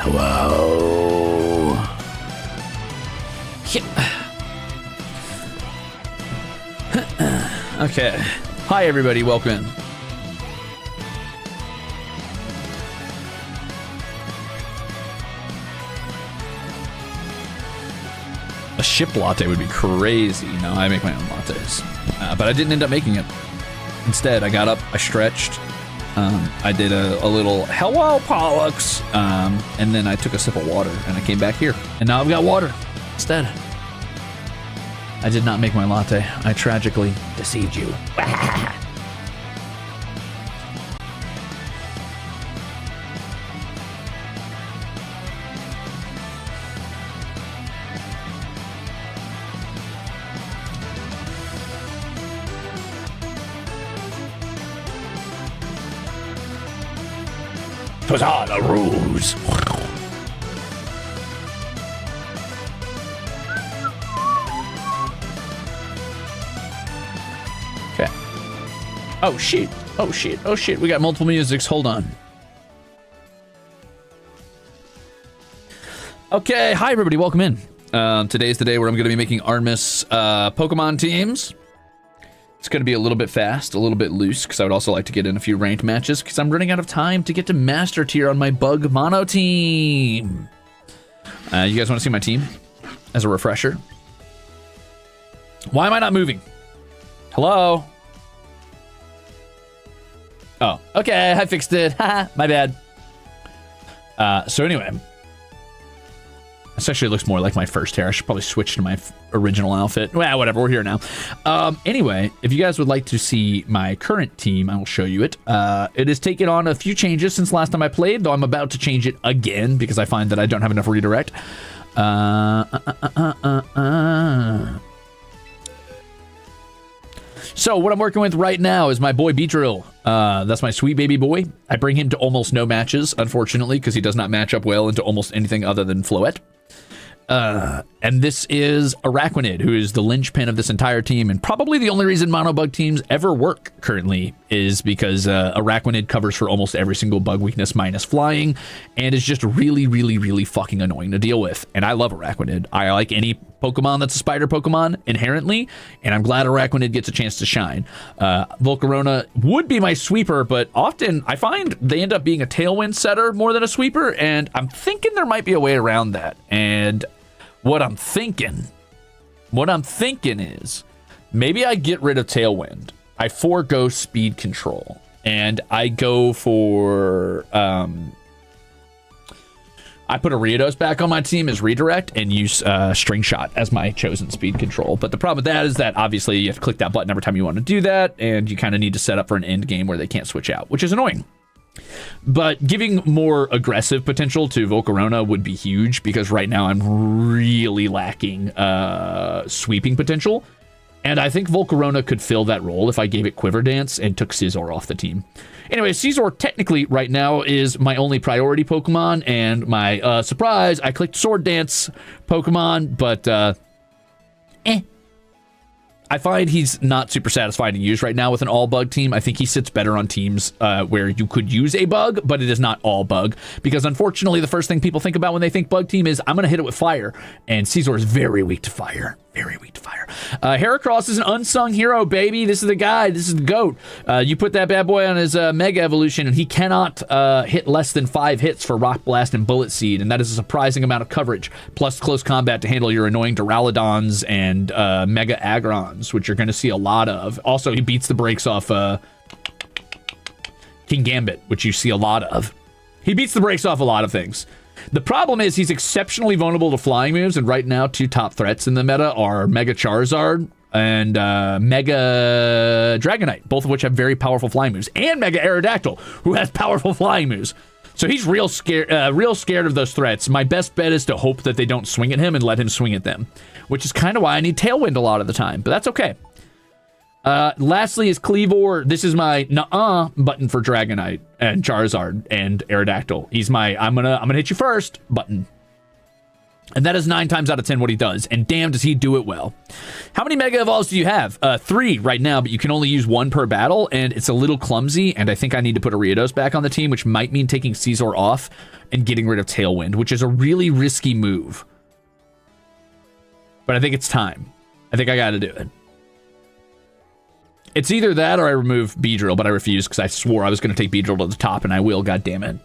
Whoa. Okay. Hi, everybody. Welcome in. A ship latte would be crazy. No, I make my own lattes. But I didn't end up making it. Instead, I got up, I stretched, I did a little hello Pollux, and then I took a sip of water, and I came back here. And now I've got water instead. I did not make my latte. I tragically deceived you. It was all a ruse. Okay. Oh shit. Oh shit. Oh shit. We got multiple musics. Hold on. Okay. Hi everybody. Welcome in. Today's the day where I'm going to be making Armis Pokemon teams. It's going to be a little bit fast, a little bit loose, because I would also like to get in a few ranked matches, because I'm running out of time to get to Master Tier on my Bug Mono team. You guys want to see my team as a refresher? Why am I not moving? Hello? Oh, okay, I fixed it. Haha, my bad. So anyway, this actually looks more like my first hair. I should probably switch to my original outfit. Well, whatever, we're here now. Anyway, if you guys would like to see my current team, I will show you it. It has taken on a few changes since last time I played, though I'm about to change it again because I find that I don't have enough redirect. So what I'm working with right now is my boy Beatrill. That's my sweet baby boy. I bring him to almost no matches, unfortunately, because he does not match up well into almost anything other than Floette. And this is Araquanid, who is the linchpin of this entire team, and probably the only reason monobug teams ever work currently is because Araquanid covers for almost every single bug weakness minus flying, and is just really, really, really fucking annoying to deal with. And I love Araquanid. I like any Pokemon that's a spider Pokemon inherently, and I'm glad Araquanid gets a chance to shine. Volcarona would be my sweeper, but often I find they end up being a tailwind setter more than a sweeper, and I'm thinking there might be a way around that. And what I'm thinking is maybe I get rid of Tailwind. I forego speed control and I go for, I put Ariados back on my team as redirect and use String Shot as my chosen speed control. But the problem with that is that obviously you have to click that button every time you want to do that, and you kind of need to set up for an end game where they can't switch out, which is annoying. But giving more aggressive potential to Volcarona would be huge, because right now I'm really lacking sweeping potential. And I think Volcarona could fill that role if I gave it Quiver Dance and took Scizor off the team. Anyway, Scizor technically right now is my only priority Pokemon, and my surprise, I clicked Sword Dance Pokemon, but I find he's not super satisfying to use right now with an all-bug team. I think he sits better on teams where you could use a bug, but it is not all bug. Because unfortunately, the first thing people think about when they think bug team is, I'm going to hit it with fire. And Scizor is very weak to fire. Very weak to fire. Heracross is an unsung hero, baby. This is the guy. This is the GOAT. You put that bad boy on his Mega Evolution, and he cannot hit less than 5 hits for Rock Blast and Bullet Seed, and that is a surprising amount of coverage, plus close combat to handle your annoying Duraludons and Mega Agrons, which you're going to see a lot of. Also, he beats the brakes off King Gambit, which you see a lot of. He beats the brakes off a lot of things. The problem is he's exceptionally vulnerable to flying moves, and right now 2 top threats in the meta are Mega Charizard and Mega Dragonite, both of which have very powerful flying moves, and Mega Aerodactyl, who has powerful flying moves. So he's real scared of those threats. My best bet is to hope that they don't swing at him and let him swing at them, which is kind of why I need Tailwind a lot of the time, but that's okay. Lastly is Cleavor. This is my nuh-uh button for Dragonite and Charizard and Aerodactyl. He's my I'm gonna hit you first button. And that is 9 times out of 10 what he does. And damn, does he do it well. How many Mega Evolves do you have? 3 right now, but you can only use 1 per battle, and it's a little clumsy, and I think I need to put Ariados back on the team, which might mean taking Caesar off and getting rid of Tailwind, which is a really risky move. But I think it's time. I think I got to do it. It's either that or I remove Beedrill, but I refuse because I swore I was going to take Beedrill to the top, and I will, goddammit.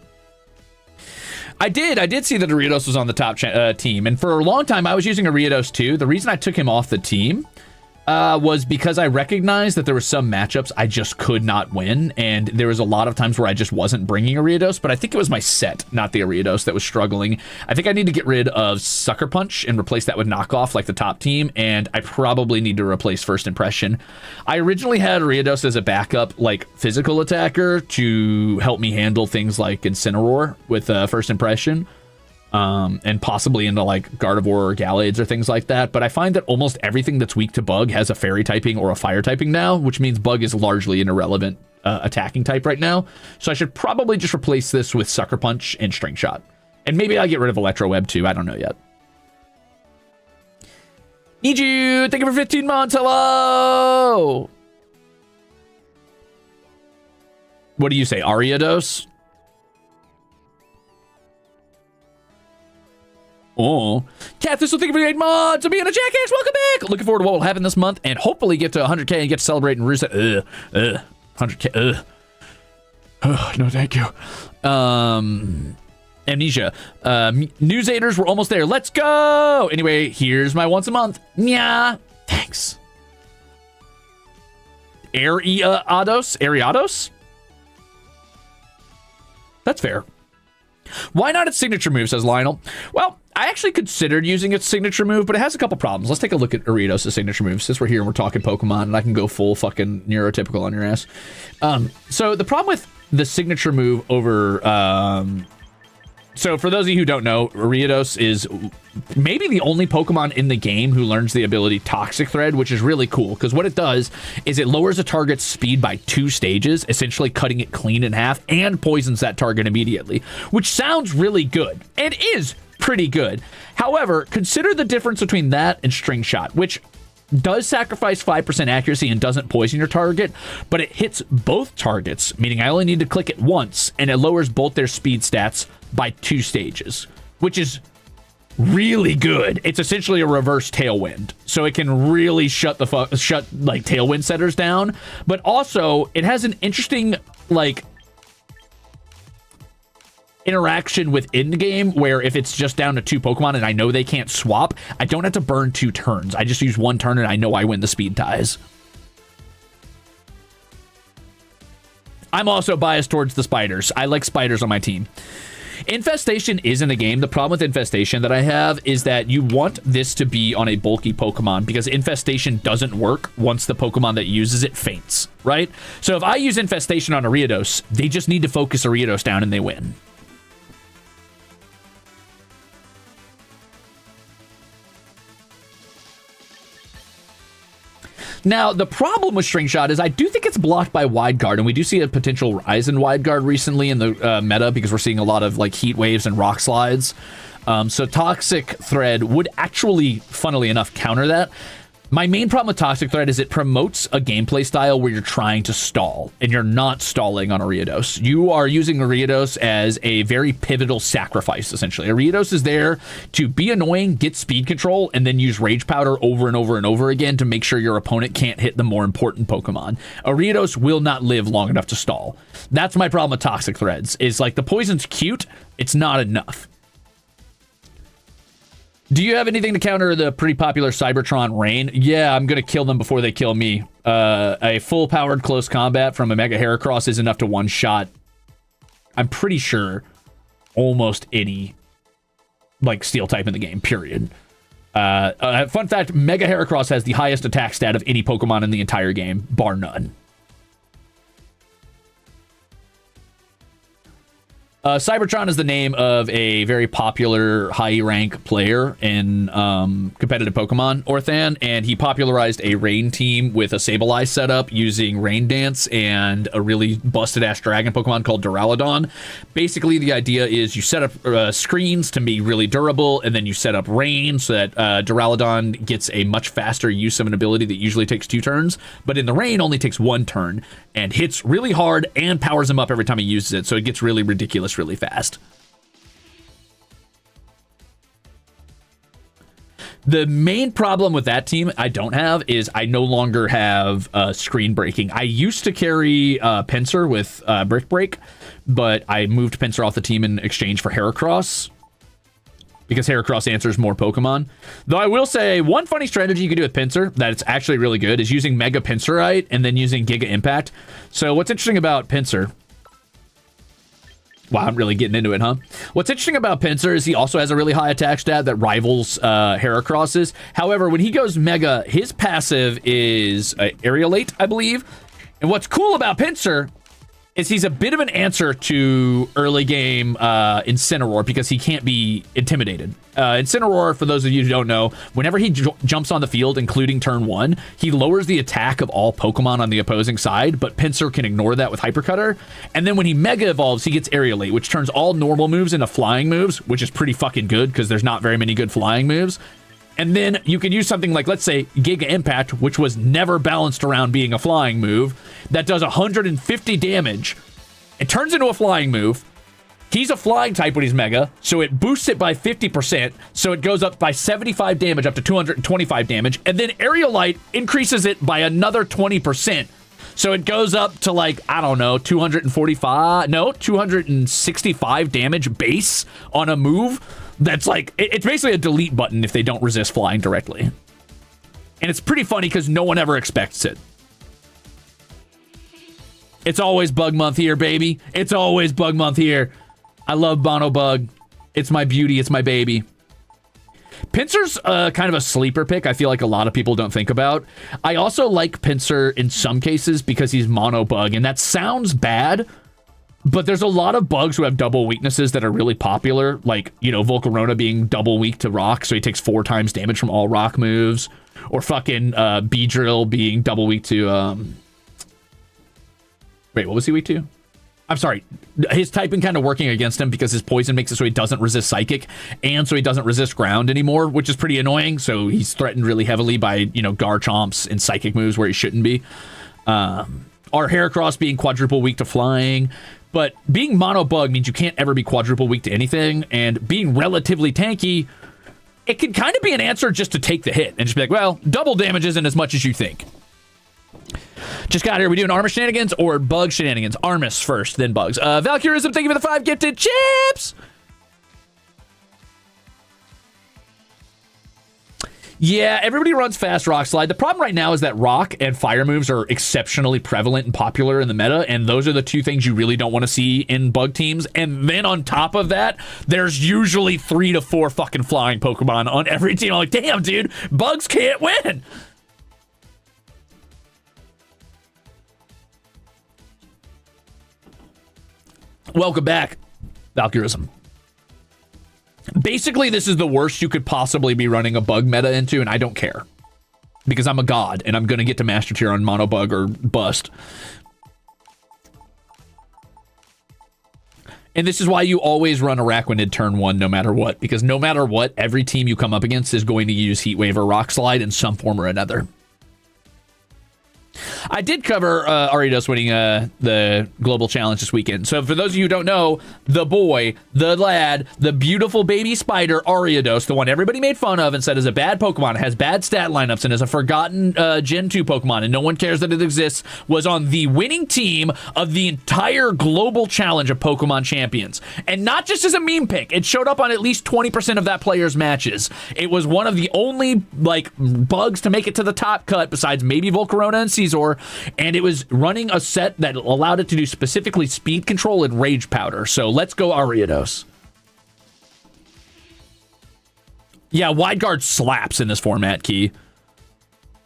I did see that Ariados was on the top team, and for a long time I was using Ariados too. The reason I took him off the team was because I recognized that there were some matchups I just could not win, and there was a lot of times where I just wasn't bringing Ariados, but I think it was my set, not the Ariados, that was struggling. I think I need to get rid of Sucker Punch and replace that with Knockoff like the top team, and I probably need to replace First Impression. I originally had Ariados as a backup, like, physical attacker to help me handle things like Incineroar with First Impression. And possibly into like Gardevoir or Gallades or things like that. But I find that almost everything that's weak to Bug has a Fairy typing or a Fire typing now, which means Bug is largely an irrelevant attacking type right now. So I should probably just replace this with Sucker Punch and String Shot. And maybe I'll get rid of Electro Web too. I don't know yet. Need you. Thank you for 15 months. Hello. What do you say? Ariados? Oh, Cat Thistle, thank you for the 8 mods. I'm being a jackass. Welcome back. Looking forward to what will happen this month and hopefully get to 100K and get to celebrate in Ruze. 100K. No, thank you. Amnesia. News aiders, we're almost there. Let's go. Anyway, here's my once a month. Yeah. Thanks. Ariados? That's fair. Why not its signature move, says Lionel. Well, I actually considered using its signature move, but it has a couple problems. Let's take a look at Ariados' signature move, since we're here and we're talking Pokemon, and I can go full fucking neurotypical on your ass. So the problem with the signature move over... So for those of you who don't know, Ariados is maybe the only Pokemon in the game who learns the ability Toxic Thread, which is really cool, because what it does is it lowers a target's speed by 2 stages, essentially cutting it clean in half, and poisons that target immediately, which sounds really good, and is pretty good. However, consider the difference between that and String Shot, which does sacrifice 5% accuracy and doesn't poison your target, but it hits both targets, meaning I only need to click it once, and it lowers both their speed stats by 2 stages, which is really good. It's essentially a reverse Tailwind, so it can really shut like Tailwind setters down. But also, it has an interesting like interaction within the game where if it's just down to 2 Pokemon and I know they can't swap, I don't have to burn 2 turns. I just use 1 turn and I know I win the speed ties. I'm also biased towards the spiders. I like spiders on my team. Infestation is in the game. The problem with Infestation that I have is that you want this to be on a bulky Pokemon because Infestation doesn't work once the Pokemon that uses it faints, right? So if I use Infestation on Ariados, they just need to focus Ariados down and they win. Now, the problem with String Shot is I do think it's blocked by Wide Guard, and we do see a potential rise in Wide Guard recently in the meta because we're seeing a lot of like heat waves and rock slides. So Toxic Thread would actually, funnily enough, counter that. My main problem with Toxic Thread is it promotes a gameplay style where you're trying to stall, and you're not stalling on Ariados. You are using Ariados as a very pivotal sacrifice, essentially. Ariados is there to be annoying, get speed control, and then use Rage Powder over and over and over again to make sure your opponent can't hit the more important Pokemon. Ariados will not live long enough to stall. That's my problem with Toxic Threads, is like the poison's cute, it's not enough. Do you have anything to counter the pretty popular Cybertron Rain? Yeah, I'm going to kill them before they kill me. A full-powered close combat from a Mega Heracross is enough to one-shot, I'm pretty sure, almost any like steel type in the game, period. Fun fact, Mega Heracross has the highest attack stat of any Pokemon in the entire game, bar none. Cybertron is the name of a very popular high-rank player in competitive Pokemon, Orthan, and he popularized a rain team with a Sableye setup using Rain Dance and a really busted-ass dragon Pokemon called Duraludon. Basically, the idea is you set up screens to be really durable, and then you set up rain so that Duraludon gets a much faster use of an ability that usually takes 2 turns, but in the rain only takes 1 turn, and hits really hard and powers him up every time he uses it, so it gets really ridiculous really fast. The main problem with that team I don't have is I no longer have screen breaking. I used to carry Pinsir with Brick Break, but I moved Pinsir off the team in exchange for Heracross because Heracross answers more Pokemon. Though I will say one funny strategy you can do with Pinsir that it's actually really good is using Mega Pinsirite and then using Giga Impact. So what's interesting about Pinsir... Wow, I'm really getting into it, huh? What's interesting about Pinsir is he also has a really high attack stat that rivals Heracross's. However, when he goes Mega, his passive is Aerialate, I believe. And what's cool about Pinsir is he's a bit of an answer to early game Incineroar because he can't be intimidated. Incineroar, for those of you who don't know, whenever he jumps on the field, including turn 1, he lowers the attack of all Pokemon on the opposing side, but Pinsir can ignore that with Hypercutter. And then when he Mega Evolves, he gets Aerialate, which turns all normal moves into flying moves, which is pretty fucking good because there's not very many good flying moves. And then you can use something like, let's say, Giga Impact, which was never balanced around being a flying move, that does 150 damage. It turns into a flying move. He's a flying type when he's Mega, so it boosts it by 50%, so it goes up by 75 damage, up to 225 damage, and then Aerialite increases it by another 20%. So it goes up to, like, I don't know, 265 damage base on a move. That's like, it's basically a delete button if they don't resist flying directly. And it's pretty funny because no one ever expects it. It's always bug month here, baby. It's always bug month here. I love Monobug. It's my beauty. It's my baby. Pinsir's kind of a sleeper pick I feel like a lot of people don't think about. I also like Pinsir in some cases because he's Monobug, and that sounds bad, but there's a lot of bugs who have double weaknesses that are really popular, like, you know, Volcarona being double weak to rock, so he takes 4 times damage from all rock moves, or fucking Beedrill being double weak to... Wait, what was he weak to? I'm sorry. His typing kind of working against him because his poison makes it so he doesn't resist psychic, and so he doesn't resist ground anymore, which is pretty annoying, so he's threatened really heavily by, you know, Garchomps and psychic moves where he shouldn't be. Our Heracross being quadruple weak to flying... But being Monobug means you can't ever be quadruple weak to anything, and being relatively tanky, it can kind of be an answer just to take the hit and just be like, well, double damage isn't as much as you think. Just got here. We doing Armis shenanigans or bug shenanigans? Armis first, then bugs. Valkyrism, thank you for the 5 gifted chips! Yeah, everybody runs fast Rock Slide. The problem right now is that Rock and Fire moves are exceptionally prevalent and popular in the meta, and those are the 2 things you really don't want to see in bug teams. And then on top of that, there's usually 3 to 4 fucking flying Pokemon on every team. I'm like, damn, dude, bugs can't win! Welcome back, Valkyrism. Basically, this is the worst you could possibly be running a bug meta into, and I don't care. Because I'm a god, and I'm going to get to Master Tier on Monobug or bust. And this is why you always run Araquanid turn 1 no matter what. Because no matter what, every team you come up against is going to use Heat Wave or Rock Slide in some form or another. I did cover Ariados winning the Global Challenge this weekend. So for those of you who don't know, the boy, the lad, the beautiful baby spider, Ariados, the one everybody made fun of and said is a bad Pokemon, has bad stat lineups, and is a forgotten Gen 2 Pokemon, and no one cares that it exists, was on the winning team of the entire Global Challenge of Pokemon Champions. And not just as a meme pick. It showed up on at least 20% of that player's matches. It was one of the only, like, bugs to make it to the top cut, besides maybe Volcarona and Caesar, and it was running a set that allowed it to do specifically speed control and rage powder. So let's go Ariados. Yeah, wide guard slaps in this format, Key.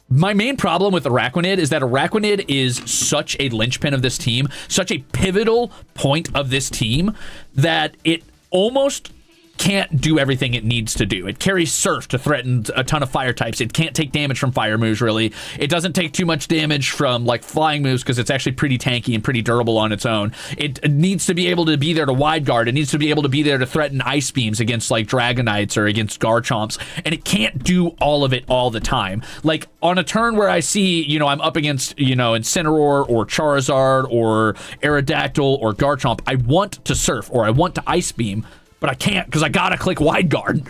My main problem with Araquanid is that Araquanid is such a linchpin of this team, such a pivotal point of this team, that it almost can't do everything it needs to do. It carries Surf to threaten a ton of fire types. It can't take damage from fire moves, really. It doesn't take too much damage from like flying moves because it's actually pretty tanky and pretty durable on its own. It needs to be able to be there to wide guard. It needs to be able to be there to threaten ice beams against like Dragonites or against Garchomps, and it can't do all of it all the time. Like on a turn where I see, you know, I'm up against, you know, Incineroar or Charizard or Aerodactyl or Garchomp, I want to Surf or I want to Ice Beam, but I can't because I gotta click wide guard.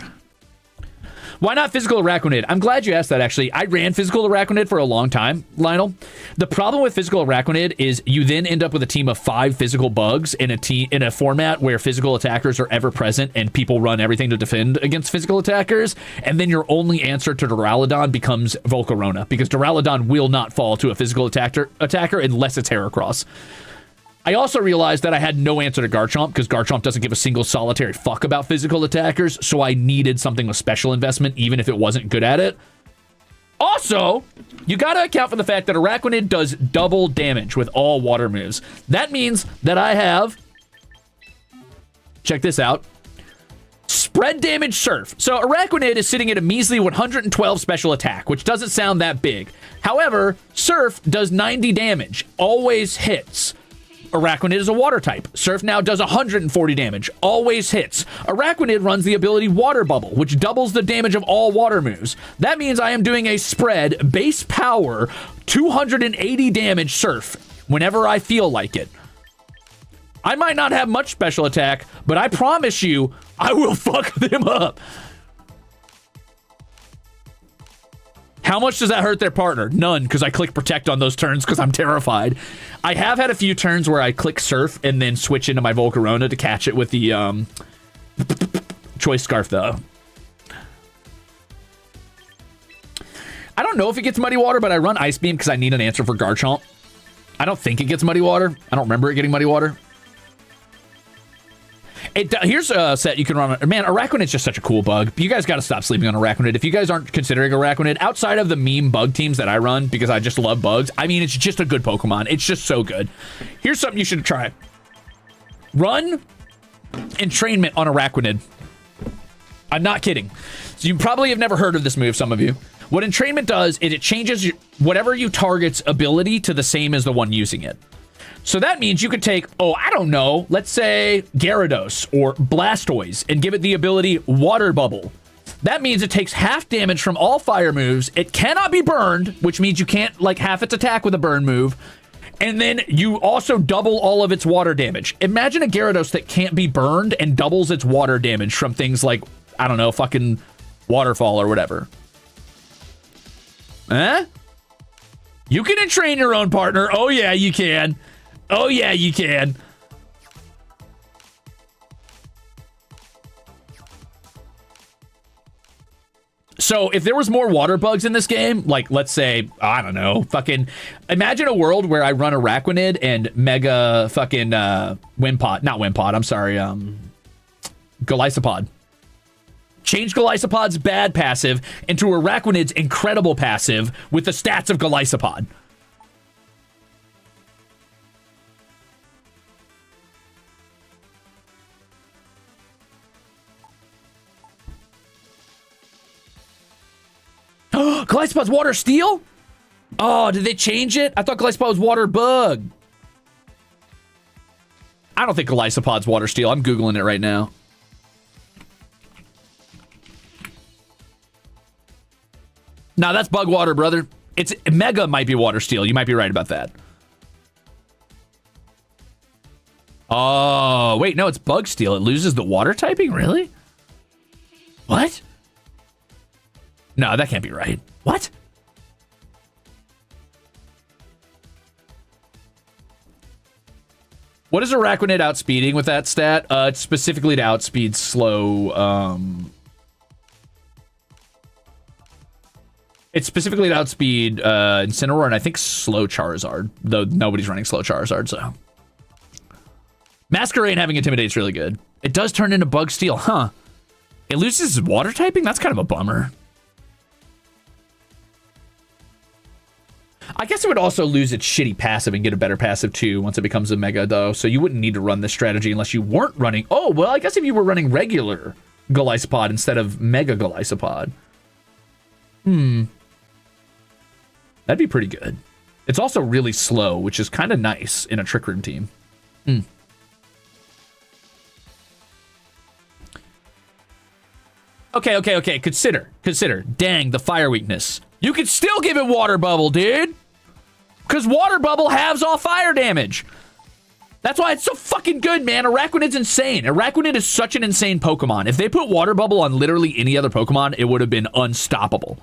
Why not physical Araquanid? I'm glad you asked that, actually. I ran physical Araquanid for a long time, Lionel. The problem with physical Araquanid is you then end up with a team of 5 physical bugs in a format where physical attackers are ever present and people run everything to defend against physical attackers, and then your only answer to Duraludon becomes Volcarona, because Duraludon will not fall to a physical attacker unless it's Heracross. I also realized that I had no answer to Garchomp because Garchomp doesn't give a single solitary fuck about physical attackers, so I needed something with special investment even if it wasn't good at it. Also, you gotta account for the fact that Araquanid does double damage with all water moves. That means that I have, check this out, spread damage Surf. So Araquanid is sitting at a measly 112 special attack, which doesn't sound that big. However, Surf does 90 damage, always hits. Araquanid is a water type. Surf now does 140 damage, always hits. Araquanid runs the ability Water Bubble, which doubles the damage of all water moves. That means I am doing a spread, base power, 280 damage Surf whenever I feel like it. I might not have much special attack, but I promise you, I will fuck them up. How much does that hurt their partner? None, because I click Protect on those turns because I'm terrified. I have had a few turns where I click Surf and then switch into my Volcarona to catch it with the Choice Scarf, though. I don't know if it gets Muddy Water, but I run Ice Beam because I need an answer for Garchomp. I don't think it gets Muddy Water. I don't remember it getting Muddy Water. Here's a set you can run. Man, Araquanid's just such a cool bug. You guys got to stop sleeping on Araquanid. If you guys aren't considering Araquanid, outside of the meme bug teams that I run, because I just love bugs, I mean, it's just a good Pokemon. It's just so good. Here's something you should try. Run Entrainment on Araquanid. I'm not kidding. So you probably have never heard of this move, some of you. What Entrainment does is it changes whatever you target's ability to the same as the one using it. So that means you could take, I don't know, let's say Gyarados or Blastoise and give it the ability Water Bubble. That means it takes half damage from all fire moves. It cannot be burned, which means you can't like half its attack with a burn move. And then you also double all of its water damage. Imagine a Gyarados that can't be burned and doubles its water damage from things like, I don't know, fucking Waterfall or whatever. You can entrain your own partner. Oh yeah, you can. Oh, yeah, you can. So if there was more water bugs in this game, like, let's say, I don't know, fucking, imagine a world where I run Araquanid and Mega fucking Wimpod, not Wimpod, I'm sorry, Golisopod. Change Golisopod's bad passive into Araquanid's incredible passive with the stats of Golisopod. Golisopod's Water Steel? Oh, did they change it? I thought Golisopod was Water Bug. I don't think Golisopod's Water Steel. I'm Googling it right now. Nah, that's Bug Water, brother. It's Mega might be Water Steel. You might be right about that. Oh, wait, no, it's Bug Steel. It loses the water typing? Really? What? No, that can't be right. What? What is Araquanid outspeeding with that stat? It's specifically to outspeed slow. It's specifically to outspeed Incineroar and I think slow Charizard, though nobody's running slow Charizard, so. Masquerain having Intimidate is really good. It does turn into Bug Steel, huh? It loses water typing? That's kind of a bummer. I guess it would also lose its shitty passive and get a better passive too once it becomes a Mega, though. So you wouldn't need to run this strategy unless you weren't running... Oh, well, I guess if you were running regular Golisopod instead of Mega Golisopod. That'd be pretty good. It's also really slow, which is kind of nice in a Trick Room team. Okay. Consider. Dang, the fire weakness. You could still give it Water Bubble, dude. Because Water Bubble halves all fire damage. That's why it's so fucking good, man. Araquanid's insane. Araquanid is such an insane Pokemon. If they put Water Bubble on literally any other Pokemon, it would have been unstoppable.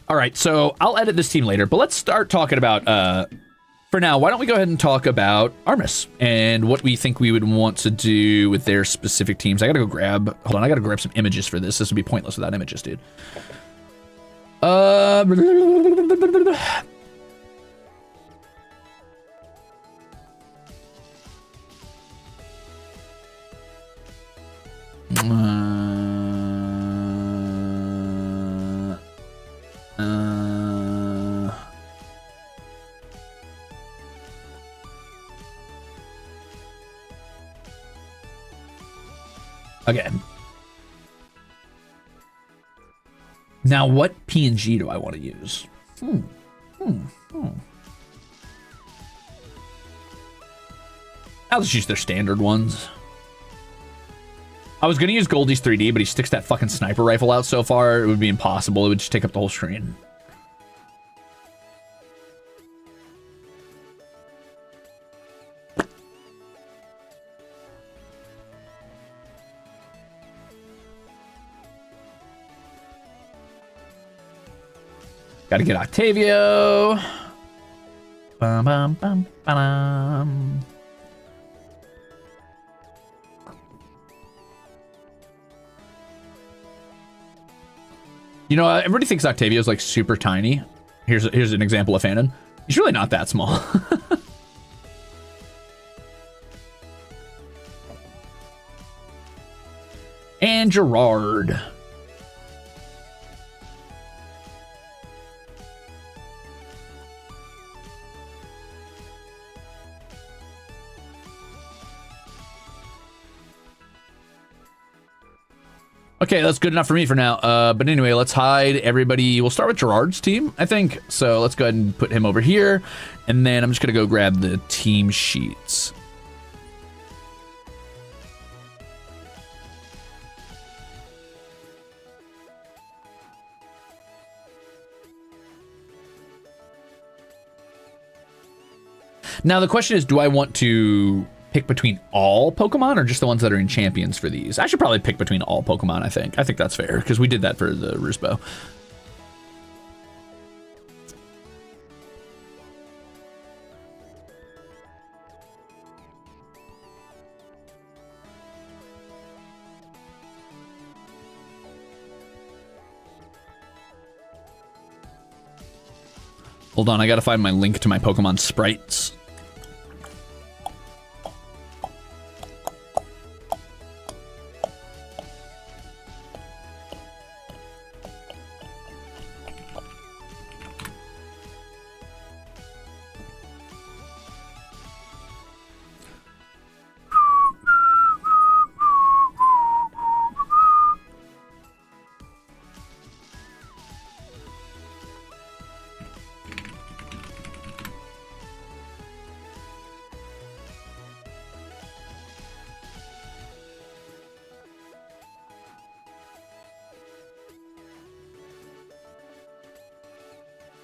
All right, so I'll edit this team later, but let's start talking about, for now, why don't we go ahead and talk about Armis and what we think we would want to do with their specific teams. I gotta go grab, hold on, I gotta grab some images for this. This would be pointless without images, dude. Okay. Now, what PNG do I want to use? I'll just use their standard ones. I was going to use Goldie's 3D, but he sticks that fucking sniper rifle out so far, it would be impossible. It would just take up the whole screen. Gotta get Octavio. Bum, bum, bum, ba-dum. You know, everybody thinks Octavio's like super tiny. Here's an example of Fanon. He's really not that small. And Gerard. Okay, that's good enough for me for now. But anyway, let's hide everybody. We'll start with Gerard's team, I think. So let's go ahead and put him over here. And then I'm just going to go grab the team sheets. Now, the question is, do I want to pick between all Pokemon or just the ones that are in champions for these? I should probably pick between all Pokemon, I think. I think that's fair, because we did that for the Rusbo. Hold on, I gotta find my link to my Pokemon sprites.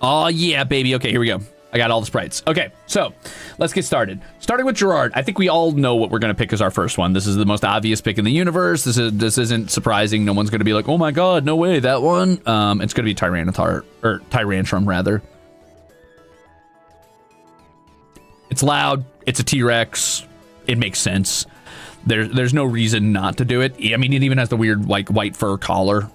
Oh, yeah, baby. Okay, here we go. I got all the sprites. Okay, so let's get started. Starting with Gerard, I think we all know what we're going to pick as our first one. This is the most obvious pick in the universe. This isn't surprising. No one's going to be like, oh my god, no way, that one. It's going to be Tyranitar, or Tyrantrum, rather. It's loud. It's a T-Rex. It makes sense. There's no reason not to do it. I mean, it even has the weird, like, white fur collar.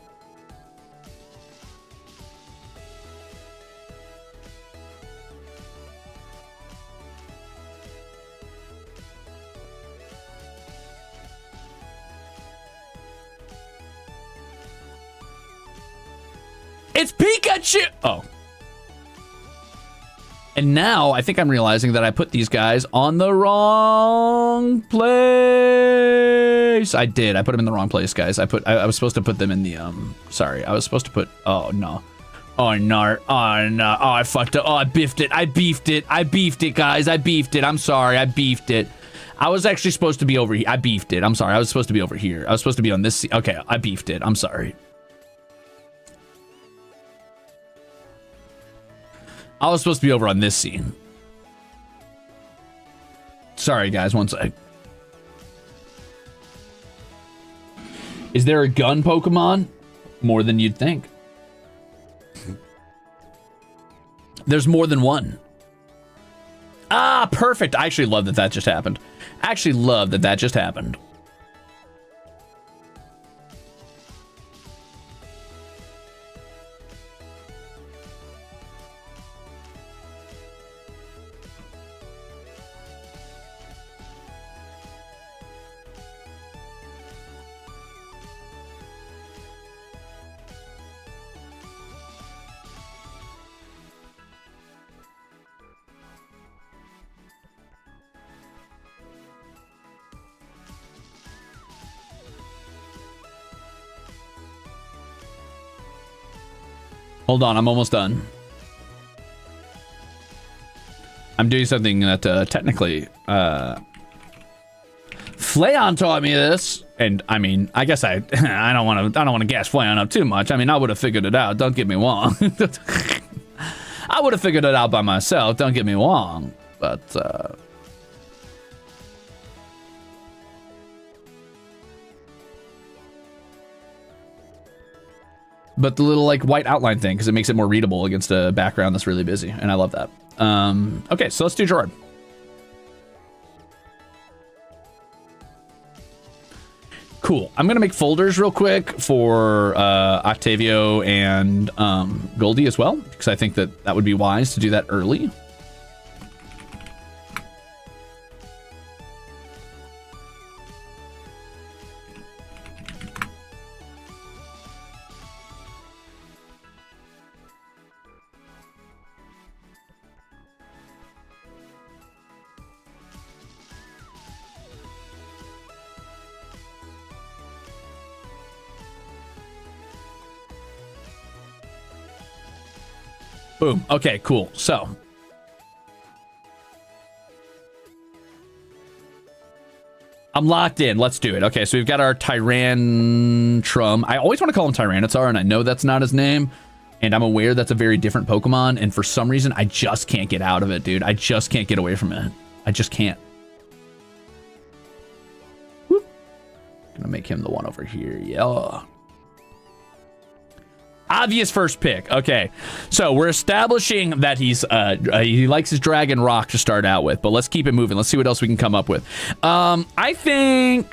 It's Pikachu! Oh. And now I think I'm realizing that I put these guys on the wrong place. I did. I put them in the wrong place, guys. I was supposed to put them in the, sorry. I was supposed to put, oh, no. Oh, no. Oh, no. Oh, I fucked up. Oh, I beefed it. I beefed it. I beefed it, guys. I beefed it. I'm sorry. I beefed it. I was actually supposed to be over here. I beefed it. I'm sorry. I was supposed to be over here. I was supposed to be on this. Okay, I beefed it. I'm sorry. I was supposed to be over on this scene. Sorry, guys. One sec. Is there a gun Pokemon? More than you'd think. There's more than one. Ah, perfect. I actually love that that just happened. I actually love that that just happened. Hold on, I'm almost done. I'm doing something that technically Flayon taught me this, and I mean, I guess I don't want to gas Flayon up too much. I mean, I would have figured it out. Don't get me wrong. I would have figured it out by myself. Don't get me wrong, but the little like white outline thing, because it makes it more readable against a background that's really busy, and I love that. Okay, so let's do Gerard. Cool. I'm gonna make folders real quick for Octavio and Goldie as well, because I think that that would be wise to do that early. Boom. Okay, cool. So I'm locked in. Let's do it. Okay, so we've got our Tyrantrum. I always want to call him Tyranitar, and I know that's not his name, and I'm aware that's a very different Pokemon, and for some reason, I just can't get out of it, dude. I just can't get away from it. I just can't. Whoop. Gonna make him the one over here. Yeah. Obvious first pick. Okay, so we're establishing that he's he likes his Dragon Rock to start out with, but let's keep it moving. Let's see what else we can come up with. I think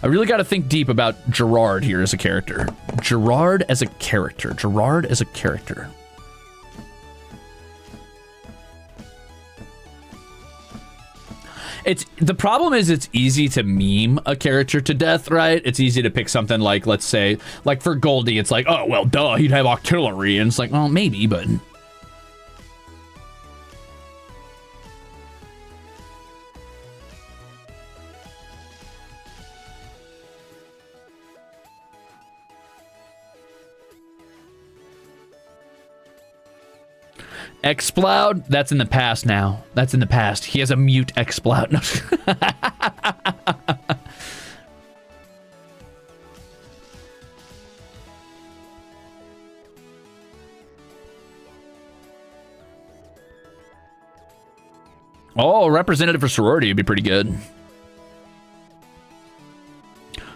I really got to think deep about Gerard here as a character. Gerard as a character. Gerard as a character. The problem is it's easy to meme a character to death, right? It's easy to pick something like, let's say, like for Goldie, it's like, oh, well, duh, he'd have artillery. And it's like, well, maybe, but... Exploud? That's in the past now. That's in the past. He has a mute Exploud. No. Oh, representative for sorority would be pretty good.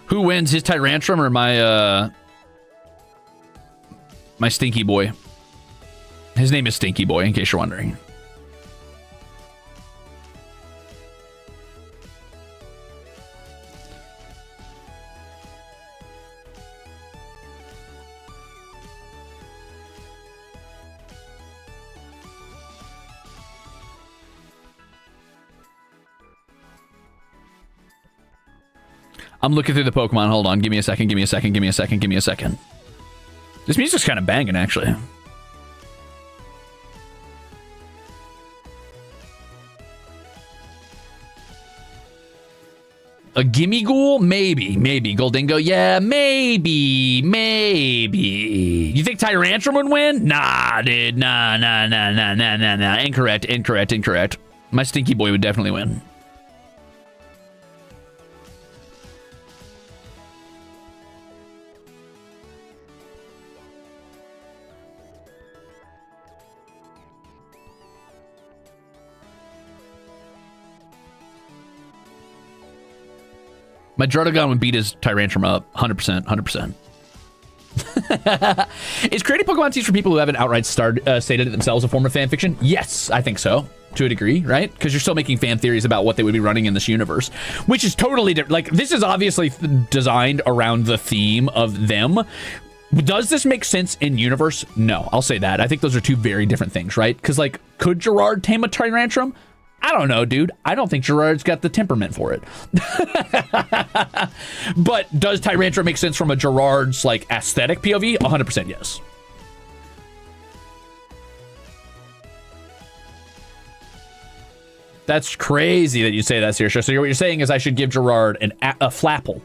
Who wins, his Tyrantrum or my my Stinky Boy? His name is Stinky Boy, in case you're wondering. I'm looking through the Pokemon. Hold on. Give me a second. Give me a second. Give me a second. Give me a second. This music's kind of banging, actually. A Gimme Ghoul? Maybe. Maybe. Goldingo? Yeah, maybe. Maybe. You think Tyrantrum would win? Nah, dude. Nah. Incorrect. Incorrect. Incorrect. My Stinky Boy would definitely win. My Druddigon would beat his Tyrantrum up. 100%. 100%. Is creating Pokemon teams for people who haven't outright stated it themselves a form of fan fiction? Yes, I think so. To a degree, right? Because you're still making fan theories about what they would be running in this universe, which is totally different. Like, this is obviously designed around the theme of them. Does this make sense in universe? No, I'll say that. I think those are two very different things, right? Because, like, could Gerard tame a Tyrantrum? I don't know, dude. I don't think Gerard's got the temperament for it. But does Tyrantrum make sense from a Gerard's, like, aesthetic POV? 100% yes. That's crazy that you say that, Saoirse. So what you're saying is I should give Gerard a Flapple.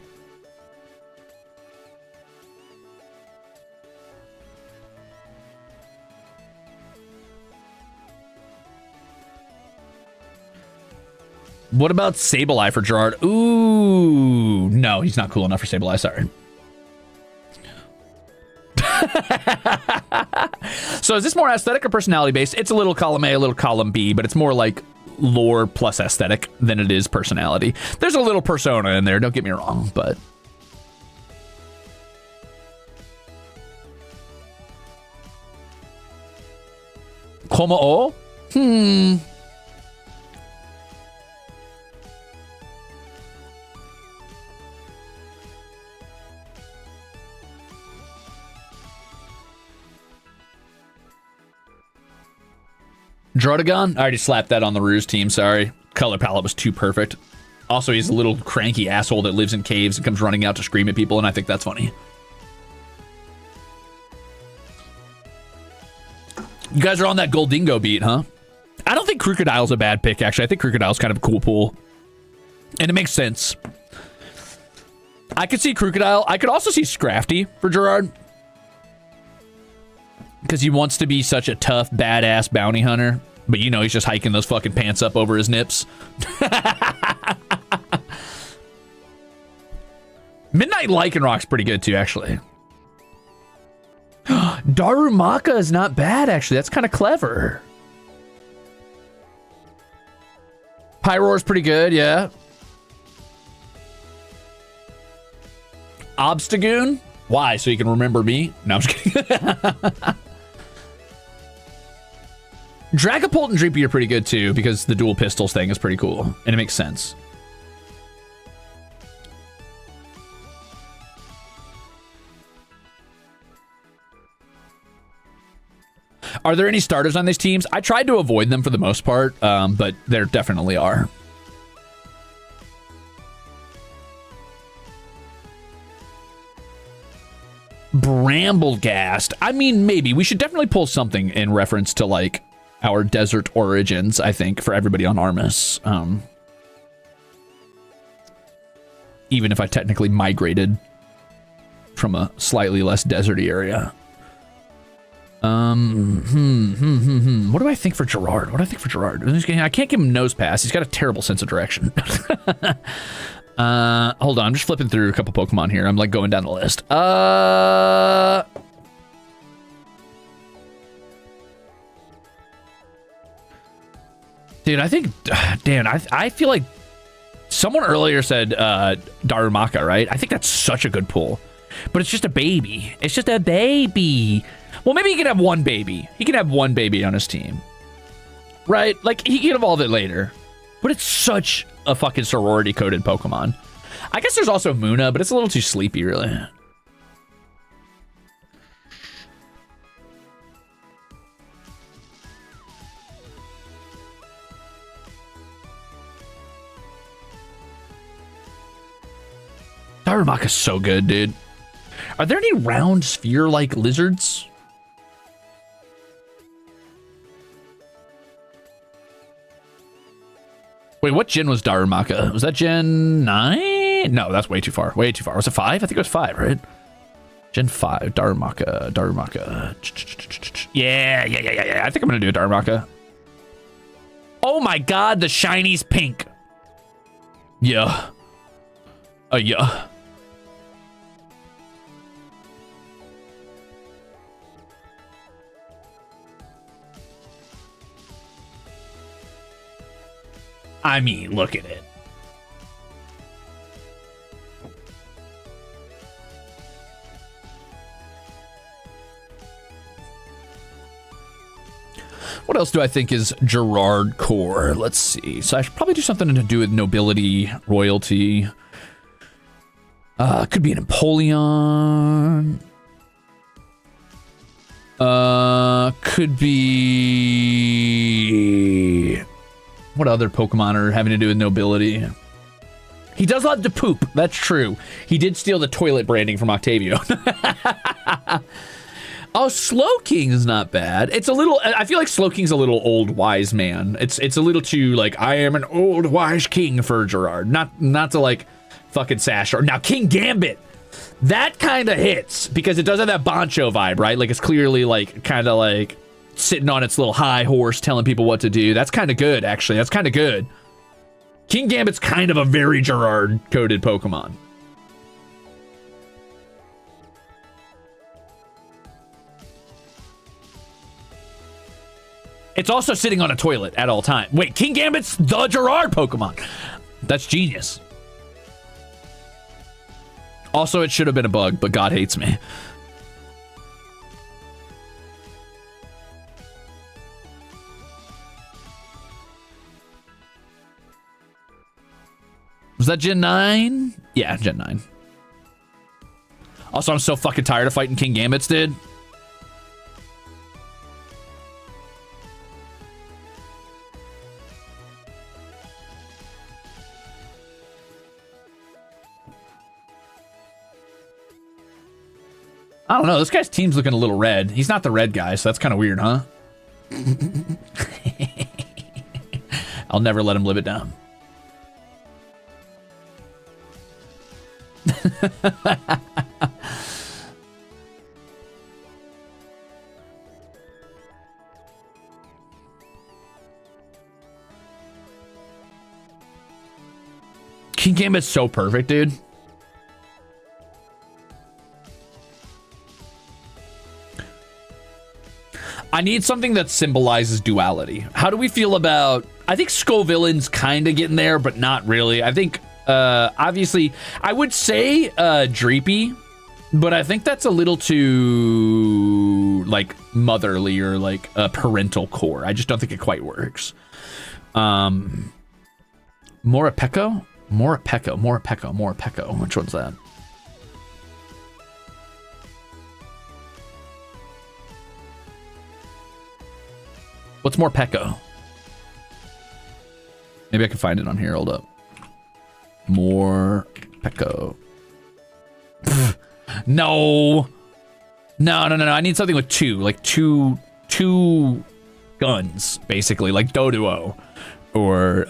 What about Sableye for Gerard? Ooh, no, he's not cool enough for Sableye, sorry. So is this more aesthetic or personality based? It's a little column A, a little column B, but it's more like lore plus aesthetic than it is personality. There's a little persona in there, don't get me wrong, but... Como o? Druddigon? I already slapped that on the Ruze team, sorry. Color palette was too perfect. Also, he's a little cranky asshole that lives in caves and comes running out to scream at people, and I think that's funny. You guys are on that Goldingo beat, huh? I don't think Crocodile's a bad pick, actually. I think Crocodile's kind of a cool pool. And it makes sense. I could see Crocodile. I could also see Scrafty for Gerard. Because he wants to be such a tough, badass bounty hunter. But, you know, he's just hiking those fucking pants up over his nips. Midnight Lycanrock's pretty good, too, actually. Darumaka is not bad, actually. That's kind of clever. Pyroar's pretty good, yeah. Obstagoon? Why? So you can remember me? No, I'm just kidding. Dragapult and Dreepy are pretty good too, because the dual pistols thing is pretty cool, and it makes sense. Are there any starters on these teams? I tried to avoid them for the most part, but there definitely are. Bramblegast. I mean, maybe. We should definitely pull something in reference to, like, our desert origins, I think, for everybody on Armis. Even if I technically migrated from a slightly less deserty area. What do I think for Gerard? What do I think for Gerard? I can't give him nose pass. He's got a terrible sense of direction. Hold on. I'm just flipping through a couple Pokemon here. I'm, like, going down the list. Dude, I think, Dan, I feel like someone earlier said Darumaka, right? I think that's such a good pull. But it's just a baby. It's just a baby. Well, maybe he can have one baby. He can have one baby on his team. Right? Like, he can evolve it later. But it's such a fucking sorority-coded Pokemon. I guess there's also Muna, but it's a little too sleepy, really. Darumaka's so good, dude. Are there any round sphere-like lizards? Wait, what gen was Darumaka? Was that gen 9? No, that's way too far. Way too far. Was it 5? I think it was 5, right? Gen 5, Darumaka. Yeah. I think I'm going to do a Darumaka. Oh my god, the shiny's pink. Yeah. Yeah. I mean, look at it. What else do I think is Gerard core? Let's see. So I should probably do something to do with nobility, royalty. Could be an Empoleon. Could be... What other Pokemon are having to do with nobility? He does love to poop. That's true. He did steal the toilet branding from Octavio. Oh, Slowking is not bad. It's a little... I feel like Slowking's a little old wise man. It's a little too, like, I am an old wise king for Gerard. Not to, like, fucking sash. Now, King Gambit. That kind of hits because it does have that Boncho vibe, right? Like, it's clearly, like, kind of, like... sitting on its little high horse telling people what to do. That's kind of good, actually. That's kind of good. King Gambit's kind of a very Gerard-coded Pokemon. It's also sitting on a toilet at all times. Wait, King Gambit's the Gerard Pokemon. That's genius. Also, it should have been a bug, but God hates me. Was that Gen 9? Yeah, Gen 9. Also, I'm so fucking tired of fighting King Gambits, dude. I don't know. This guy's team's looking a little red. He's not the red guy, so that's kind of weird, huh? I'll never let him live it down. King Gambit's so perfect, dude. I need something that symbolizes duality. How do we feel about... I think Scovillain's kind of getting there, but not really. I think, obviously, I would say Dreepy, but I think that's a little too, like, motherly or, like, a parental core. I just don't think it quite works. Morapeko? Morapeko. Which one's that? What's Morpeko? Maybe I can find it on here. Hold up. Morpeko. No. No. I need something with two. Like two guns, basically. Like Doduo. Or,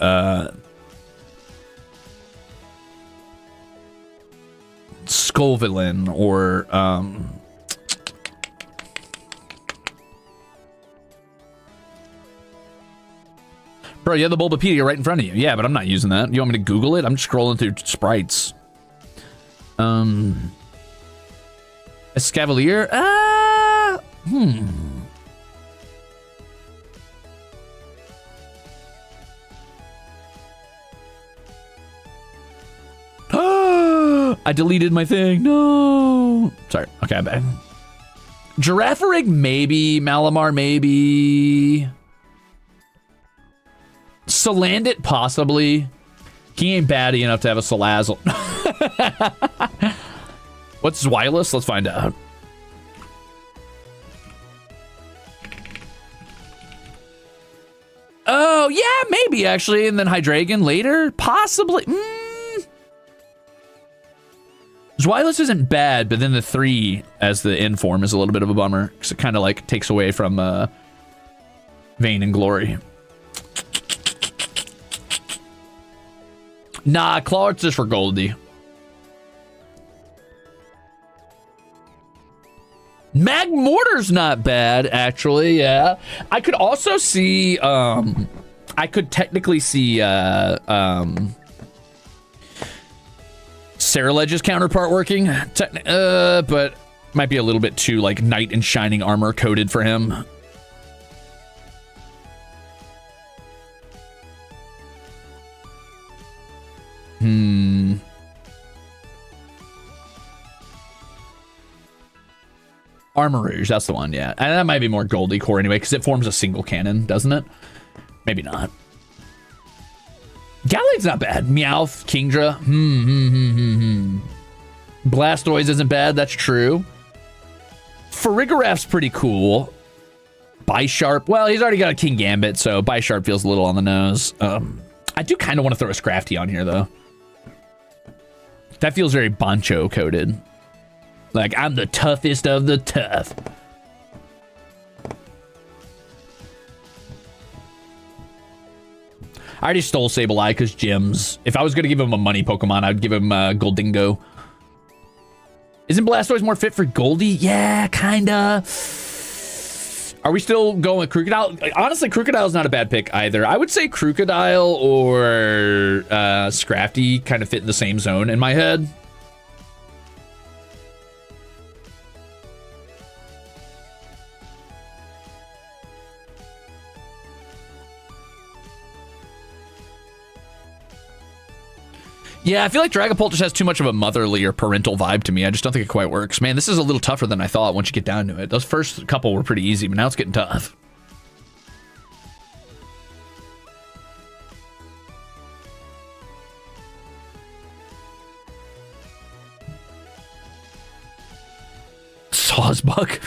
Scovillain. Or, Bro, you have the Bulbapedia right in front of you. Yeah, but I'm not using that. You want me to Google it? I'm just scrolling through sprites. Escavalier? I deleted my thing. No. Sorry. Okay, I'm back. Girafarig, maybe. Malamar, maybe. Salandit, possibly. He ain't batty enough to have a Salazzle. What's Zwilus? Let's find out. Oh, yeah, maybe, actually. And then Hydreigon later? Possibly. Zweilous isn't bad, but then the 3 as the end form is a little bit of a bummer because it kind of like takes away from Vain and Glory. Nah, Claw Art's just for Goldie. Mag Mortar's not bad, actually, yeah. I could also see, I could technically see, Saraledge's counterpart working, but might be a little bit too, like, Knight in Shining Armor coded for him. Armor Rouge, that's the one, yeah. And that might be more Goldie core anyway, because it forms a single cannon, doesn't it? Maybe not. Gallade's not bad. Meowth, Kingdra. Blastoise isn't bad, that's true. Farigiraf's pretty cool. Bisharp, well, he's already got a King Gambit, so Bisharp feels a little on the nose. I do kind of want to throw a Scrafty on here, though. That feels very Bancho coded. Like, I'm the toughest of the tough. I already stole Sableye because gems. If I was going to give him a money Pokemon, I'd give him Goldingo. Isn't Blastoise more fit for Goldie? Yeah, kinda. Are we still going with Crocodile? Honestly, Crocodile's not a bad pick either. I would say Crocodile or Scrafty kind of fit in the same zone in my head. Yeah, I feel like Dragapult just has too much of a motherly or parental vibe to me. I just don't think it quite works. Man, this is a little tougher than I thought once you get down to it. Those first couple were pretty easy, but now it's getting tough. Sawsbuck?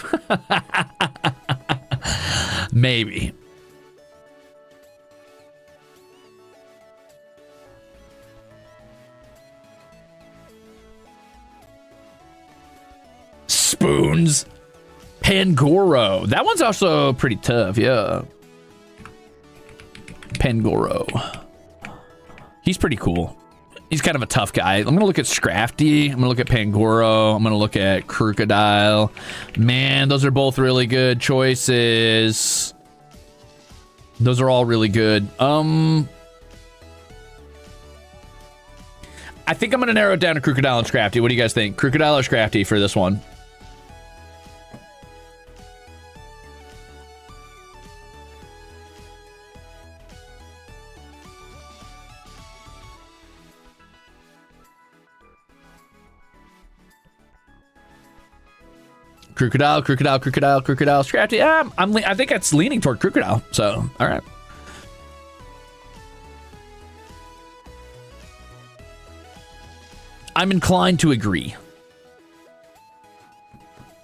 Maybe. Spoons. Pangoro. That one's also pretty tough, yeah. Pangoro. He's pretty cool. He's kind of a tough guy. I'm going to look at Scrafty. I'm going to look at Pangoro. I'm going to look at Crocodile. Man, those are both really good choices. Those are all really good. I think I'm going to narrow it down to Crocodile and Scrafty. What do you guys think? Crocodile or Scrafty for this one? Crocodile, Crocodile, Crocodile, Crocodile, Scrafty. I think it's leaning toward Crocodile. So, all right. I'm inclined to agree.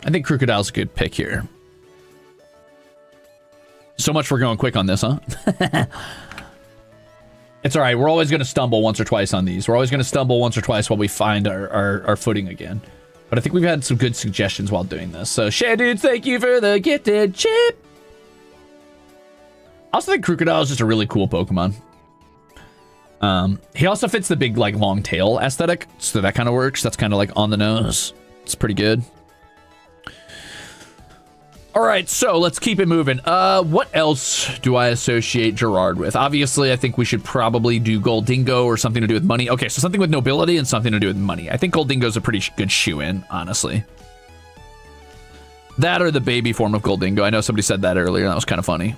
I think Crocodile's a good pick here. So much for going quick on this, huh? It's all right. We're always going to stumble once or twice on these. We're always going to stumble once or twice while we find our footing again. But I think we've had some good suggestions while doing this. So, Shadude, thank you for the gifted chip. I also think Crocodile is just a really cool Pokemon. He also fits the big, like, long tail aesthetic. So that kind of works. That's kind of like on the nose. It's pretty good. All right, so let's keep it moving. What else do I associate Gerard with? Obviously, I think we should probably do Goldingo or something to do with money. Okay, so something with nobility and something to do with money. I think Goldingo's a pretty good shoe-in, honestly. That or the baby form of Goldingo. I know somebody said that earlier. That was kind of funny.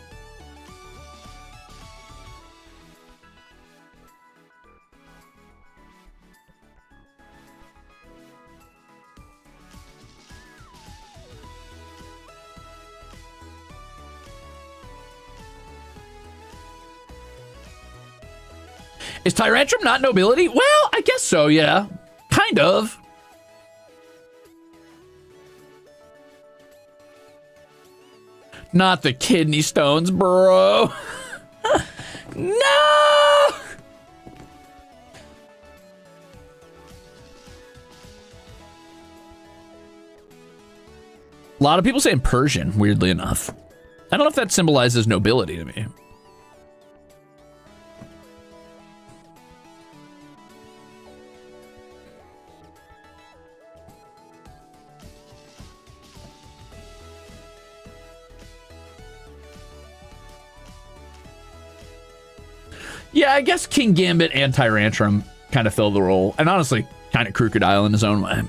Is Tyrantrum not nobility? Well, I guess so, yeah. Kind of. Not the kidney stones, bro. No! lot of people saying Persian, weirdly enough. I don't know if that symbolizes nobility to me. Yeah, I guess King Gambit and Tyrantrum kind of fill the role. And honestly, kind of Crocodile in his own way.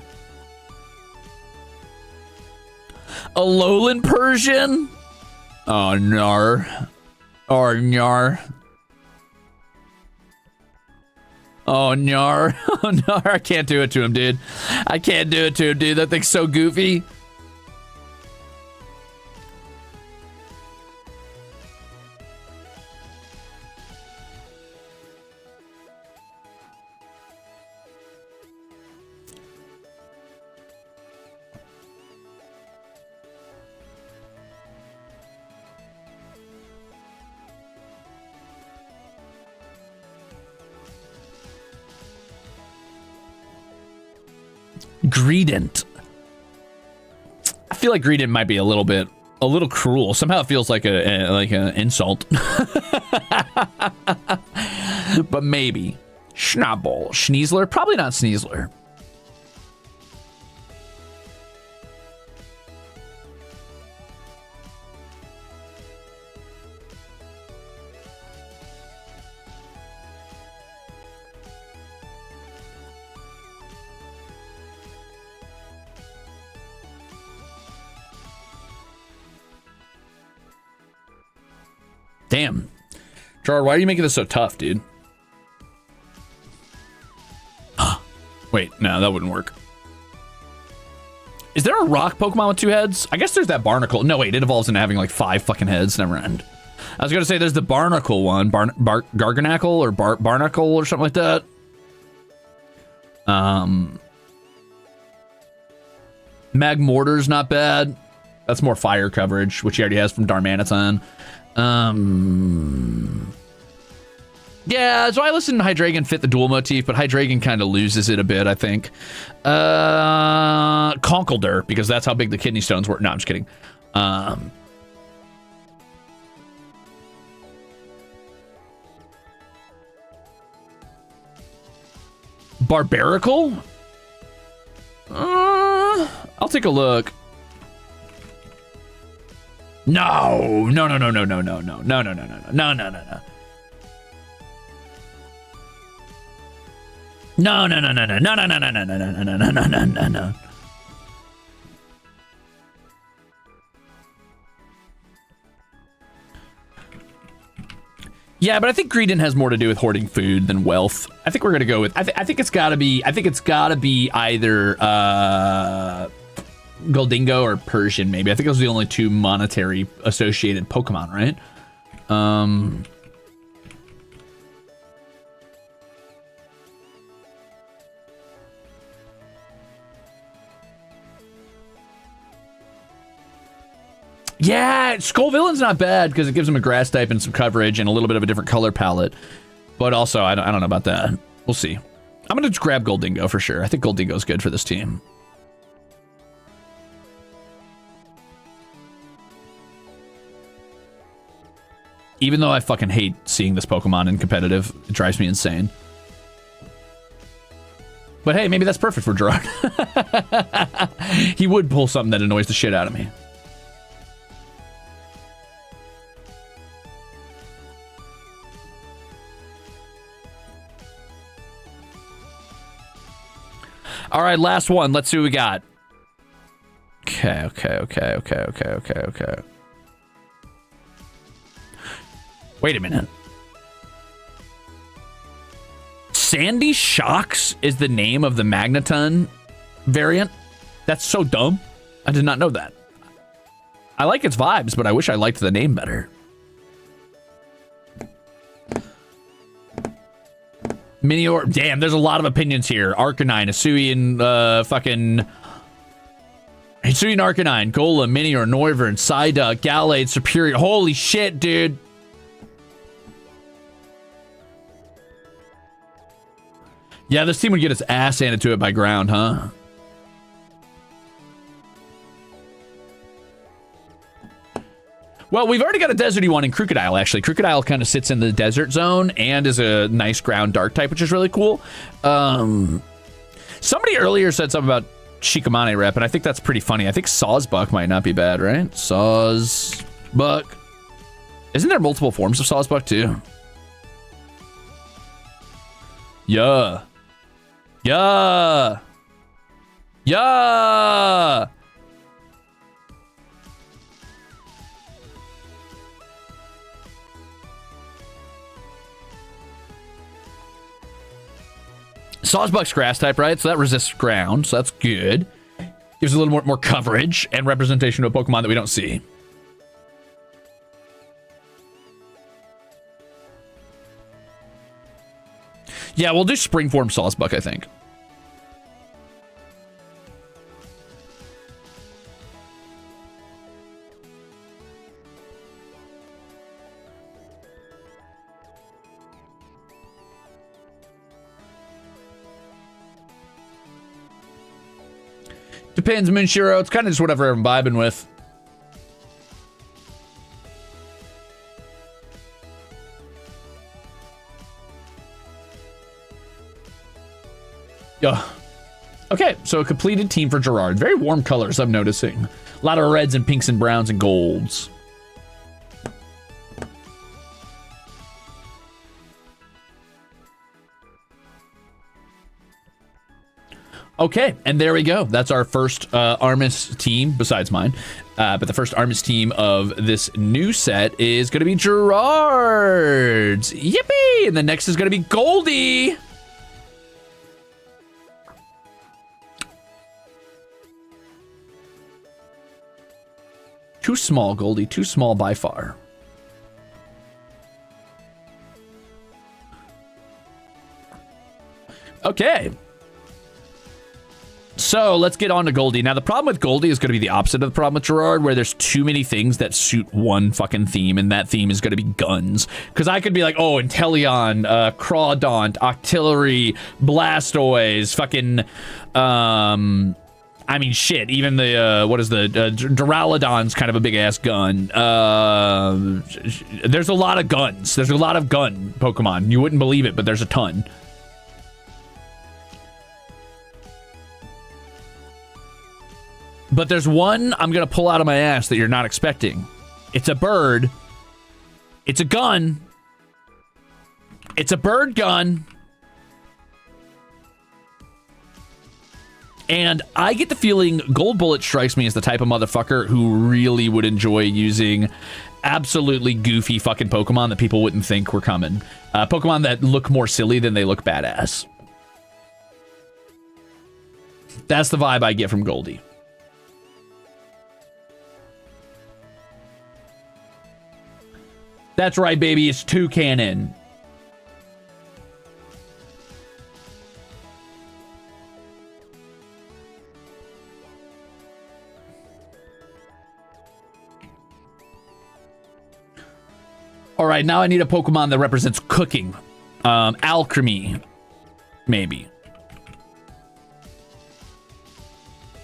Alolan Persian? Oh, nar. Oh, nar. Oh, nar. Oh, nar. I can't do it to him, dude. I can't do it to him, dude. That thing's so goofy. Greedent. I feel like Greedent might be a little cruel. Somehow it feels like an insult. But maybe. Schnabel. Schneasler? Probably not Sneasler. Damn. Gerard, why are you making this so tough, dude? Wait, no, that wouldn't work. Is there a rock Pokemon with 2 heads? I guess there's that Barnacle. No, wait, it evolves into having like 5 fucking heads. Never end. I was going to say there's the Barnacle one. Garganacle or Barnacle or something like that. Magmortar's not bad. That's more fire coverage, which he already has from Darmanitan. Yeah, so I listen to Hydreigon fit the dual motif, but Hydreigon kind of loses it a bit, I think. Conkeldurr, because that's how big the kidney stones were. No, I'm just kidding. Barbaracle? I'll take a look. No. No. Yeah, but I think Greedent has more to do with hoarding food than wealth. I think we're gonna go with. I think it's gotta be. I think it's gotta be either Goldingo or Persian. Maybe I think those are the only 2 monetary associated Pokemon, right? Yeah, Skullvillain's not bad because it gives him a grass type and some coverage and a little bit of a different color palette. But also, I don't know about that. We'll see. I'm going to just grab Goldingo for sure. I think Goldingo's good for this team. Even though I fucking hate seeing this Pokemon in competitive, it drives me insane. But hey, maybe that's perfect for Gerard. He would pull something that annoys the shit out of me. All right, last one. Let's see what we got. Okay. Wait a minute. Sandy Shocks is the name of the Magneton variant? That's so dumb. I did not know that. I like its vibes, but I wish I liked the name better. Minior, damn, there's a lot of opinions here. Arcanine, Hisuian, Hisuian Arcanine, Golem, Minior, Noivern, Psyduck, Gallade, Superior. Holy shit, dude. Yeah, this team would get its ass handed to it by ground, huh? Well, we've already got a deserty one in Crocodile, actually. Crocodile kind of sits in the desert zone and is a nice ground dark type, which is really cool. Somebody earlier said something about Shikamane rep, and I think that's pretty funny. I think Sawsbuck might not be bad, right? Sawsbuck. Isn't there multiple forms of Sawsbuck, too? Yeah. Yeah. Yeah. Sawsbuck's grass type, right? So that resists ground, so that's good. Gives a little more coverage and representation of a Pokemon that we don't see. Yeah, we'll do Spring Form Sawsbuck, I think. Depends, Moonshiro. It's kind of just whatever I'm vibing with. Yeah. Okay, so a completed team for Gerard. Very warm colors, I'm noticing. A lot of reds and pinks and browns and golds. Okay, and there we go. That's our first Armis team, besides mine. But the first Armis team of this new set is going to be Gerard's. Yippee! And the next is going to be Goldie. Too small, Goldie. Too small by far. Okay. So let's get on to Goldie. Now, the problem with Goldie is going to be the opposite of the problem with Gerard, where there's too many things that suit one fucking theme, and that theme is going to be guns. Because I could be like, oh, Inteleon, Crawdaunt, Octillery, Blastoise, fucking, I mean, shit, even the, what is the, Duraludon's kind of a big-ass gun. There's a lot of guns. There's a lot of gun Pokemon. You wouldn't believe it, but there's a ton. But there's one I'm going to pull out of my ass that you're not expecting. It's a bird. It's a gun. It's a bird gun. And I get the feeling Gold Bullet strikes me as the type of motherfucker who really would enjoy using absolutely goofy fucking Pokemon that people wouldn't think were coming. Pokemon that look more silly than they look badass. That's the vibe I get from Goldie. That's right, baby. It's Toucannon. All right, now I need a Pokemon that represents cooking. Alchemy, maybe.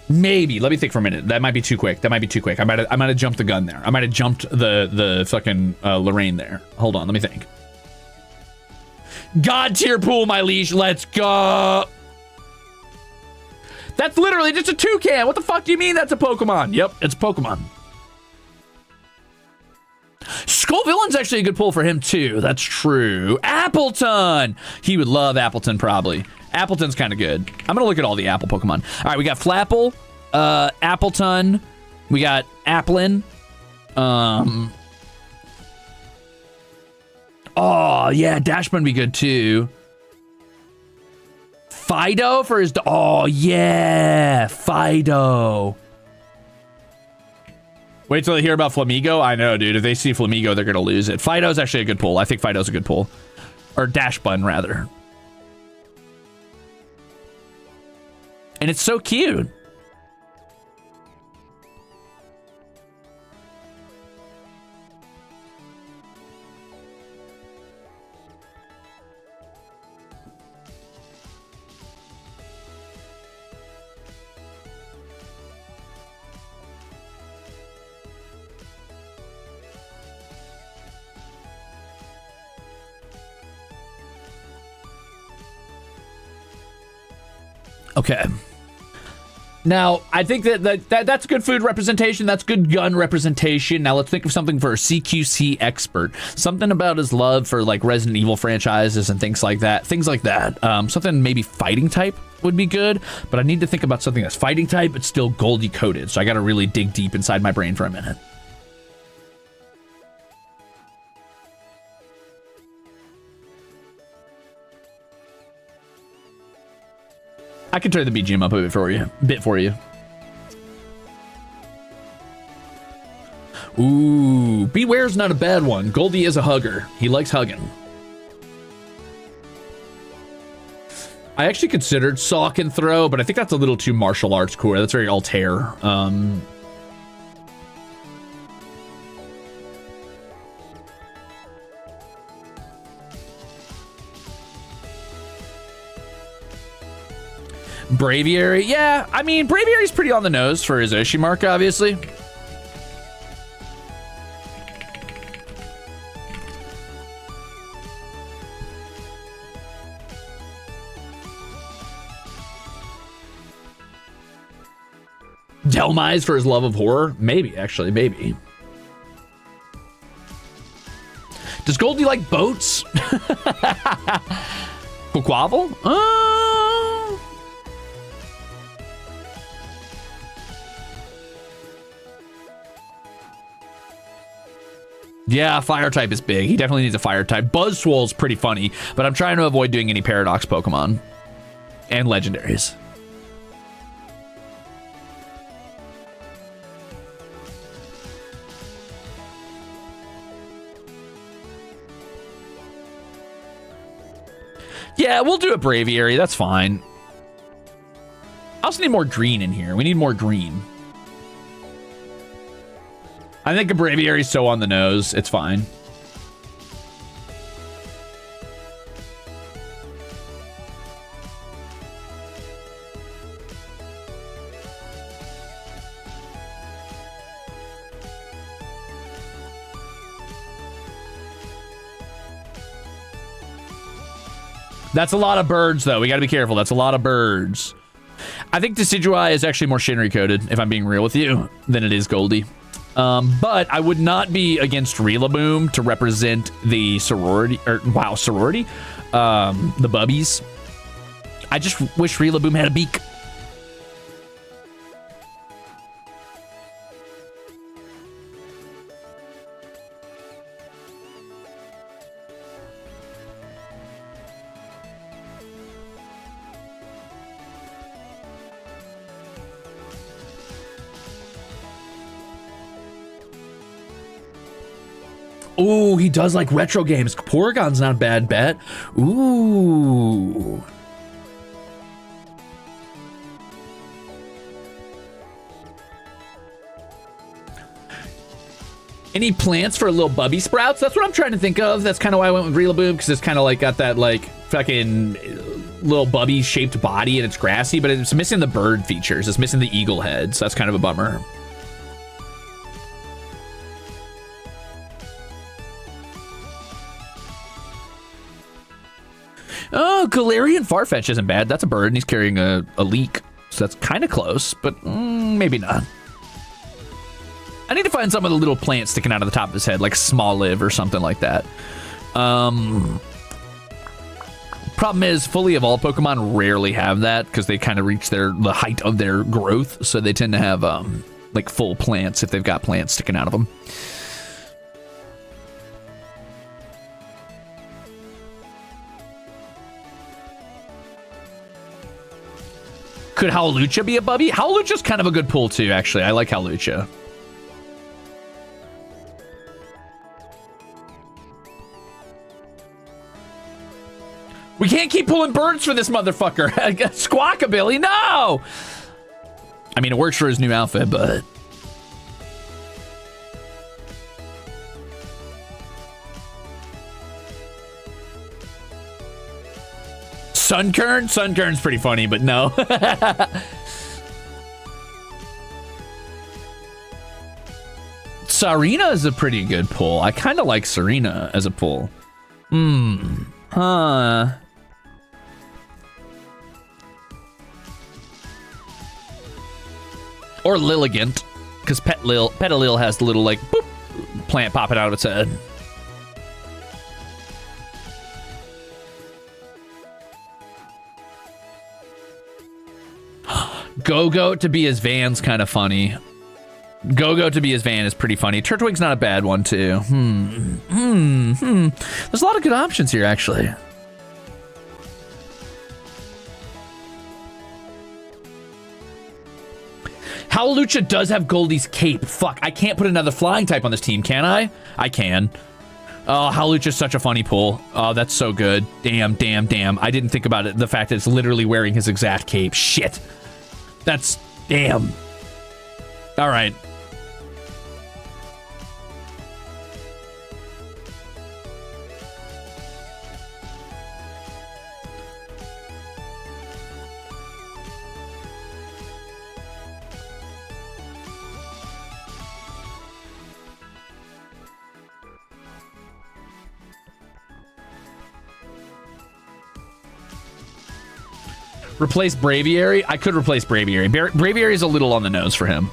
Maybe. Let me think for a minute. That might be too quick. That might be too quick. I might have jumped the gun there. I might have jumped the fucking Lorraine there. Hold on. Let me think. God tier pool, my liege. Let's go. That's literally just a toucan. What the fuck do you mean that's a Pokemon? Yep, it's a Pokemon. Skullvillain's actually a good pull for him, too. That's true. Appleton! He would love Appleton, probably. Appleton's kind of good. I'm going to look at all the Apple Pokemon. All right, we got Flapple, Appleton. We got Applin. Oh, yeah, Dashman would be good, too. Fido for his... Oh, yeah, Fido. Wait till they hear about Flamigo. I know, dude. If they see Flamigo, they're going to lose it. Fido's actually a good pull. I think Fido's a good pull. Or Dashbun, rather. And it's so cute. Okay. Now, I think that's good food representation. That's good gun representation. Now, let's think of something for a CQC expert. Something about his love for, like, Resident Evil franchises and things like that. Something maybe fighting type would be good, but I need to think about something that's fighting type but still Goldie coded. So I got to really dig deep inside my brain for a minute. I can turn the BGM up a bit for you. Ooh, Beware's not a bad one. Goldie is a hugger. He likes hugging. I actually considered Salk and Throw, but I think that's a little too martial arts core. That's very Altair. Braviary, yeah. I mean, Braviary's pretty on the nose for his Oshi mark, obviously. Delmise for his love of horror? Maybe, actually, maybe. Does Goldie like boats? Quaquavel? Yeah, fire type is big. He definitely needs a fire type. Buzzswole's pretty funny, but I'm trying to avoid doing any paradox Pokemon and legendaries. Yeah, we'll do a Braviary. That's fine. I also need more green in here. We need more green. I think a Braviary's so on the nose. It's fine. That's a lot of birds, though. We got to be careful. That's a lot of birds. I think Decidueye is actually more Shinry coded, if I'm being real with you, than it is Goldie. But I would not be against Rillaboom to represent the sorority, sorority, the bubbies. I just wish Rillaboom had a beak. Ooh, he does like retro games. Porygon's not a bad bet. Ooh. Any plants for a little Bubby Sprouts? That's what I'm trying to think of. That's kind of why I went with Rillaboom, because it's kind of like got that like fucking little Bubby shaped body and it's grassy, but it's missing the bird features. It's missing the eagle head, so that's kind of a bummer. Oh, Galarian Farfetch isn't bad. That's a bird, and he's carrying a leek. So that's kind of close, but maybe not. I need to find some of the little plants sticking out of the top of his head, like Smoliv or something like that. Problem is, fully evolved Pokemon rarely have that because they kind of reach the height of their growth. So they tend to have like full plants if they've got plants sticking out of them. Could Howlucha be a Bubby? Howlucha's kind of a good pull too, actually. I like Howlucha. We can't keep pulling birds for this motherfucker. Squawkabilly, no! I mean, it works for his new outfit, but... Sunkern? Sunkern's pretty funny, but no. Sarina is a pretty good pull. I kind of like Sarina as a pull. Or Lilligant, because Petalil has the little, like, boop, plant popping out of its head. Go-Go to be his Van's kind of funny. Go-Go to be his Van is pretty funny. Turtwig's not a bad one, too. There's a lot of good options here, actually. Howlucha does have Goldie's cape. Fuck, I can't put another flying type on this team, can I? I can. Oh, Howlucha's such a funny pull. Oh, that's so good. Damn. I didn't think about it. The fact that it's literally wearing his exact cape. Shit. That's... damn. All right. Replace Braviary? I could replace Braviary. Braviary is a little on the nose for him.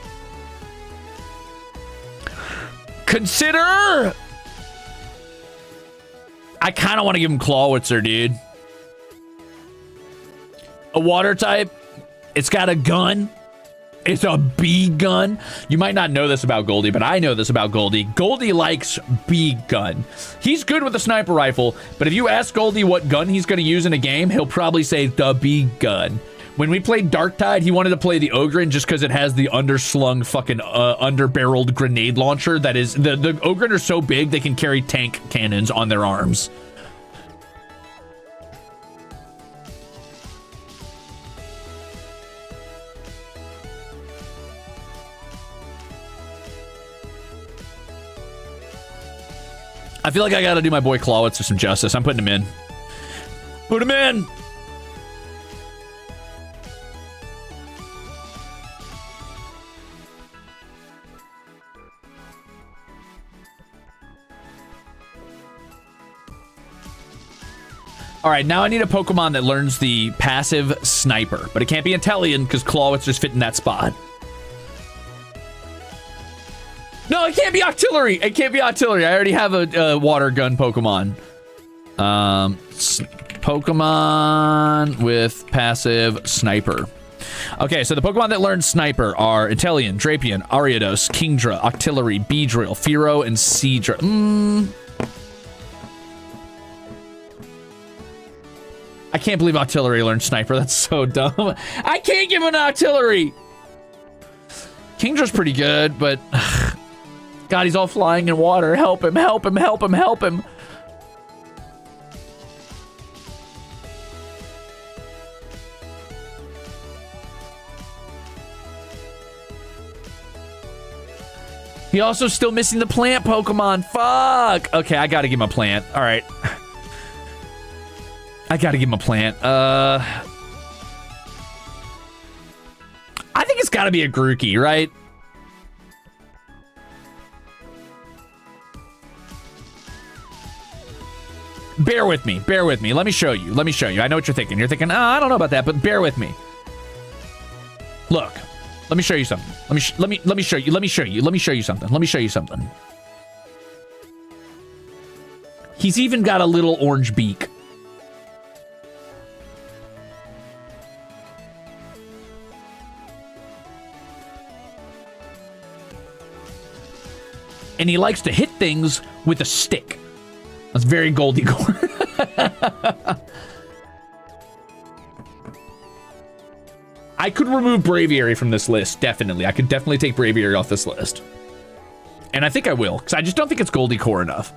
Consider! I kind of want to give him Clawitzer, dude. A water type. It's got a gun. It's a bee gun. You might not know this about Goldie, but I know this about Goldie. Goldie likes bee gun. He's good with a sniper rifle, but if you ask Goldie what gun he's going to use in a game, he'll probably say the bee gun. When we played Darktide, he wanted to play the Ogren just because it has the underslung fucking underbarreled grenade launcher. That is, the Ogren are so big they can carry tank cannons on their arms. I feel like I gotta do my boy Clawitzer some justice. I'm putting him in. Put him in! Alright, now I need a Pokemon that learns the passive Sniper. But it can't be Inteleon, because Clawitzer's fit in that spot. No, it can't be Octillery. It can't be Octillery. I already have a water gun Pokemon. Pokemon with passive Sniper. Okay, so the Pokemon that learn Sniper are Inteleon, Drapion, Ariados, Kingdra, Octillery, Beedrill, Fearow, and Seadra. I can't believe Octillery learned Sniper. That's so dumb. I can't give him an Octillery. Kingdra's pretty good, but... God, he's all flying in water. Help him, help him, help him, help him. He also still missing the plant Pokemon. Fuck. Okay, I gotta give him a plant. All right. I gotta give him a plant. I think it's gotta be a Grookey, right? Bear with me. Bear with me. Let me show you. Let me show you. I know what you're thinking. You're thinking, oh, I don't know about that, but bear with me. Look. Let me show you something. Let me show you. Let me show you. Let me show you something. Let me show you something. He's even got a little orange beak. And he likes to hit things with a stick. That's very Goldie Core. I could remove Braviary from this list, definitely. I could definitely take Braviary off this list. And I think I will, because I just don't think it's Goldie Core enough.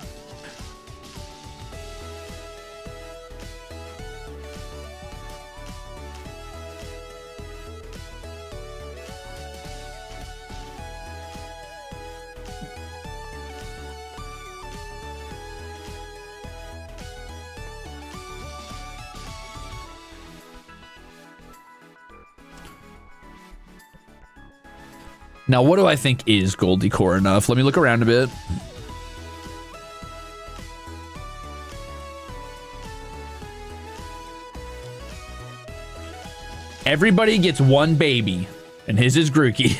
Now, what do I think is Goldie Core enough? Let me look around a bit. Everybody gets one baby. And his is Grookey.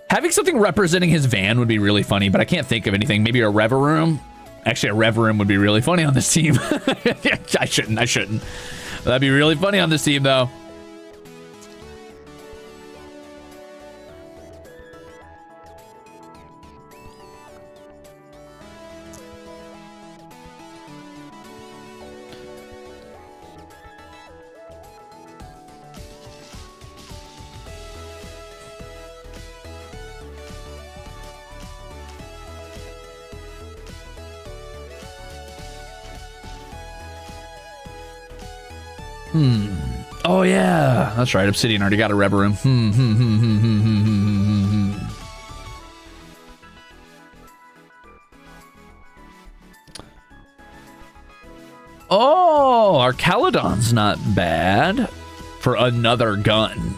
Having something representing his van would be really funny, but I can't think of anything. Maybe a Reveroom. Actually, a Reveroom would be really funny on this team. I shouldn't. That'd be really funny on this team, though. Oh yeah, that's right. Obsidian already got a Reveroom. Oh, our Caledon's not bad for another gun.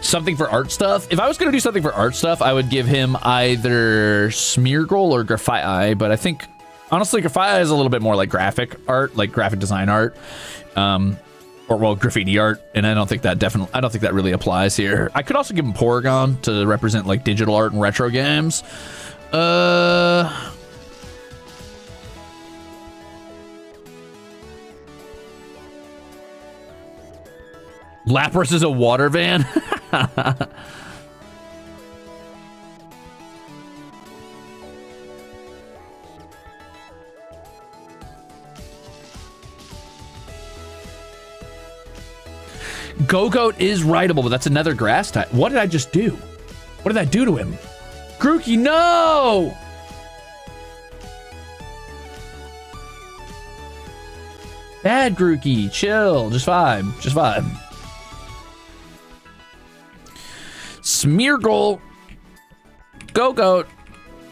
Something for art stuff. If I was going to do something for art stuff, I would give him either Smeargle or Graphite, but I think honestly, Graphite is a little bit more like graphic art, like graphic design art, or well, graffiti art, and I don't think that really applies here. I could also give him Porygon to represent like digital art and retro games. Lapras is a water van. Go-Goat is rideable, but that's another grass type. What did I just do? What did I do to him? Grookey, no! Bad Grookey, chill, just vibe, just vibe. Smeargle. Go-Goat.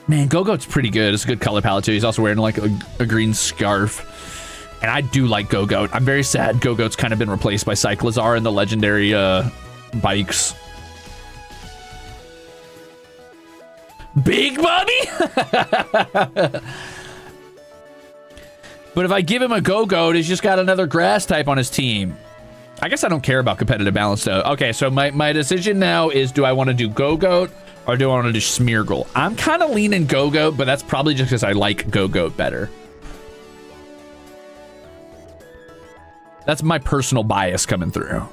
Man, Go-Goat's pretty good. It's a good color palette too. He's also wearing like a green scarf. And I do like Go-Goat. I'm very sad Go-Goat's kind of been replaced by Cyclizar in the legendary bikes. Big Bobby? But if I give him a Go-Goat, he's just got another grass type on his team. I guess I don't care about competitive balance though. Okay, so my decision now is, do I want to do Go-Goat or do I want to do Smeargle? I'm kind of leaning Go-Goat, but that's probably just because I like Go-Goat better. That's my personal bias coming through.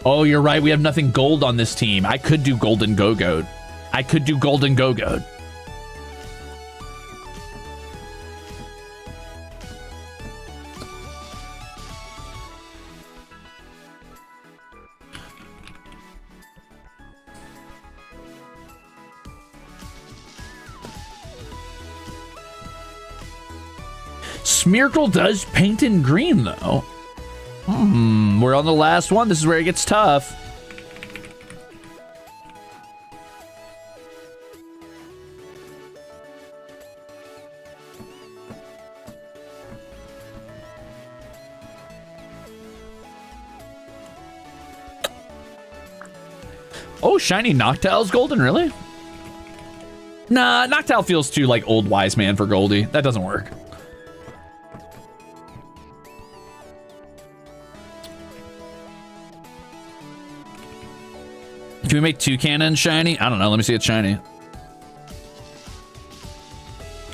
Oh, you're right. We have nothing gold on this team. I could do Golden Go-Goat. I could do Golden Go-Goat. Smeargle does paint in green, though. We're on the last one. This is where it gets tough. Oh, shiny Noctowl's golden, really? Nah, Noctowl feels too like old wise man for Goldie. That doesn't work. Can we make Toucannon shiny? I don't know. Let me see it shiny.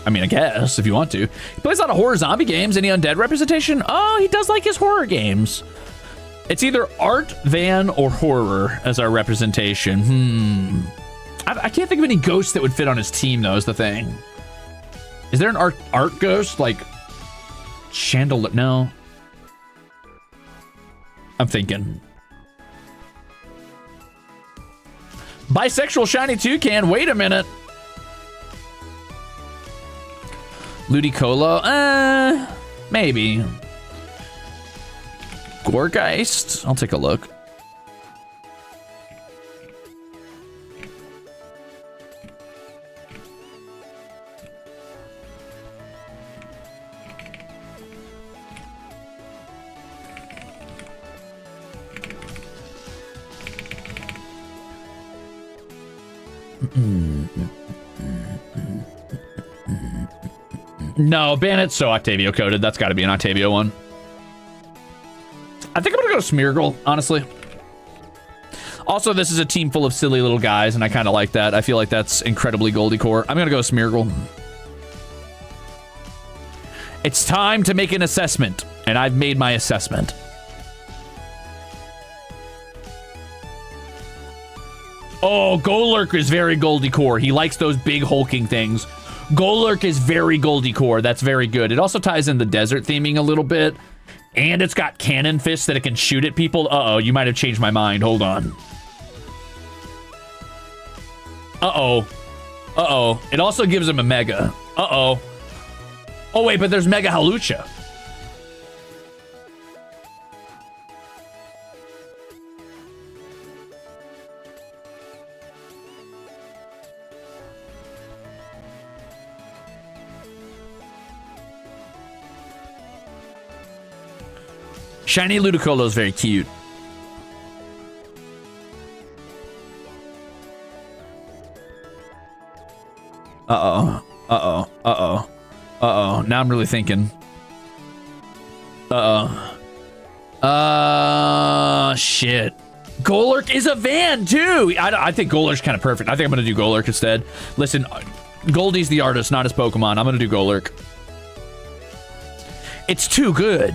I mean, I guess, if you want to. He plays a lot of horror zombie games. Any undead representation? Oh, he does like his horror games. It's either art, van, or horror as our representation. I can't think of any ghosts that would fit on his team, though, is the thing. Is there an art ghost? Like, Chandelier? No. I'm thinking. Bisexual shiny Toucan. Wait a minute. Ludicolo? Maybe. Gourgeist? I'll take a look. No, Bandit's so Octavio coded. That's got to be an Octavio one. I think I'm going to go Smeargle, honestly. Also, this is a team full of silly little guys, and I kind of like that. I feel like that's incredibly Goldie core. I'm going to go Smeargle. It's time to make an assessment, and I've made my assessment. Oh, Golurk is very Goldie core. He likes those big hulking things. Golurk is very Goldie core. That's very good. It also ties in the desert theming a little bit. And it's got cannon fists that it can shoot at people. Uh-oh, you might have changed my mind. Hold on. Uh-oh. Uh-oh. It also gives him a Mega. Uh-oh. Oh, wait, but there's Mega Halucha. Shiny Ludicolo is very cute. Uh-oh. Uh-oh. Uh-oh. Uh-oh. Now I'm really thinking. Uh-oh. Shit. Golurk is a van, too! I think Golurk's kind of perfect. I think I'm going to do Golurk instead. Listen, Goldie's the artist, not his Pokemon. I'm going to do Golurk. It's too good.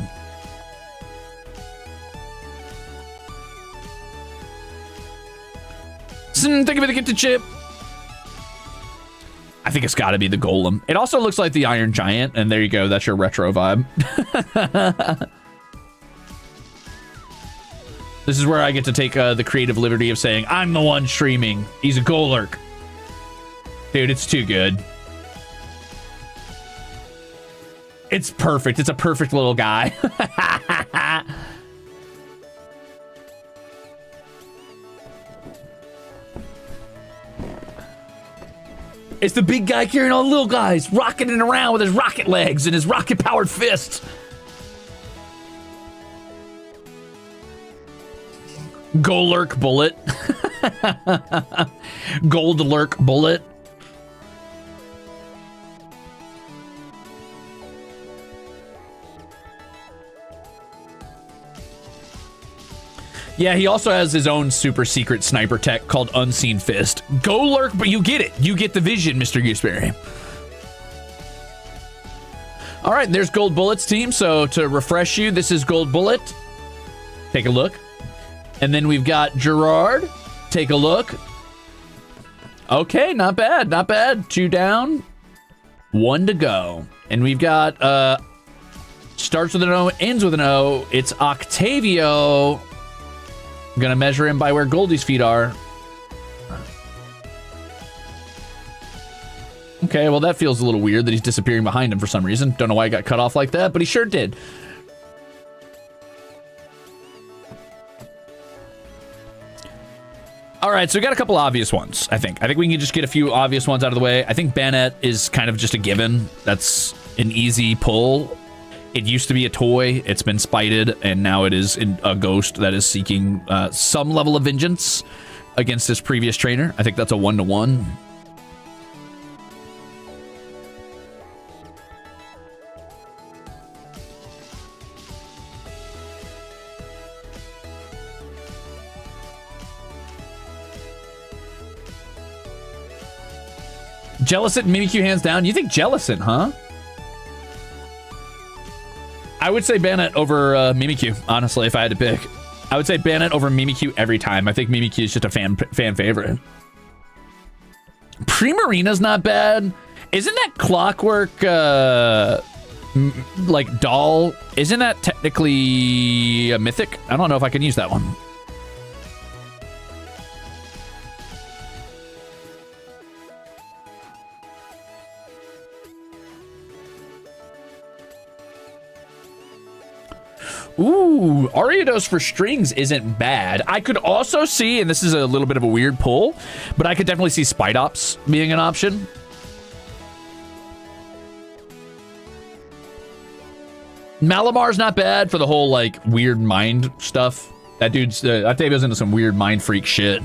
Think of it to get to chip. I think it's got to be the Golem. It also looks like the Iron Giant, and there you go. That's your retro vibe. This is where I get to take the creative liberty of saying, I'm the one streaming. He's a Golurk. Dude, it's too good. It's perfect. It's a perfect little guy. It's the big guy carrying all the little guys, rocketing around with his rocket legs and his rocket-powered fists. Golurk Bullet. Gold Lurk Bullet. Yeah, he also has his own super secret sniper tech called Unseen Fist. Golurk, but you get it. You get the vision, Mr. Gooseberry. All right, there's Gold Bullet's team. So to refresh you, this is Gold Bullet. Take a look. And then we've got Gerard. Take a look. Okay, not bad, not bad. 2 down, 1 to go. And we've got, starts with an O, ends with an O. It's Octavio. I'm gonna measure him by where Goldie's feet are. Okay, well, that feels a little weird that he's disappearing behind him for some reason. Don't know why he got cut off like that, but he sure did. All right, so we got a couple obvious ones, I think. I think we can just get a few obvious ones out of the way. I think Banette is kind of just a given. That's an easy pull. It used to be a toy, it's been spited, and now it is a ghost that is seeking some level of vengeance against his previous trainer. I think that's a 1-to-1. Jellicent and Mimikyu hands down. You think Jellicent, huh? I would say Banette over Mimikyu, honestly, if I had to pick. I would say Banette over Mimikyu every time. I think Mimikyu is just a fan favorite. Primarina's not bad. Isn't that Clockwork, like, doll? Isn't that technically a mythic? I don't know if I can use that one. Ooh, Ariados for strings isn't bad. I could also see, and this is a little bit of a weird pull, but I could definitely see Spidops being an option. Malabar's not bad for the whole, like, weird mind stuff. That dude's, Octavio's into some weird mind freak shit.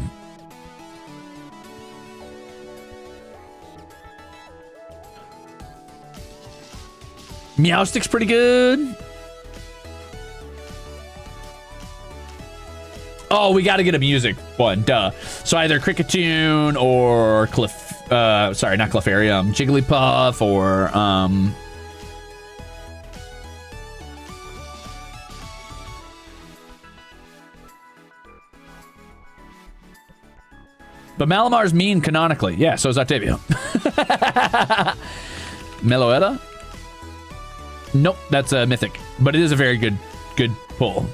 Meowstic's pretty good. Oh, we got to get a music one, duh. So either Cricketune or sorry, not Clefairy, Jigglypuff or but Malamar's mean canonically. Yeah, so is Octavio. Meloetta? Nope, that's a mythic, but it is a very good pull.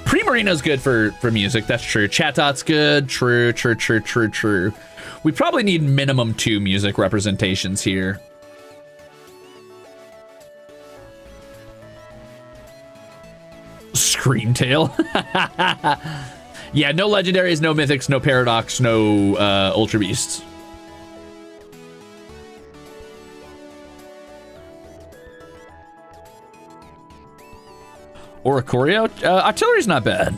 Primarina's good for music, that's true. Chatot good, true. We probably need minimum 2 music representations here. Screamtail. Yeah, no legendaries, no mythics, no paradox, no ultra beasts. Oricorio? Artillery's not bad.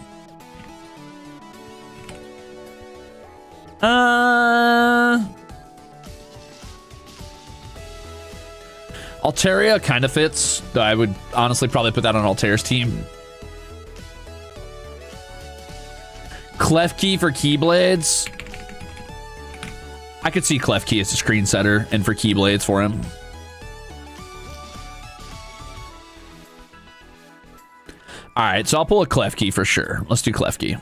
Altaria kind of fits. I would honestly probably put that on Altair's team. Klefki for Keyblades. I could see Klefki as a screen setter and for Keyblades for him. All right, so I'll pull a Klefki for sure. Let's do Klefki.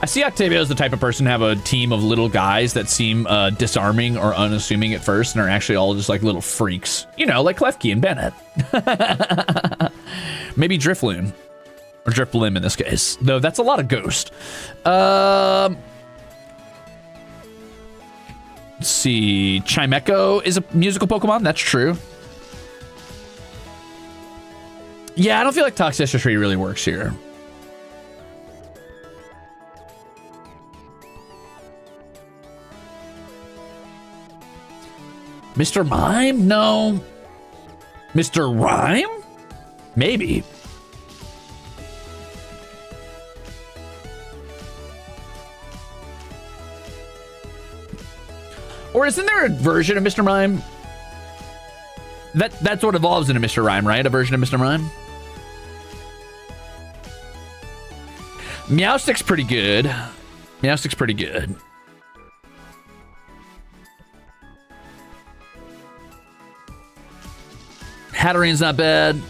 I see Octavio as the type of person to have a team of little guys that seem disarming or unassuming at first and are actually all just like little freaks. You know, like Klefki and Bennett. Maybe Drifloon. Or Drifblim in this case. Though that's a lot of Ghost. Let's see. Chimecho is a musical Pokemon. That's true. Yeah, I don't feel like Toxicity really works here. Mr. Mime? No. Mr. Rhyme? Maybe. Or isn't there a version of Mr. Mime? That's what evolves into Mr. Rhyme, right? A version of Mr. Mime? Meowstic's pretty good. Meowstic's pretty good. Hatterene's not bad.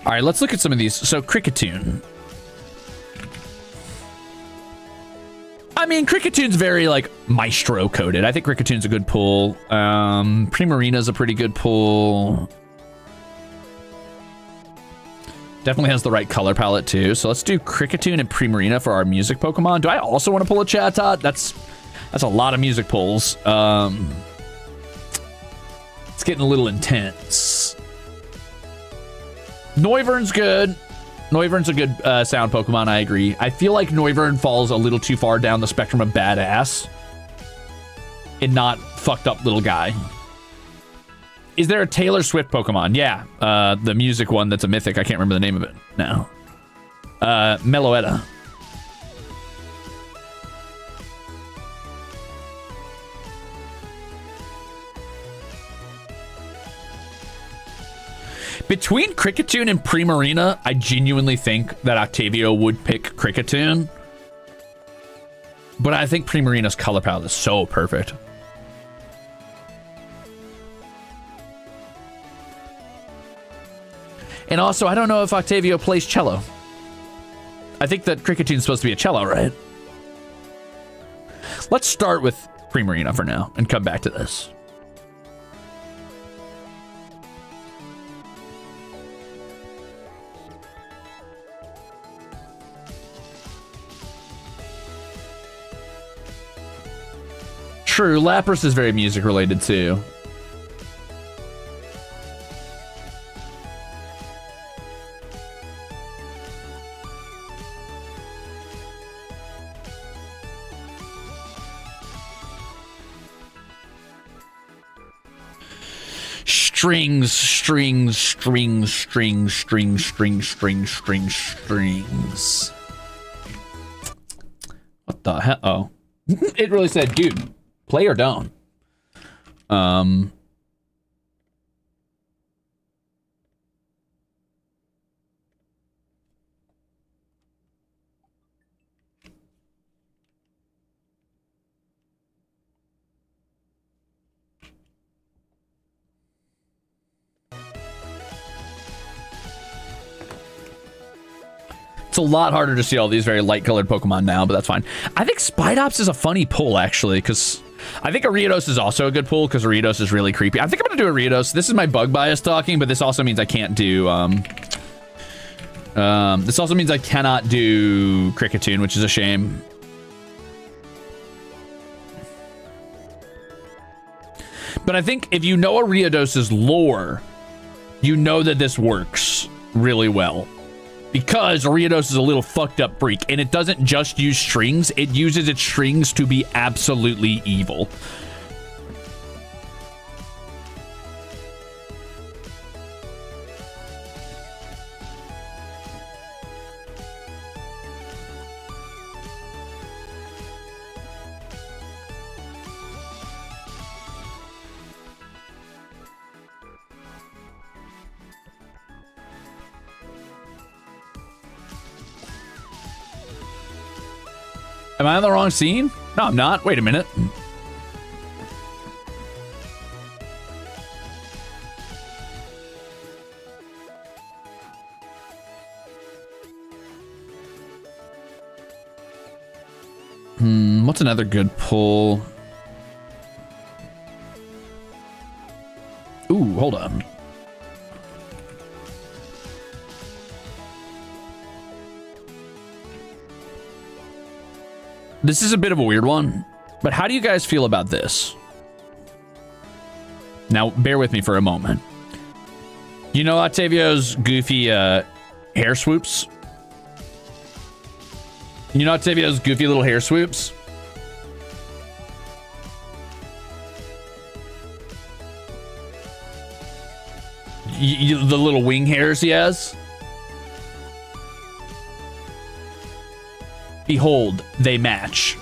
All right, let's look at some of these. So Cricketune. I mean, Cricketune very, like, Maestro-coded. I think Cricketune a good pull. Primarina's a pretty good pull. Definitely has the right color palette, too. So let's do Cricketune and Primarina for our music Pokemon. Do I also want to pull a Chatot? That's a lot of music pulls. It's getting a little intense. Noivern's good. Noivern's a good sound Pokemon, I agree. I feel like Noivern falls a little too far down the spectrum of badass and not fucked up little guy. Is there a Taylor Swift Pokemon? Yeah, the music one that's a mythic. I can't remember the name of it now. Meloetta. Between Cricketune and Primarina, I genuinely think that Octavio would pick Cricketune. But I think Primarina's color palette is so perfect. And also, I don't know if Octavio plays cello. I think that Cricketune's supposed to be a cello, right? Let's start with Primarina for now and come back to this. True, Lapras is very music related too. strings, strings, strings, strings, strings, strings, strings, strings, strings. What the hell? Oh. It really said, dude, play or don't. It's a lot harder to see all these very light-colored Pokemon now, but that's fine. I think Spidops is a funny pull, actually, because I think Ariados is also a good pull, because Ariados is really creepy. I think I'm going to do Ariados. This is my bug bias talking, but this also means I can't do... this also means I cannot do Kricketune, which is a shame. But I think if you know Ariados' lore, you know that this works really well. Because Ariados is a little fucked up freak, and it doesn't just use strings, it uses its strings to be absolutely evil. Am I on the wrong scene? No, I'm not. Wait a minute. What's another good pull? Ooh, hold on. This is a bit of a weird one, but how do you guys feel about this? Now, bear with me for a moment. You know Octavio's goofy hair swoops? You know Octavio's goofy little hair swoops? The little wing hairs he has? Behold, they match.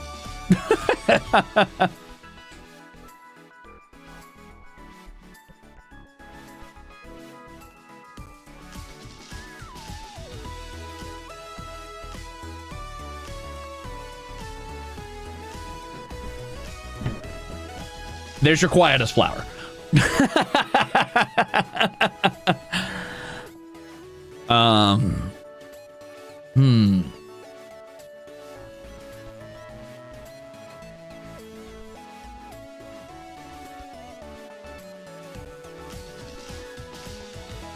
There's your Quietus flower.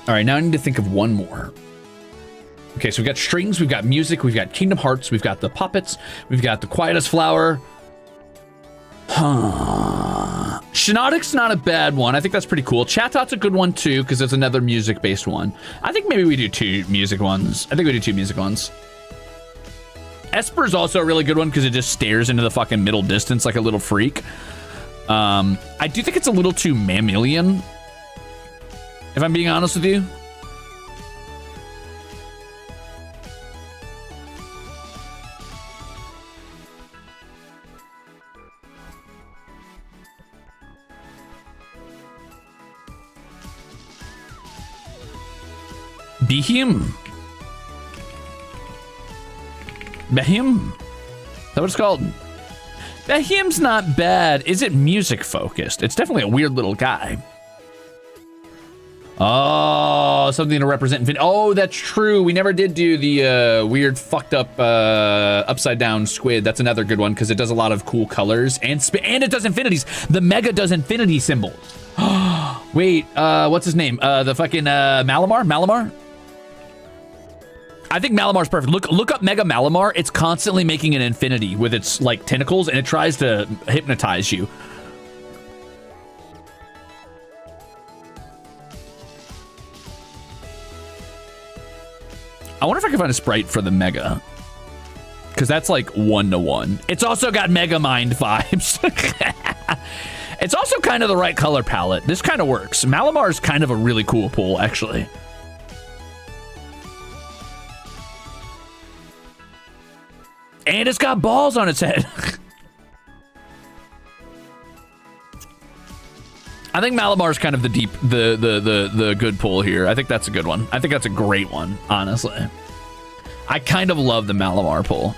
All right, now I need to think of one more. Okay, so we've got strings, we've got music, we've got Kingdom Hearts, we've got the puppets, we've got the Quietus flower. Shiinotic's not a bad one. I think that's pretty cool. Chatot's a good one too, because it's another music-based one. I think maybe we do two music ones. Esper's also a really good one because it just stares into the fucking middle distance like a little freak. I do think it's a little too mammalian, if I'm being honest with you. Behim. Behim? Is that what it's called? Behim's not bad. Is it music focused? It's definitely a weird little guy. Oh, something to represent infinity. Oh, that's true. We never did do the weird fucked up upside down squid. That's another good one because it does a lot of cool colors and it does infinities. The Mega does infinity symbols. Wait, what's his name? The fucking Malamar? I think Malamar's perfect. Look up Mega Malamar. It's constantly making an infinity with its like tentacles, and it tries to hypnotize you. I wonder if I can find a sprite for the Mega, because that's like 1-to-1. It's also got Mega Mind vibes. It's also kind of the right color palette. This kind of works. Malamar is kind of a really cool pull, actually. And it's got balls on its head. I think Malamar's kind of the good pull here. I think that's a good one. I think that's a great one, honestly. I kind of love the Malamar pull.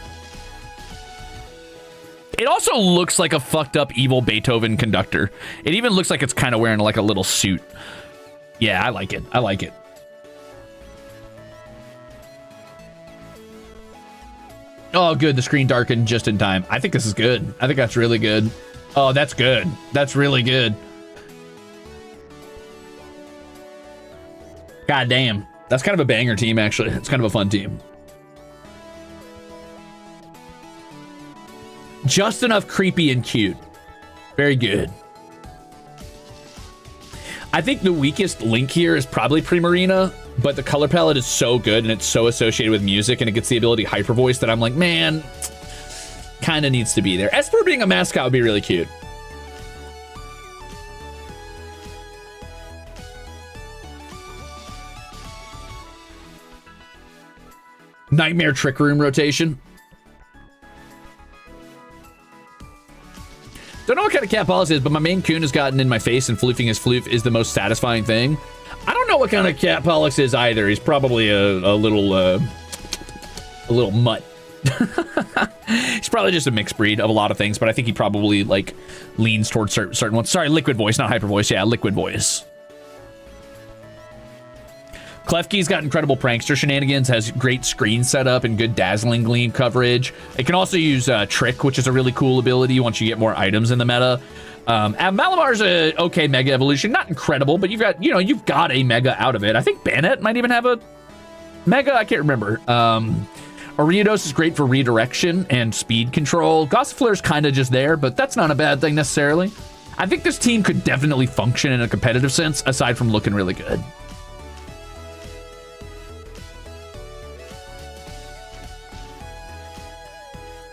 It also looks like a fucked up evil Beethoven conductor. It even looks like it's kind of wearing like a little suit. Yeah, I like it. I like it. Oh, good. The screen darkened just in time. I think this is good. I think that's really good. Oh, that's good. That's really good. God damn. That's kind of a banger team, actually. It's kind of a fun team. Just enough creepy and cute. Very good. I think the weakest link here is probably Primarina, but the color palette is so good and it's so associated with music and it gets the ability Hyper Voice that I'm like, man, kind of needs to be there. Esper being a mascot would be really cute. Nightmare Trick Room rotation. Don't know what kind of cat policy is, but my main coon has gotten in my face and floofing his floof is the most satisfying thing. I don't know what kind of cat Pollux is either. He's probably a little mutt. He's probably just a mixed breed of a lot of things, but I think he probably like leans towards certain ones. Sorry, Liquid Voice, not Hyper Voice. Yeah, Liquid Voice. Klefki's got incredible prankster shenanigans, has great screen setup and good dazzling gleam coverage. It can also use Trick, which is a really cool ability once you get more items in the meta. And Malamar's a okay mega evolution, not incredible, but you've got a mega out of it. I think Banette might even have a mega. I can't remember. Ariados is great for redirection and speed control. Gossifleur's kind of just there, but that's not a bad thing necessarily. I think this team could definitely function in a competitive sense, aside from looking really good.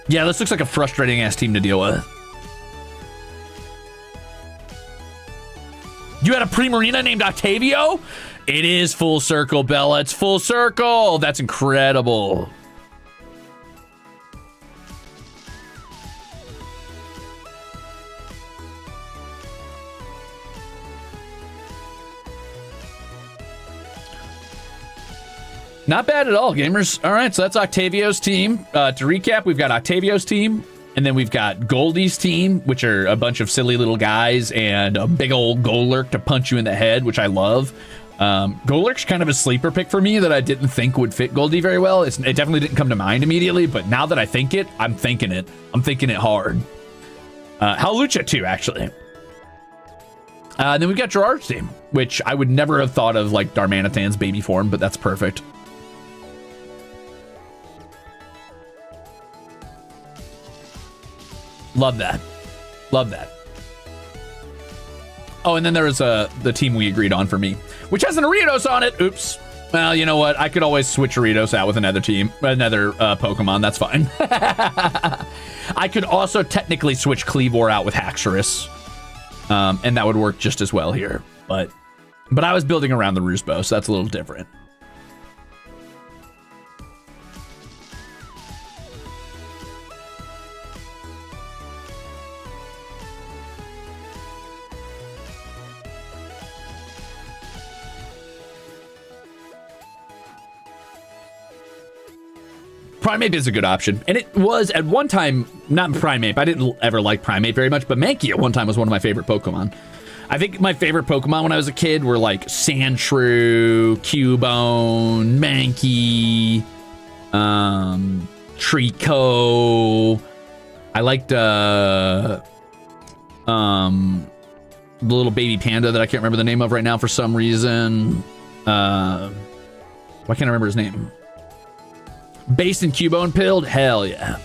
Yeah, this looks like a frustrating ass team to deal with. You had a Primarina named Octavio? It is full circle, Bella. It's full circle. That's incredible. Not bad at all, gamers. All right, so that's Octavio's team. To recap, we've got Octavio's team, and then we've got Goldie's team, which are a bunch of silly little guys, and a big old Golurk to punch you in the head, which I love. Golurk's kind of a sleeper pick for me that I didn't think would fit Goldie very well. It definitely didn't come to mind immediately, but now that I think it, I'm thinking it. I'm thinking it hard. Hawlucha too, actually. Then we've got Gerard's team, which I would never have thought of like Darmanitan's baby form, but that's perfect. Love that. Love that. Oh, and then there was the team we agreed on for me, which has an Ariados on it. Oops. Well, you know what? I could always switch Ariados out with another team, another Pokemon. That's fine. I could also technically switch Cleavor out with Haxorus, and that would work just as well here. But I was building around the Rusbo, so that's a little different. Primeape is a good option, and it was at one time, not Primeape, I didn't ever like Primeape very much, but Mankey at one time was one of my favorite Pokemon. I think my favorite Pokemon when I was a kid were like Sandshrew, Cubone, Mankey, Trico. I liked the little baby panda that I can't remember the name of right now for some reason. Why can't I remember his name? Based in Cubone pilled? Hell yeah.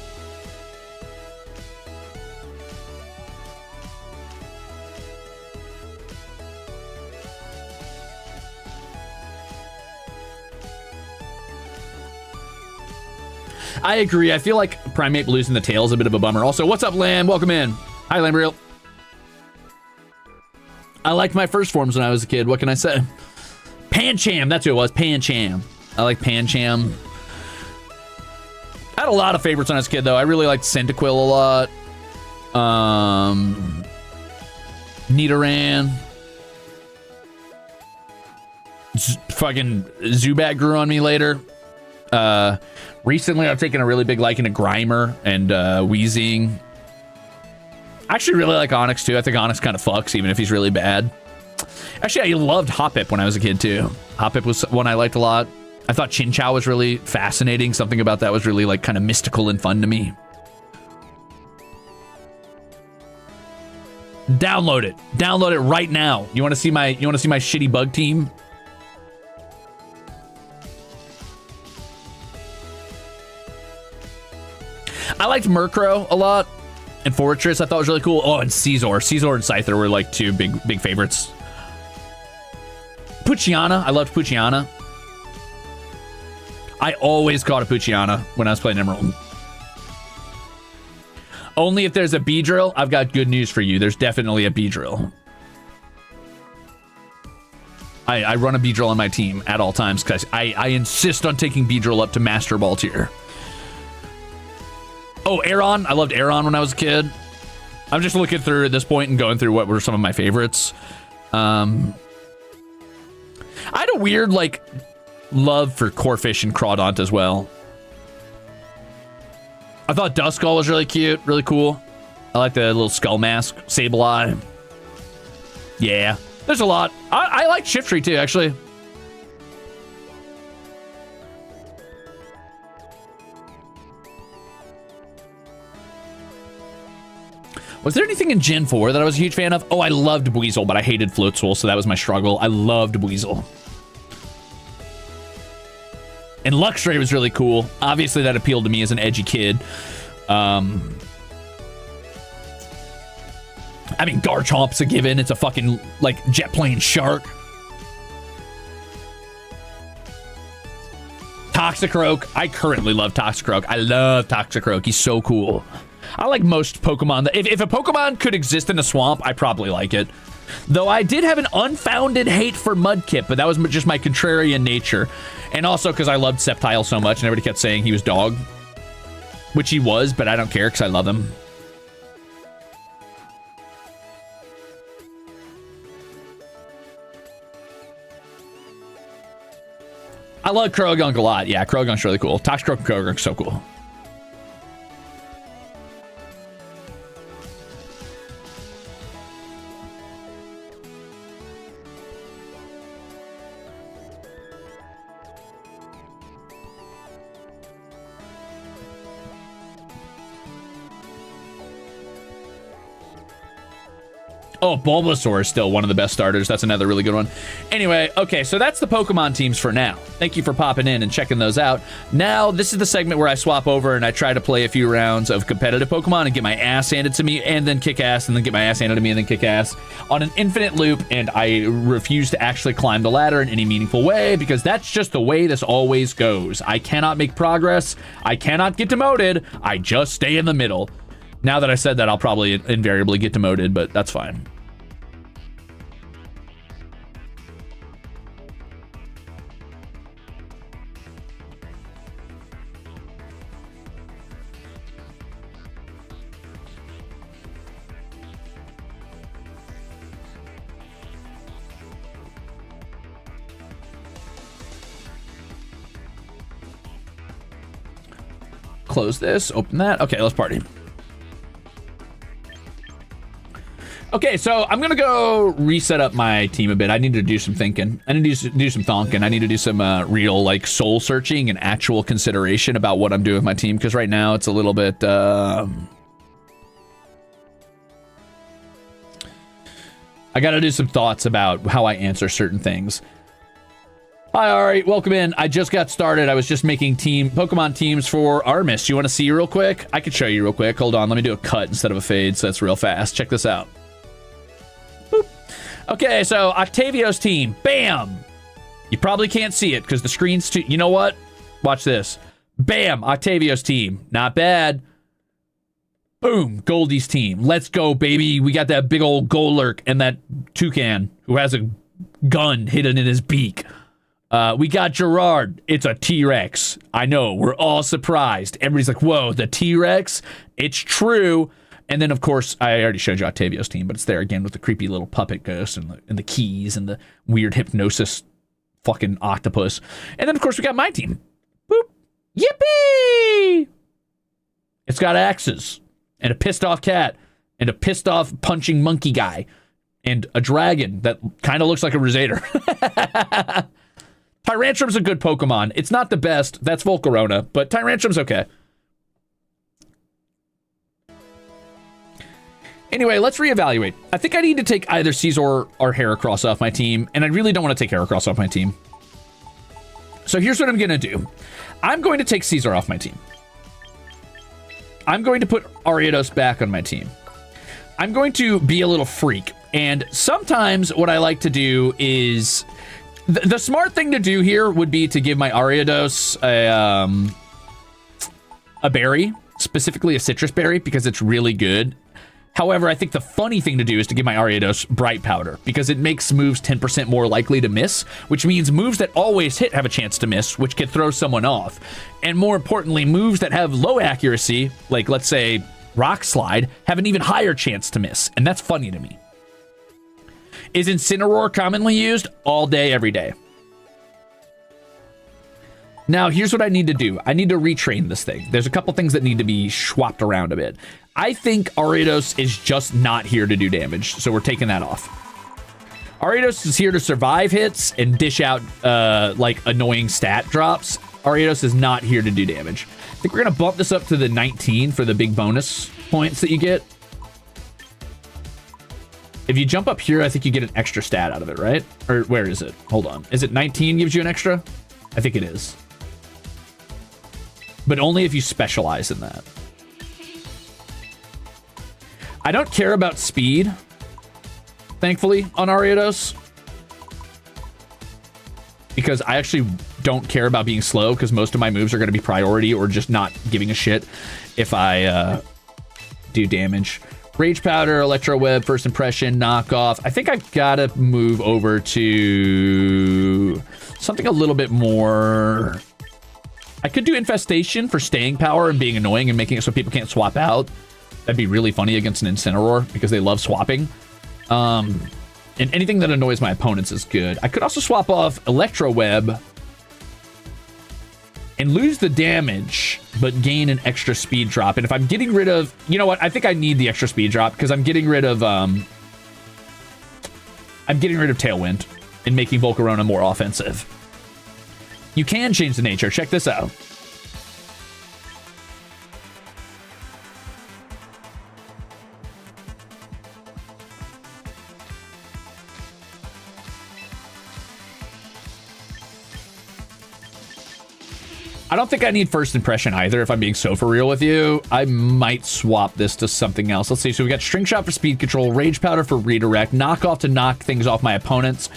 I agree. I feel like Primeape losing the tail is a bit of a bummer. Also, what's up, Lamb? Welcome in. Hi, Lambriel. I liked my first forms when I was a kid. What can I say? Pancham, that's who it was. Pancham. I like Pancham. I had a lot of favorites when I was a kid, though. I really liked Cyndaquil a lot. Nidoran. Fucking Zubat grew on me later. Recently, I've taken a really big liking to Grimer and Weezing. I actually really like Onyx, too. I think Onyx kind of fucks, even if he's really bad. Actually, I loved Hoppip when I was a kid, too. Hoppip was one I liked a lot. I thought Chinchou was really fascinating. Something about that was really, like, kind of mystical and fun to me. Download it. Download it right now. You want to see my shitty bug team? I liked Murkrow a lot, and Fortress I thought was really cool. Oh, and Caesar. Caesar and Scyther were like two big favorites. Poochyena. I loved Poochyena. I always caught a Poochyena when I was playing Emerald. Only if there's a Beedrill. I've got good news for you. There's definitely a Beedrill. I run a Beedrill on my team at all times because I insist on taking Beedrill up to Master Ball tier. Oh, Aeron. I loved Aeron when I was a kid. I'm just looking through at this point and going through what were some of my favorites. I had a weird, like, love for Corphish and Crawdaunt as well. I thought Duskull was really cute, really cool. I like the little skull mask. Sableye. Yeah, there's a lot. I like Shiftry too, actually. Was there anything in Gen 4 that I was a huge fan of? Oh, I loved Buizel, but I hated Floatzel, so that was my struggle. I loved Buizel. And Luxray was really cool. Obviously, that appealed to me as an edgy kid. I mean, Garchomp's a given. It's a fucking, like, jet plane shark. Toxicroak. I currently love Toxicroak. I love Toxicroak. He's so cool. I like most Pokemon. If a Pokemon could exist in a swamp, I probably like it. Though I did have an unfounded hate for Mudkip, but that was just my contrarian nature. And also because I loved Sceptile so much and everybody kept saying he was dog. Which he was, but I don't care because I love him. I love Krogunk a lot. Yeah, Krogunk's really cool. Toxicroak and Krogunk's so cool. Oh, Bulbasaur is still one of the best starters. That's another really good one. Anyway, okay, so that's the Pokemon teams for now. Thank you for popping in and checking those out. Now, this is the segment where I swap over and I try to play a few rounds of competitive Pokemon and get my ass handed to me and then kick ass and then get my ass handed to me and then kick ass on an infinite loop, and I refuse to actually climb the ladder in any meaningful way because that's just the way this always goes. I cannot make progress. I cannot get demoted. I just stay in the middle. Now that I said that, I'll probably invariably get demoted, but that's fine. Close this, open that. Okay, let's party. Okay, so I'm gonna go reset up my team a bit. I need to do some thinking. I need to do some thonking. I need to do some real, like, soul searching and actual consideration about what I'm doing with my team, because right now it's a little bit I gotta do some thoughts about how I answer certain things. Hi, Ari. Welcome in. I just got started. I was just making Pokemon teams for Armis. You want to see real quick? I could show you real quick. Hold on. Let me do a cut instead of a fade, so that's real fast. Check this out. Boop. Okay, so Octavio's team. Bam! You probably can't see it because the screen's too... You know what? Watch this. Bam! Octavio's team. Not bad. Boom, Goldie's team. Let's go, baby. We got that big old Golurk and that Toucan who has a gun hidden in his beak. We got Gerard. It's a T-Rex. I know, we're all surprised. Everybody's like, whoa, the T-Rex? It's true. And then, of course, I already showed you Octavio's team, but it's there again with the creepy little puppet ghost and the keys and the weird hypnosis fucking octopus. And then, of course, we got my team. Boop. Yippee! It's got axes and a pissed off cat and a pissed off punching monkey guy and a dragon that kind of looks like a Ruzader. Tyrantrum's a good Pokemon. It's not the best. That's Volcarona, but Tyrantrum's okay. Anyway, let's reevaluate. I think I need to take either Caesar or Heracross off my team, and I really don't want to take Heracross off my team. So here's what I'm going to do. I'm going to take Caesar off my team. I'm going to put Ariados back on my team. I'm going to be a little freak, and sometimes what I like to do is... The smart thing to do here would be to give my Ariados a berry, specifically a citrus berry, because it's really good. However, I think the funny thing to do is to give my Ariados Bright Powder, because it makes moves 10% more likely to miss, which means moves that always hit have a chance to miss, which could throw someone off. And more importantly, moves that have low accuracy, like let's say Rock Slide, have an even higher chance to miss, and that's funny to me. Is Incineroar commonly used? All day, every day. Now, here's what I need to do. I need to retrain this thing. There's a couple things that need to be swapped around a bit. I think Ariados is just not here to do damage, so we're taking that off. Ariados is here to survive hits and dish out, like, annoying stat drops. Ariados is not here to do damage. I think we're going to bump this up to the 19 for the big bonus points that you get. If you jump up here, I think you get an extra stat out of it, right? Or where is it? Hold on. Is it 19 gives you an extra? I think it is. But only if you specialize in that. I don't care about speed, thankfully, on Ariados. Because I actually don't care about being slow, because most of my moves are going to be priority or just not giving a shit if I do damage. Rage Powder, Electro Web, First Impression, Knockoff. I think I've got to move over to something a little bit more... I could do Infestation for staying power and being annoying and making it so people can't swap out. That'd be really funny against an Incineroar because they love swapping. And anything that annoys my opponents is good. I could also swap off Electro Web and lose the damage, but gain an extra speed drop. And if I'm getting rid of... You know what? I think I need the extra speed drop because I'm getting rid of... I'm getting rid of Tailwind and making Volcarona more offensive. You can change the nature. Check this out. I don't think I need First Impression either, if I'm being so for real with you. I might swap this to something else. Let's see. So we got String Shot for speed control, Rage Powder for redirect, Knockoff to knock things off my opponents.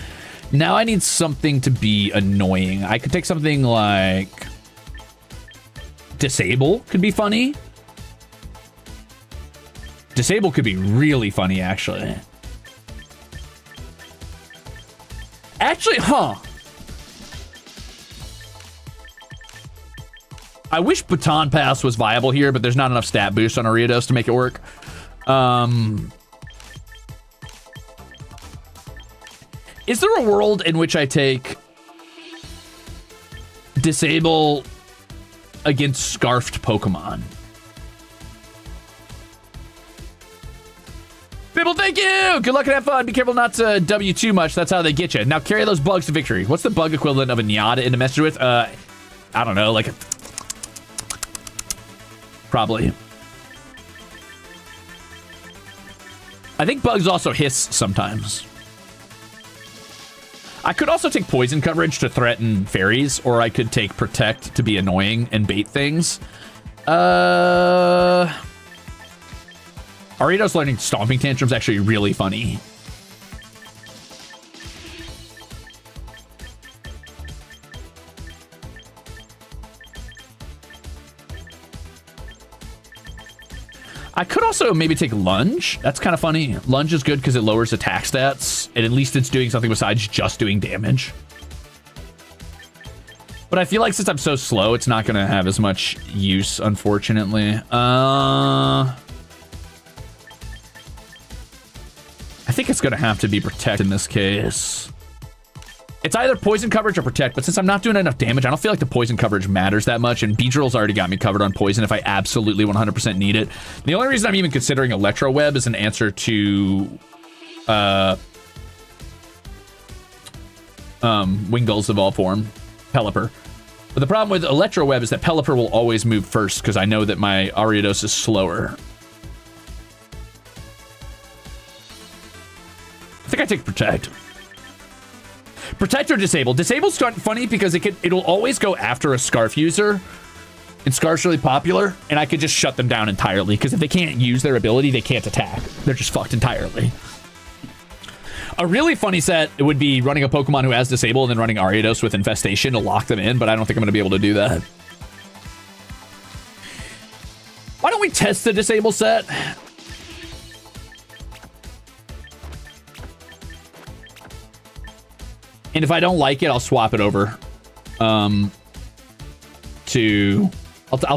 Now I need something to be annoying. I could take something like... Disable could be funny. Disable could be really funny, actually. Actually, huh. I wish Baton Pass was viable here, but there's not enough stat boost on Ariados to make it work. Is there a world in which I take Disable against Scarfed Pokemon? People, thank you! Good luck and have fun. Be careful not to W too much. That's how they get you. Now carry those bugs to victory. What's the bug equivalent of a Nyada in to mess with? I don't know, like a... Probably. I think bugs also hiss sometimes. I could also take poison coverage to threaten fairies, or I could take protect to be annoying and bait things. Ariados learning Stomping Tantrum is actually really funny. I could also maybe take Lunge. That's kind of funny. Lunge is good because it lowers attack stats, and at least it's doing something besides just doing damage. But I feel like since I'm so slow, it's not going to have as much use, unfortunately. I think it's going to have to be Protect in this case. It's either poison coverage or protect, but since I'm not doing enough damage, I don't feel like the poison coverage matters that much, and Beedrill's already got me covered on poison if I absolutely 100% need it. The only reason I'm even considering Electro Web is an answer to Wingul's Evolve form, Pelipper. But the problem with Electro Web is that Pelipper will always move first because I know that my Ariados is slower. I think I take Protect. Protect or Disable. Disable's funny because it'll always go after a Scarf user, and Scarf's really popular, and I could just shut them down entirely because if they can't use their ability, they can't attack. They're just fucked entirely. A really funny set would be running a Pokemon who has Disable and then running Ariados with Infestation to lock them in, but I don't think I'm going to be able to do that. Why don't we test the Disable set? And if I don't like it, I'll swap it over I'll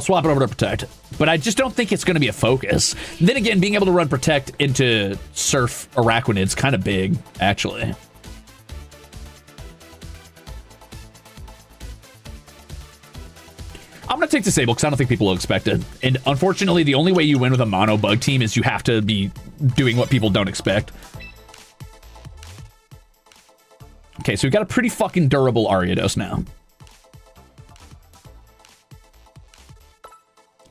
swap it over to Protect. But I just don't think it's going to be a focus. Then again, being able to run Protect into Surf Araquanid's kind of big, actually. I'm going to take Disable because I don't think people will expect it. And unfortunately, the only way you win with a mono bug team is you have to be doing what people don't expect. Okay, so we've got a pretty fucking durable Ariados now.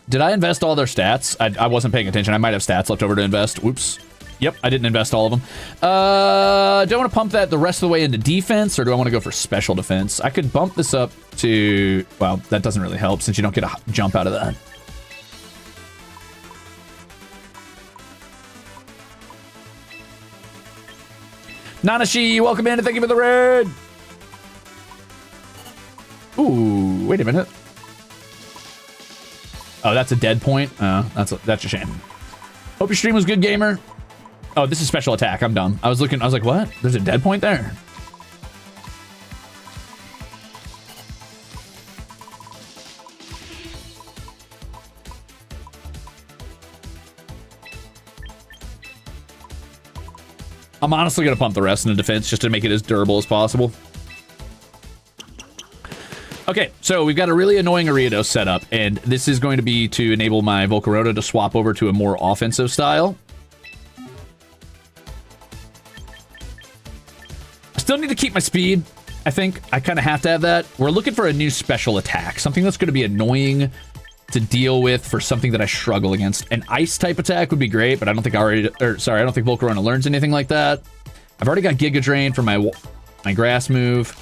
Did I invest all their stats? I wasn't paying attention. I might have stats left over to invest. Whoops. Yep, I didn't invest all of them. Do I want to pump that the rest of the way into defense, or do I want to go for special defense? I could bump this up to... Well, that doesn't really help since you don't get a jump out of that. Nanashi, welcome in and thank you for the raid. Ooh, wait a minute. Oh, that's a dead point. That's a shame. Hope your stream was good, gamer. Oh, this is special attack. I'm dumb. I was like, what? There's a dead point there. I'm honestly going to pump the rest in the defense just to make it as durable as possible. Okay, so we've got a really annoying Ariados setup, and this is going to be to enable my Volcarona to swap over to a more offensive style. I still need to keep my speed, I think. I kind of have to have that. We're looking for a new special attack, something that's going to be annoying to deal with for something that I struggle against. An ice type attack would be great, but I don't think I don't think Volcarona learns anything like that. I've already got Giga Drain for my grass move.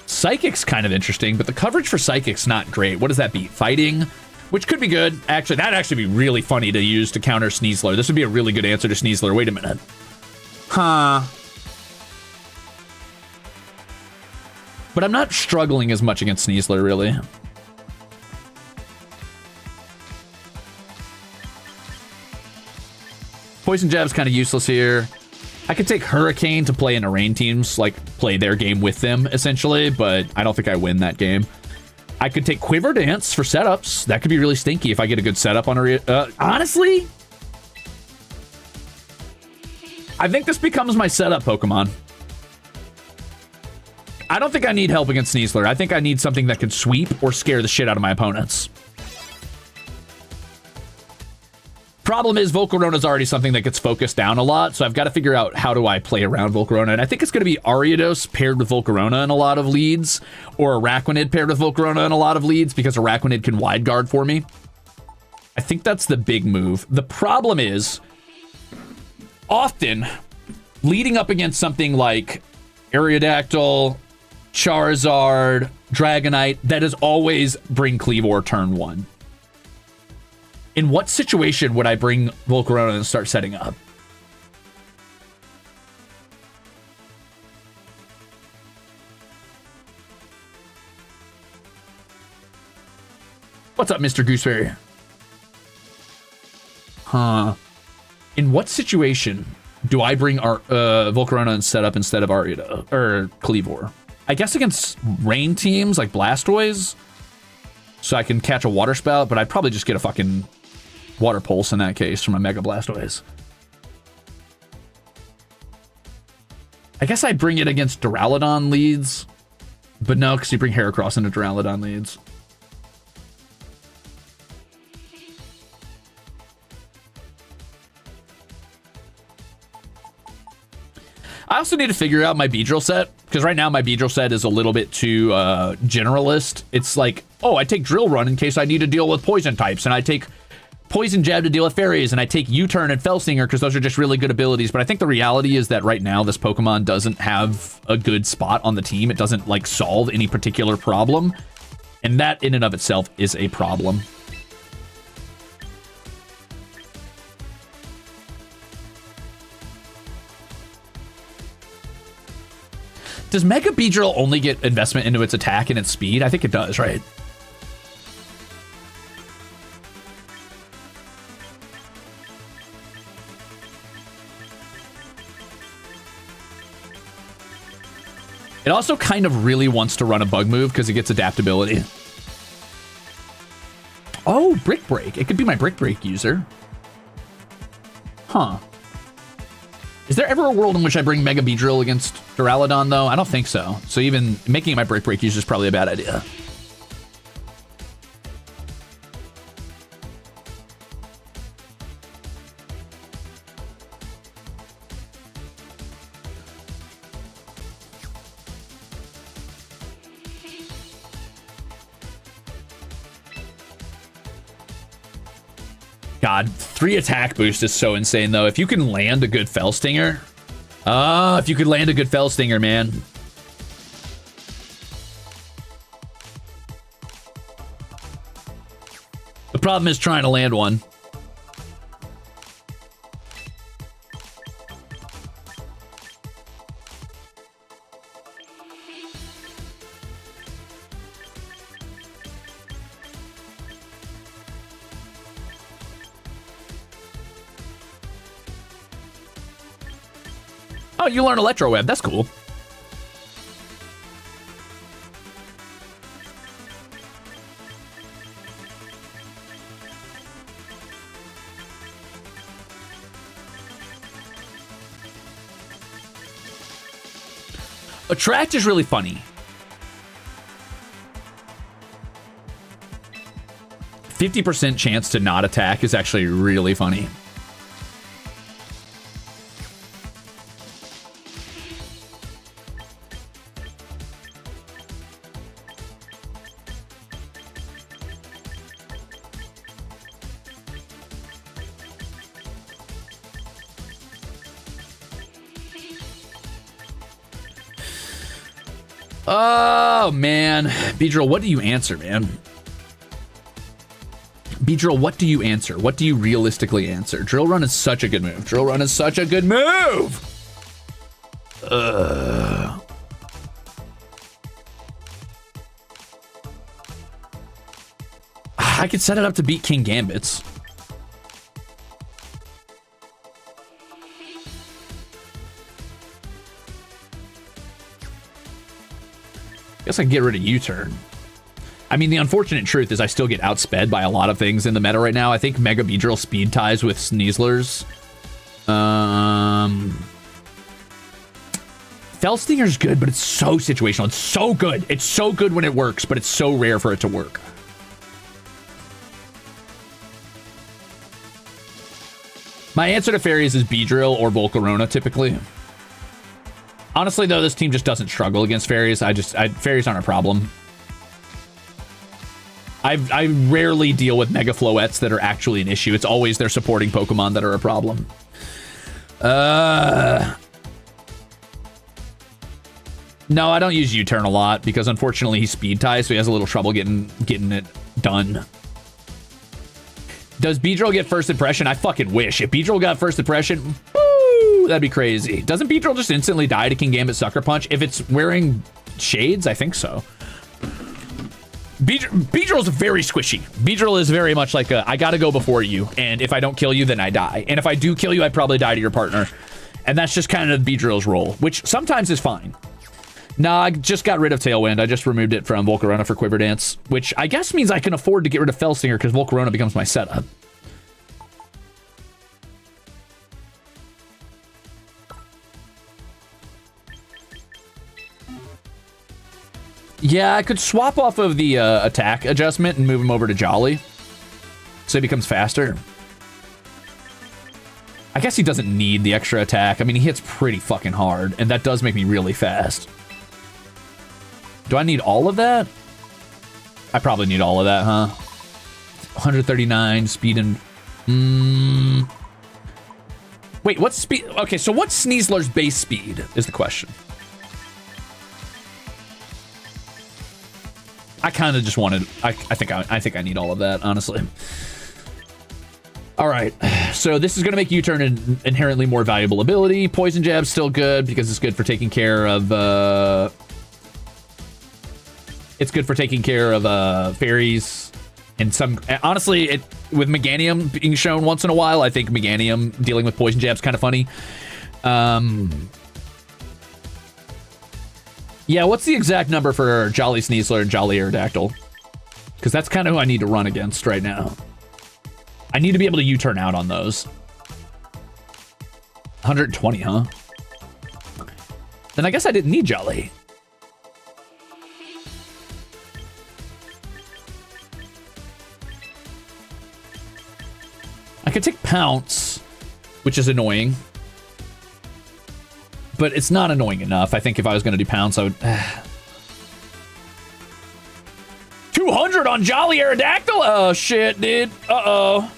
Psychic's kind of interesting, but the coverage for Psychic's not great. What does that beat? Fighting? Which could be good. Actually, that'd actually be really funny to use to counter Sneasler. This would be a really good answer to Sneasler. Wait a minute. Huh. But I'm not struggling as much against Sneasler, really. Poison Jab's kind of useless here. I could take Hurricane to play into rain teams, like play their game with them, essentially, but I don't think I win that game. I could take Quiver Dance for setups. That could be really stinky if I get a good setup on honestly, I think this becomes my setup Pokemon. I don't think I need help against Sneasler. I think I need something that can sweep or scare the shit out of my opponents. Problem is, Volcarona's already something that gets focused down a lot, so I've got to figure out how do I play around Volcarona, and I think it's going to be Ariados paired with Volcarona in a lot of leads, or Araquanid paired with Volcarona in a lot of leads, because Araquanid can wide guard for me. I think that's the big move. The problem is, often, leading up against something like Aerodactyl, Charizard, Dragonite, that is always bring Kleavor turn 1. In what situation would I bring Volcarona and start setting up? What's up, Mr. Gooseberry? Huh. In what situation do I bring Volcarona and set up instead of Ariados or Kleavor? I guess against rain teams like Blastoise, so I can catch a water spout, but I'd probably just get a fucking water pulse in that case from a Mega Blastoise. I guess I bring it against Duraludon leads, but no, because you bring Heracross into Duraludon leads. I also need to figure out my Beedrill set, because right now my Beedrill set is a little bit too generalist. It's like, oh, I take Drill Run in case I need to deal with poison types, and I take Poison Jab to deal with fairies, and I take U-Turn and Fellstinger because those are just really good abilities. But I think the reality is that right now this Pokemon doesn't have a good spot on the team. It doesn't like solve any particular problem, and that in and of itself is a problem. Does Mega Beedrill only get investment into its attack and its speed? I think it does, right? It also kind of really wants to run a bug move because it gets adaptability. Oh, Brick Break. It could be my Brick Break user. Huh. Is there ever a world in which I bring Mega Beedrill against Duraludon, though? I don't think so. So even making it my Brick Break user is probably a bad idea. God, 3 attack boost is so insane, though. If you can land a good Fellstinger. If you could land a good Fellstinger, man. The problem is trying to land one. Oh, you learn Electro Web. That's cool. Attract is really funny. 50% chance to not attack is actually really funny. Oh, man. Beedrill, what do you answer, man? Beedrill, what do you answer? What do you realistically answer? Drill Run is such a good move. Drill Run is such a good move! I could set it up to beat King Gambits. Guess I can get rid of U-Turn. I mean, the unfortunate truth is I still get outsped by a lot of things in the meta right now. I think Mega Beedrill speed ties with Sneaslers. Fellstinger's good, but it's so situational. It's so good. It's so good when it works, but it's so rare for it to work. My answer to fairies is Beedrill or Volcarona, typically. Honestly, though, this team just doesn't struggle against fairies. Fairies aren't a problem. I rarely deal with Mega Floettes that are actually an issue. It's always their supporting Pokemon that are a problem. No, I don't use U-turn a lot because unfortunately he's speed tie, so he has a little trouble getting it done. Does Beedrill get first impression? I fucking wish. If Beedrill got first impression, woo, that'd be crazy. Doesn't Beedrill just instantly die to King Gambit Sucker Punch? If it's wearing shades, I think so. Beedrill's very squishy. Beedrill is very much like I gotta go before you, and if I don't kill you, then I die. And if I do kill you, I probably die to your partner. And that's just kind of Beedrill's role, which sometimes is fine. Nah, I just got rid of Tailwind. I just removed it from Volcarona for Quiver Dance, which I guess means I can afford to get rid of Fellstinger because Volcarona becomes my setup. Yeah, I could swap off of the attack adjustment and move him over to Jolly, so he becomes faster. I guess he doesn't need the extra attack. I mean, he hits pretty fucking hard, and that does make me really fast. Do I need all of that? I probably need all of that, huh? 139 speed and... Wait, what's speed? Okay, so what's Sneasler's base speed is the question. I kind of just wanted... I think I need all of that, honestly. All right, so this is going to make U-turn an inherently more valuable ability. Poison Jab's still good because it's good for taking care of... It's good for taking care of fairies and some... Honestly, with Meganium being shown once in a while, I think Meganium dealing with Poison Jab's kind of funny. Yeah, what's the exact number for Jolly Sneasler and Jolly Aerodactyl? Because that's kind of who I need to run against right now. I need to be able to U-turn out on those. 120, huh? Then I guess I didn't need Jolly. I could take Pounce, which is annoying. But it's not annoying enough. I think if I was going to do Pounce, I would... 200 on Jolly Aerodactyl? Oh, shit, dude. Uh-oh.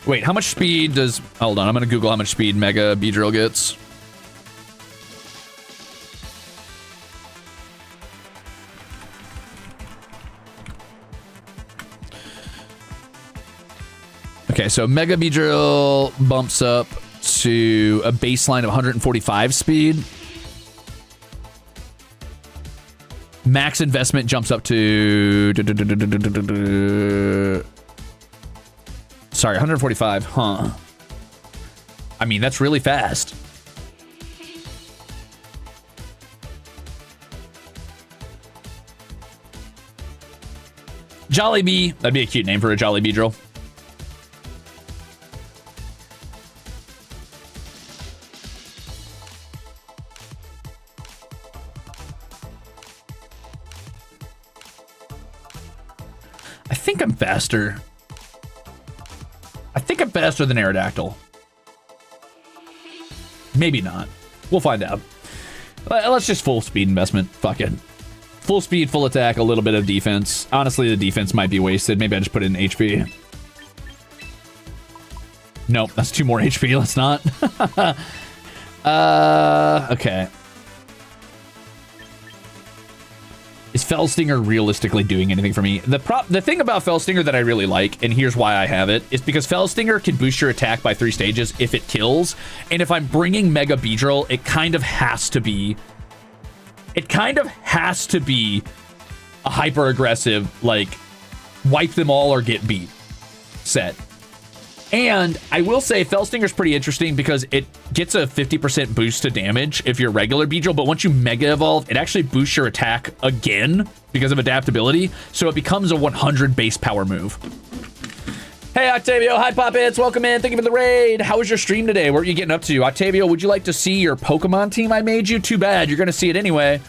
Wait, how much speed does... Hold on, I'm going to Google how much speed Mega Beedrill gets. Okay, so Mega Beedrill bumps up to a baseline of 145 speed. Max investment jumps up to... Sorry, 145, huh? I mean, that's really fast. Jollibee. That'd be a cute name for a Jolly Beedrill. I think I'm faster. I think I'm faster than Aerodactyl. Maybe not. We'll find out. Let's just full speed investment. Fuck it. Full speed, full attack, a little bit of defense. Honestly, the defense might be wasted. Maybe I just put it in HP. Nope, that's 2 more HP. Let's not. Okay. Is Fellstinger realistically doing anything for me? The thing about Fellstinger that I really like, and here's why I have it, is because Fellstinger can boost your attack by 3 stages if it kills. And if I'm bringing Mega Beedrill, it kind of has to be... It kind of has to be a hyper-aggressive, like, wipe them all or get beat set. And I will say Fellstinger's pretty interesting because it gets a 50% boost to damage if you're regular Beedrill, but once you Mega Evolve, it actually boosts your attack again because of adaptability, so it becomes a 100 base power move. Hey, Octavio. Hi, Poppets. Welcome in. Thank you for the raid. How was your stream today? What were you getting up to? Octavio, would you like to see your Pokemon team I made you? Too bad. You're going to see it anyway.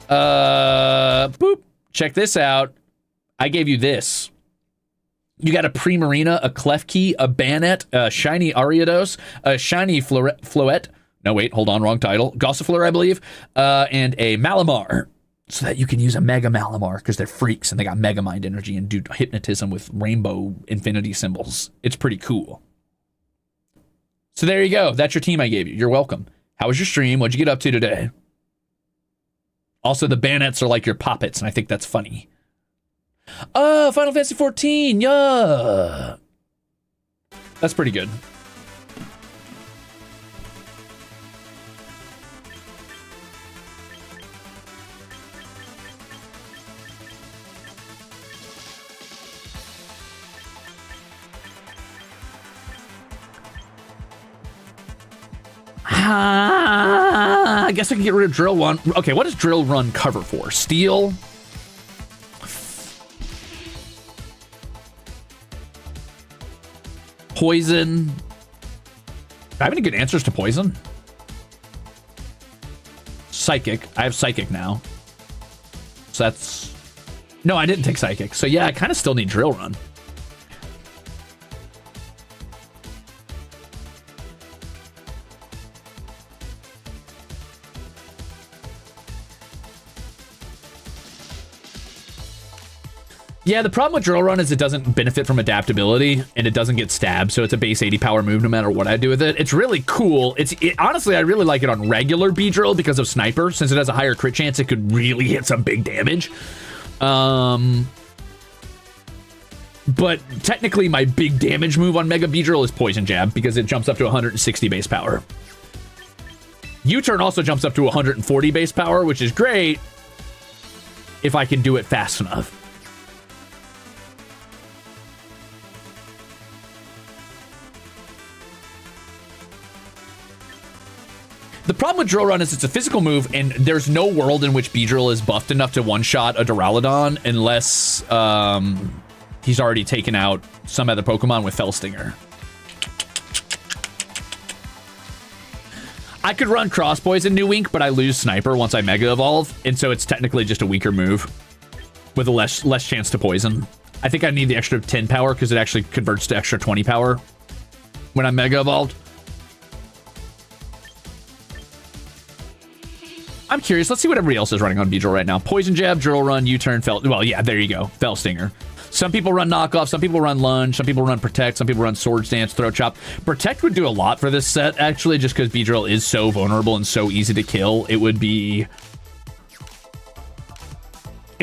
Boop. Check this out. I gave you this. You got a Primarina, a Klefki, a Banette, a shiny Ariados, a shiny Floette. No, wait, hold on, wrong title. Gossifleur, I believe. And a Malamar. So that you can use a Mega Malamar because they're freaks and they got Mega Mind energy and do hypnotism with rainbow infinity symbols. It's pretty cool. So there you go. That's your team I gave you. You're welcome. How was your stream? What'd you get up to today? Also, the bayonets are like your poppets, and I think that's funny. Final Fantasy 14, yeah. That's pretty good. I guess I can get rid of Drill Run. Okay, what does Drill Run cover for? Steel? Poison? Do I have any good answers to poison? Psychic. I have Psychic now. So that's... No, I didn't take Psychic. So yeah, I kind of still need Drill Run. Yeah, the problem with Drill Run is it doesn't benefit from adaptability, and it doesn't get stabbed, so it's a base 80 power move no matter what I do with it. It's really cool. Honestly, I really like it on regular B-Drill because of Sniper. Since it has a higher crit chance, it could really hit some big damage. But technically, my big damage move on Mega B-Drill is Poison Jab, because it jumps up to 160 base power. U-Turn also jumps up to 140 base power, which is great if I can do it fast enough. The problem with Drill Run is it's a physical move, and there's no world in which B-Drill is buffed enough to one-shot a Duraludon unless he's already taken out some other Pokemon with Fellstinger. I could run Cross Poison New Wink, but I lose Sniper once I Mega Evolve, and so it's technically just a weaker move with a less chance to poison. I think I need the extra 10 power because it actually converts to extra 20 power when I'm Mega Evolved. I'm curious. Let's see what everybody else is running on B-Drill right now. Poison Jab, Drill Run, U-Turn, Fell... Well, yeah, there you go. Fellstinger. Some people run Knockoff. Some people run Lunge. Some people run Protect. Some people run Swords Dance, Throat Chop. Protect would do a lot for this set, actually, just because B-Drill is so vulnerable and so easy to kill. It would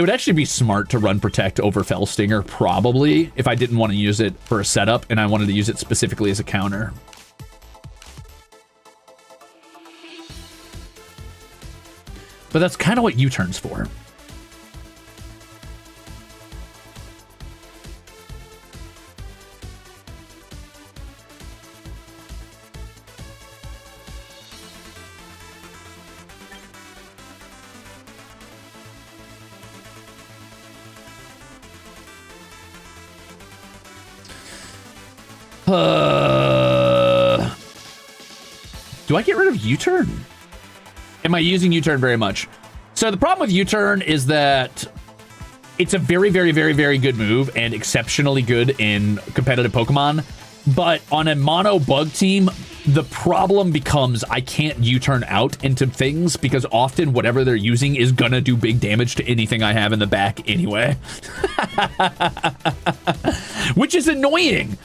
actually be smart to run Protect over Fellstinger, probably, if I didn't want to use it for a setup and I wanted to use it specifically as a counter. But that's kind of what U-Turn's for. Do I get rid of U-Turn? Am I using U-Turn very much? So the problem with U-Turn is that it's a very, very, very, very good move and exceptionally good in competitive Pokemon. But on a mono bug team, the problem becomes I can't U-Turn out into things because often whatever they're using is gonna do big damage to anything I have in the back anyway. Which is annoying.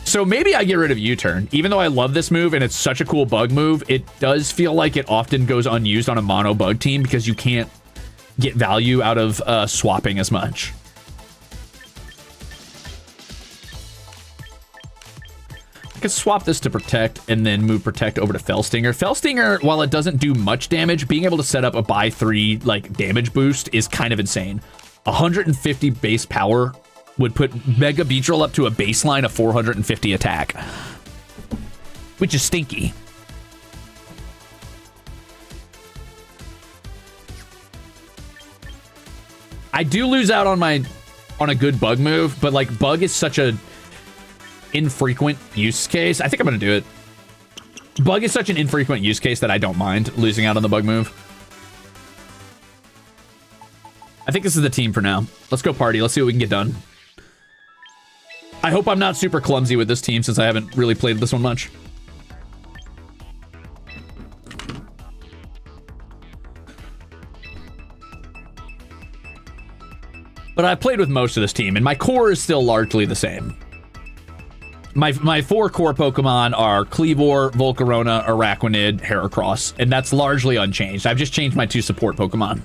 So maybe I get rid of U-Turn. Even though I love this move and it's such a cool bug move, it does feel like it often goes unused on a mono bug team because you can't get value out of swapping as much. I could swap this to Protect and then move Protect over to Fellstinger. Fellstinger, while it doesn't do much damage, being able to set up a buy 3 like damage boost is kind of insane. 150 base power would put Mega B-Drill up to a baseline of 450 attack, which is stinky. I do lose out on a good bug move, but like bug is such a infrequent use case. I think I'm gonna do it. Bug is such an infrequent use case that I don't mind losing out on the bug move. I think this is the team for now. Let's go party. Let's see what we can get done. I hope I'm not super clumsy with this team since I haven't really played this one much. But I've played with most of this team, and my core is still largely the same. My 4 core Pokemon are Kleavor, Volcarona, Araquanid, Heracross, and that's largely unchanged. I've just changed my 2 support Pokemon.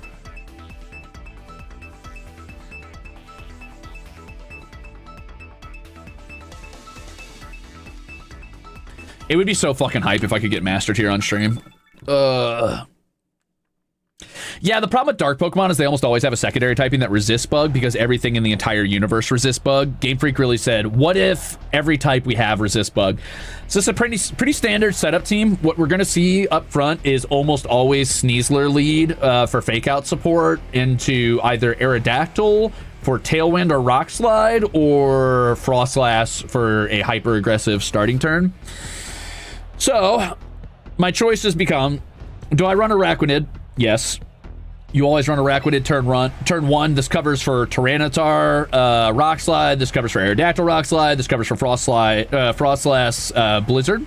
It would be so fucking hype if I could get mastered here on stream. Yeah, the problem with dark Pokemon is they almost always have a secondary typing that resists bug because everything in the entire universe resists bug. Game Freak really said, what if every type we have resists bug? So it's a pretty standard setup team. What we're going to see up front is almost always Sneasler lead for fake out support into either Aerodactyl for Tailwind or Rock Slide, or Frostlass for a hyper aggressive starting turn. So my choices become, do I run Araquanid? Yes. You always run Araquanid turn 1. This covers for Tyranitar Rock Slide. This covers for Aerodactyl Rock Slide. This covers for Frostlass Blizzard.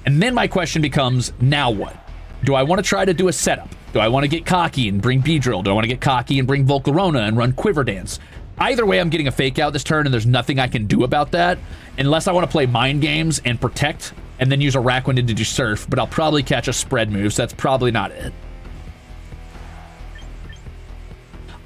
And then my question becomes, now what? Do I want to try to do a setup? Do I want to get cocky and bring Beedrill? Do I want to get cocky and bring Volcarona and run Quiver Dance? Either way, I'm getting a fake out this turn, and there's nothing I can do about that unless I want to play mind games and protect and then use Araquanid to do Surf, but I'll probably catch a spread move, so that's probably not it.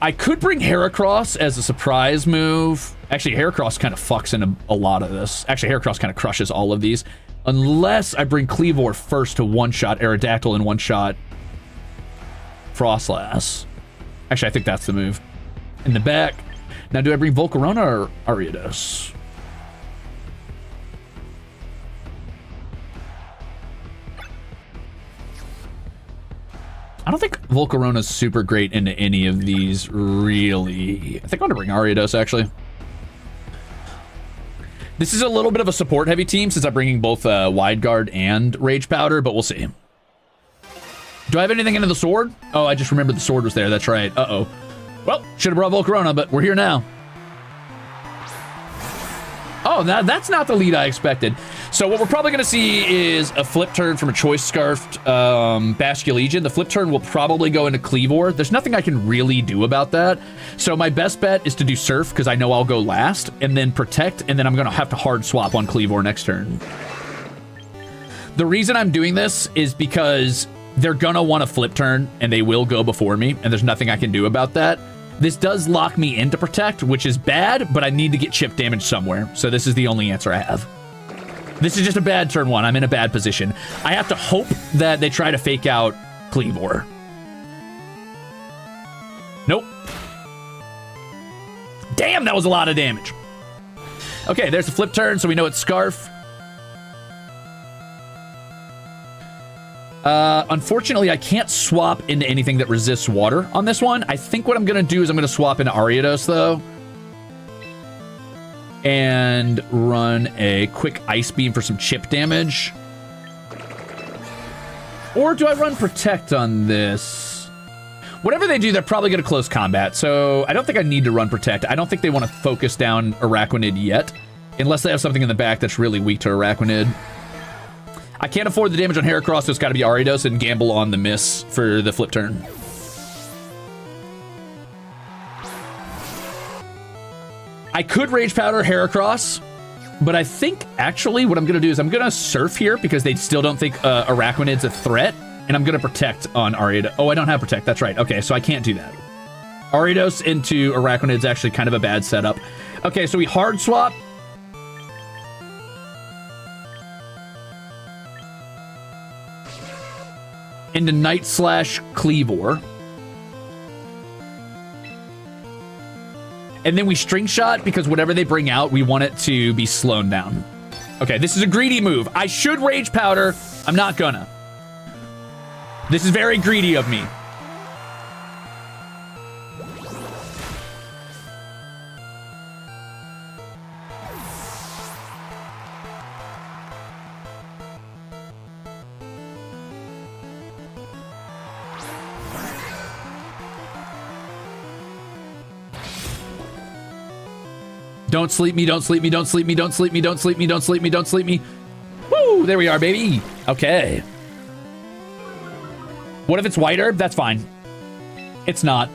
I could bring Heracross as a surprise move. Actually, Heracross kind of fucks in a lot of this. Actually, Heracross kind of crushes all of these. Unless I bring Kleavor first to one-shot Aerodactyl and one-shot Frostlass. Actually, I think that's the move. In the back. Now, do I bring Volcarona or Ariados? I don't think Volcarona's super great into any of these, really. I think I'm going to bring Ariados, actually. This is a little bit of a support-heavy team since I'm bringing both Wide Guard and Rage Powder, but we'll see. Do I have anything into the sword? Oh, I just remembered the sword was there. That's right. Uh-oh. Well, should have brought Volcarona, but we're here now. Oh, that's not the lead I expected. So what we're probably going to see is a flip turn from a Choice Scarfed Basculegion. The flip turn will probably go into Kleavor. There's nothing I can really do about that. So my best bet is to do Surf, because I know I'll go last, and then Protect, and then I'm going to have to hard swap on Kleavor next turn. The reason I'm doing this is because they're going to want a flip turn, and they will go before me, and there's nothing I can do about that. This does lock me into Protect, which is bad, but I need to get chip damage somewhere, so this is the only answer I have. This is just a bad turn 1. I'm in a bad position. I have to hope that they try to fake out Kleavor. Nope. Damn, that was a lot of damage. Okay, there's a flip turn, so we know it's Scarf. Unfortunately, I can't swap into anything that resists water on this one. I think what I'm going to do is I'm going to swap into Ariados, though. And run a quick Ice Beam for some chip damage. Or do I run Protect on this? Whatever they do, they're probably going to close combat. So I don't think I need to run Protect. I don't think they want to focus down Araquanid yet. Unless they have something in the back that's really weak to Araquanid. I can't afford the damage on Heracross, so it's got to be Ariados and gamble on the miss for the flip turn. I could Rage Powder Heracross, but I think actually what I'm going to do is I'm going to Surf here because they still don't think Araquanid's a threat, and I'm going to Protect on Ariados. Oh, I don't have Protect. That's right. Okay, so I can't do that. Ariados into Araquanid's actually kind of a bad setup. Okay, so we hard swap. Into Night Slash Kleavor. And then we String Shot because whatever they bring out, we want it to be slowed down. Okay, this is a greedy move. I should Rage Powder. I'm not gonna. This is very greedy of me. Don't sleep me, don't sleep me, don't sleep me, don't sleep me, don't sleep me, don't sleep me, don't sleep me. Woo, there we are, baby. Okay. What if it's White Herb? That's fine. It's not.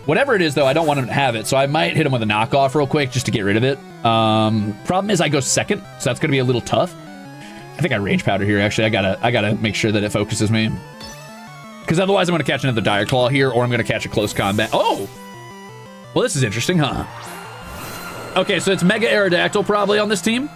Whatever it is, though, I don't want him to have it, so I might hit him with a knockoff real quick just to get rid of it. Problem is I go second, so that's going to be a little tough. I think I Rage Powder here, actually. I gotta make sure that it focuses me. Because otherwise I'm going to catch another Dire Claw here, or I'm going to catch a close combat. Oh! Well, this is interesting, huh? Okay, so it's Mega Aerodactyl probably on this team.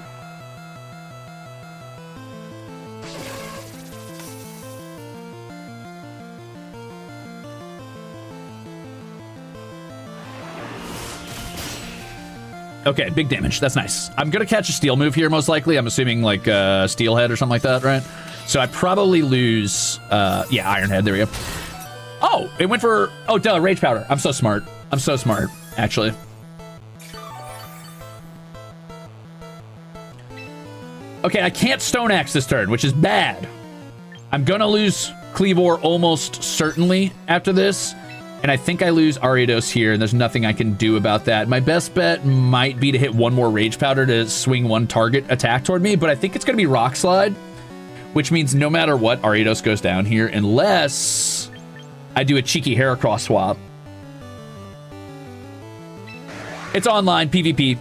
Okay, big damage. That's nice. I'm going to catch a Steel move here, most likely. I'm assuming, like, Steelhead or something like that, right? So I probably lose... yeah, Ironhead. There we go. Oh, it went for... Oh, duh, Rage Powder. I'm so smart. I'm so smart, actually. Okay, I can't Stone Axe this turn, which is bad. I'm going to lose Cleavor almost certainly after this. And I think I lose Ariados here, and there's nothing I can do about that. My best bet might be to hit one more Rage Powder to swing one target attack toward me, but I think it's going to be Rock Slide, which means no matter what, Ariados goes down here, unless I do a cheeky Heracross swap. It's online, PvP.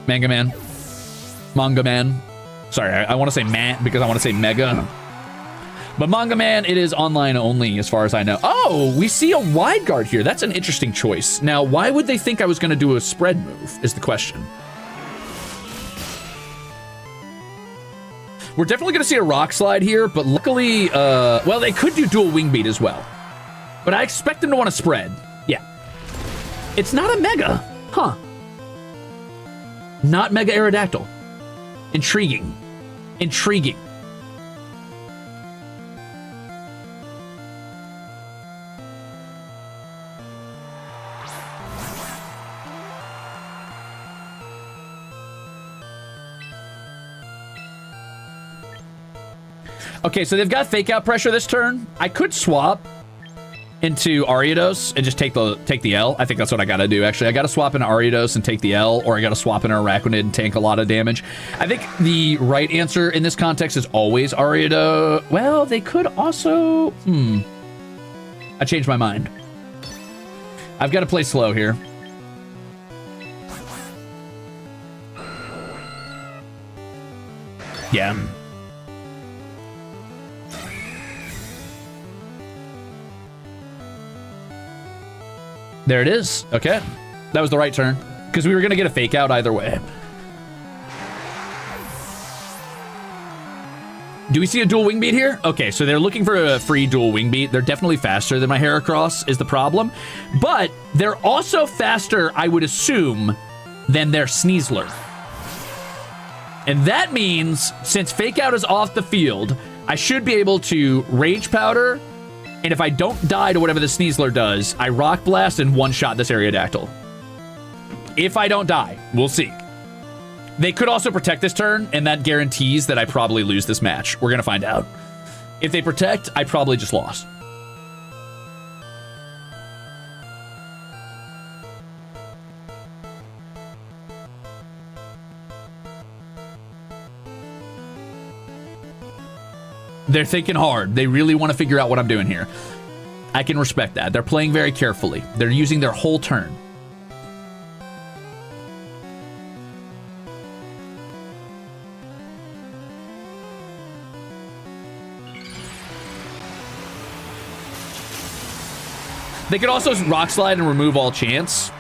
Manga Man. Sorry, I want to say Man because I want to say Mega. But Manga Man, it is online only as far as I know. Oh, we see a wide guard here. That's an interesting choice. Now, why would they think I was going to do a spread move is the question. We're definitely going to see a Rock Slide here, but luckily, well, they could do dual Wing Beat as well. But I expect them to want to spread. Yeah. It's not a Mega. Huh. Not Mega Aerodactyl. Intriguing. Intriguing. Okay, so they've got Fake Out pressure this turn. I could swap into Ariados and just take the L. I think that's what I gotta do, actually. I gotta swap into Ariados and take the L, or I gotta swap into Araquanid and tank a lot of damage. I think the right answer in this context is always Ariados. Well, they could also... I changed my mind. I've got to play slow here. Yeah. There it is. Okay. That was the right turn. Because we were going to get a Fake Out either way. Do we see a dual Wing Beat here? Okay, so they're looking for a free dual Wing Beat. They're definitely faster than my Heracross is the problem. But they're also faster, I would assume, than their Sneasler. And that means, since Fake Out is off the field, I should be able to Rage Powder. And if I don't die to whatever the Sneasler does, I Rock Blast and one-shot this Ariados. If I don't die, we'll see. They could also protect this turn, and that guarantees that I probably lose this match. We're going to find out. If they protect, I probably just lost. They're thinking hard. They really want to figure out what I'm doing here. I can respect that. They're playing very carefully. They're using their whole turn. They could also Rock Slide and remove all chance.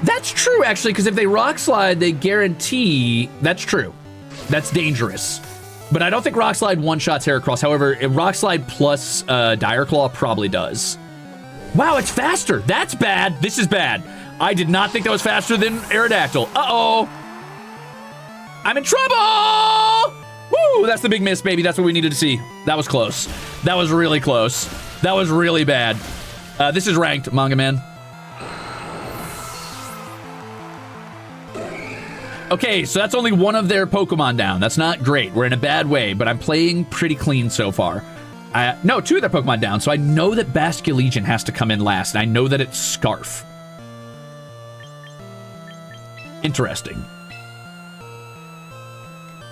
That's true, actually, because if they Rock Slide, they guarantee... That's true. That's dangerous. But I don't think Rock Slide one-shots Heracross. However, Rock Slide plus Dire Claw probably does. Wow, it's faster. That's bad. This is bad. I did not think that was faster than Aerodactyl. Uh-oh. I'm in trouble! Woo! That's the big miss, baby. That's what we needed to see. That was close. That was really close. That was really bad. This is ranked, Manga Man. Okay, so that's only one of their Pokemon down. That's not great. We're in a bad way, but I'm playing pretty clean so far. No, two of their Pokemon down, so I know that Basculegion has to come in last, and I know that it's Scarf. Interesting.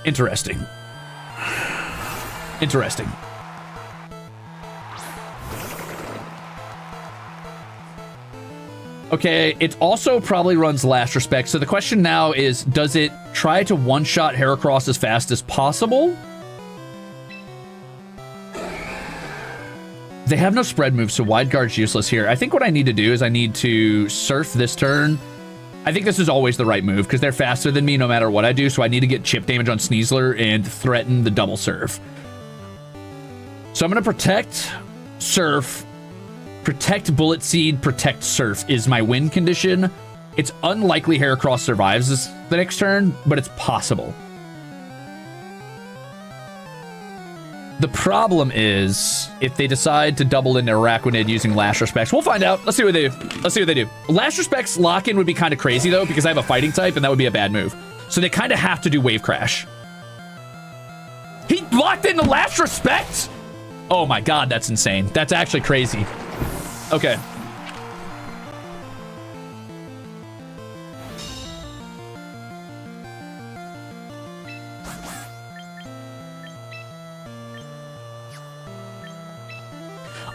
Interesting. Interesting. Okay, it also probably runs Last Respect. So the question now is, does it try to one-shot Heracross as fast as possible? They have no spread moves, so Wide Guard's useless here. I think what I need to do is I need to Surf this turn. I think this is always the right move because they're faster than me no matter what I do, so I need to get chip damage on Sneasler and threaten the double Surf. So I'm going to Protect, Surf, Protect Bullet Seed, Protect Surf is my win condition. It's unlikely Heracross survives the next turn, but it's possible. The problem is if they decide to double into Araquanid using Last Respects. We'll find out. Let's see what they do. Let's see what they do. Last Respects lock-in would be kind of crazy, though, because I have a fighting type, and that would be a bad move. So they kind of have to do Wave Crash. He locked into Last Respect? Oh my god, that's insane. That's actually crazy. Okay.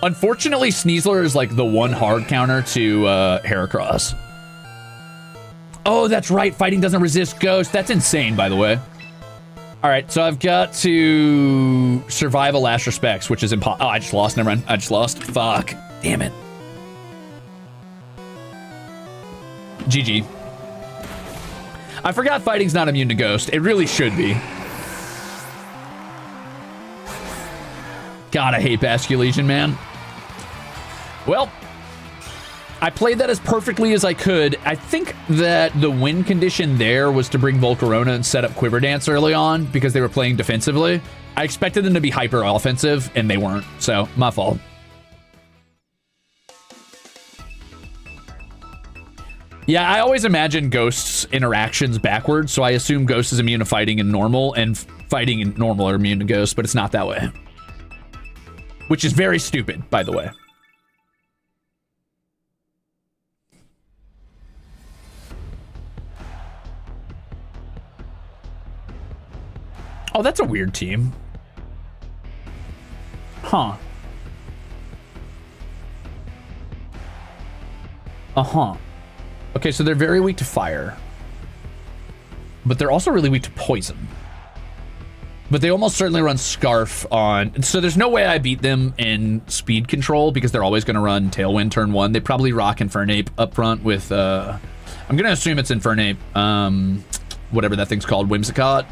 Unfortunately, Sneasler is like the one hard counter to Heracross. Oh, that's right. Fighting doesn't resist Ghost. That's insane, by the way. All right, so I've got to survive a Last Respects, which is impossible. Oh, I just lost. Never mind. I just lost. Fuck. Damn it. GG. I forgot fighting's not immune to Ghost. It really should be. God, I hate Basculegion, man. Well, I played that as perfectly as I could. I think that the win condition there was to bring Volcarona and set up Quiver Dance early on because they were playing defensively. I expected them to be hyper offensive, and they weren't, so my fault. Yeah, I always imagine Ghost's interactions backwards, so I assume Ghost is immune to fighting in normal, and fighting in normal are immune to Ghost, but it's not that way. Which is very stupid, by the way. Oh, that's a weird team. Huh. Uh-huh. Okay, so they're very weak to fire. But they're also really weak to poison. But they almost certainly run Scarf on... So there's no way I beat them in speed control because they're always going to run Tailwind turn one. They probably rock Infernape up front with... I'm going to assume it's Infernape. Whatever that thing's called. Whimsicott.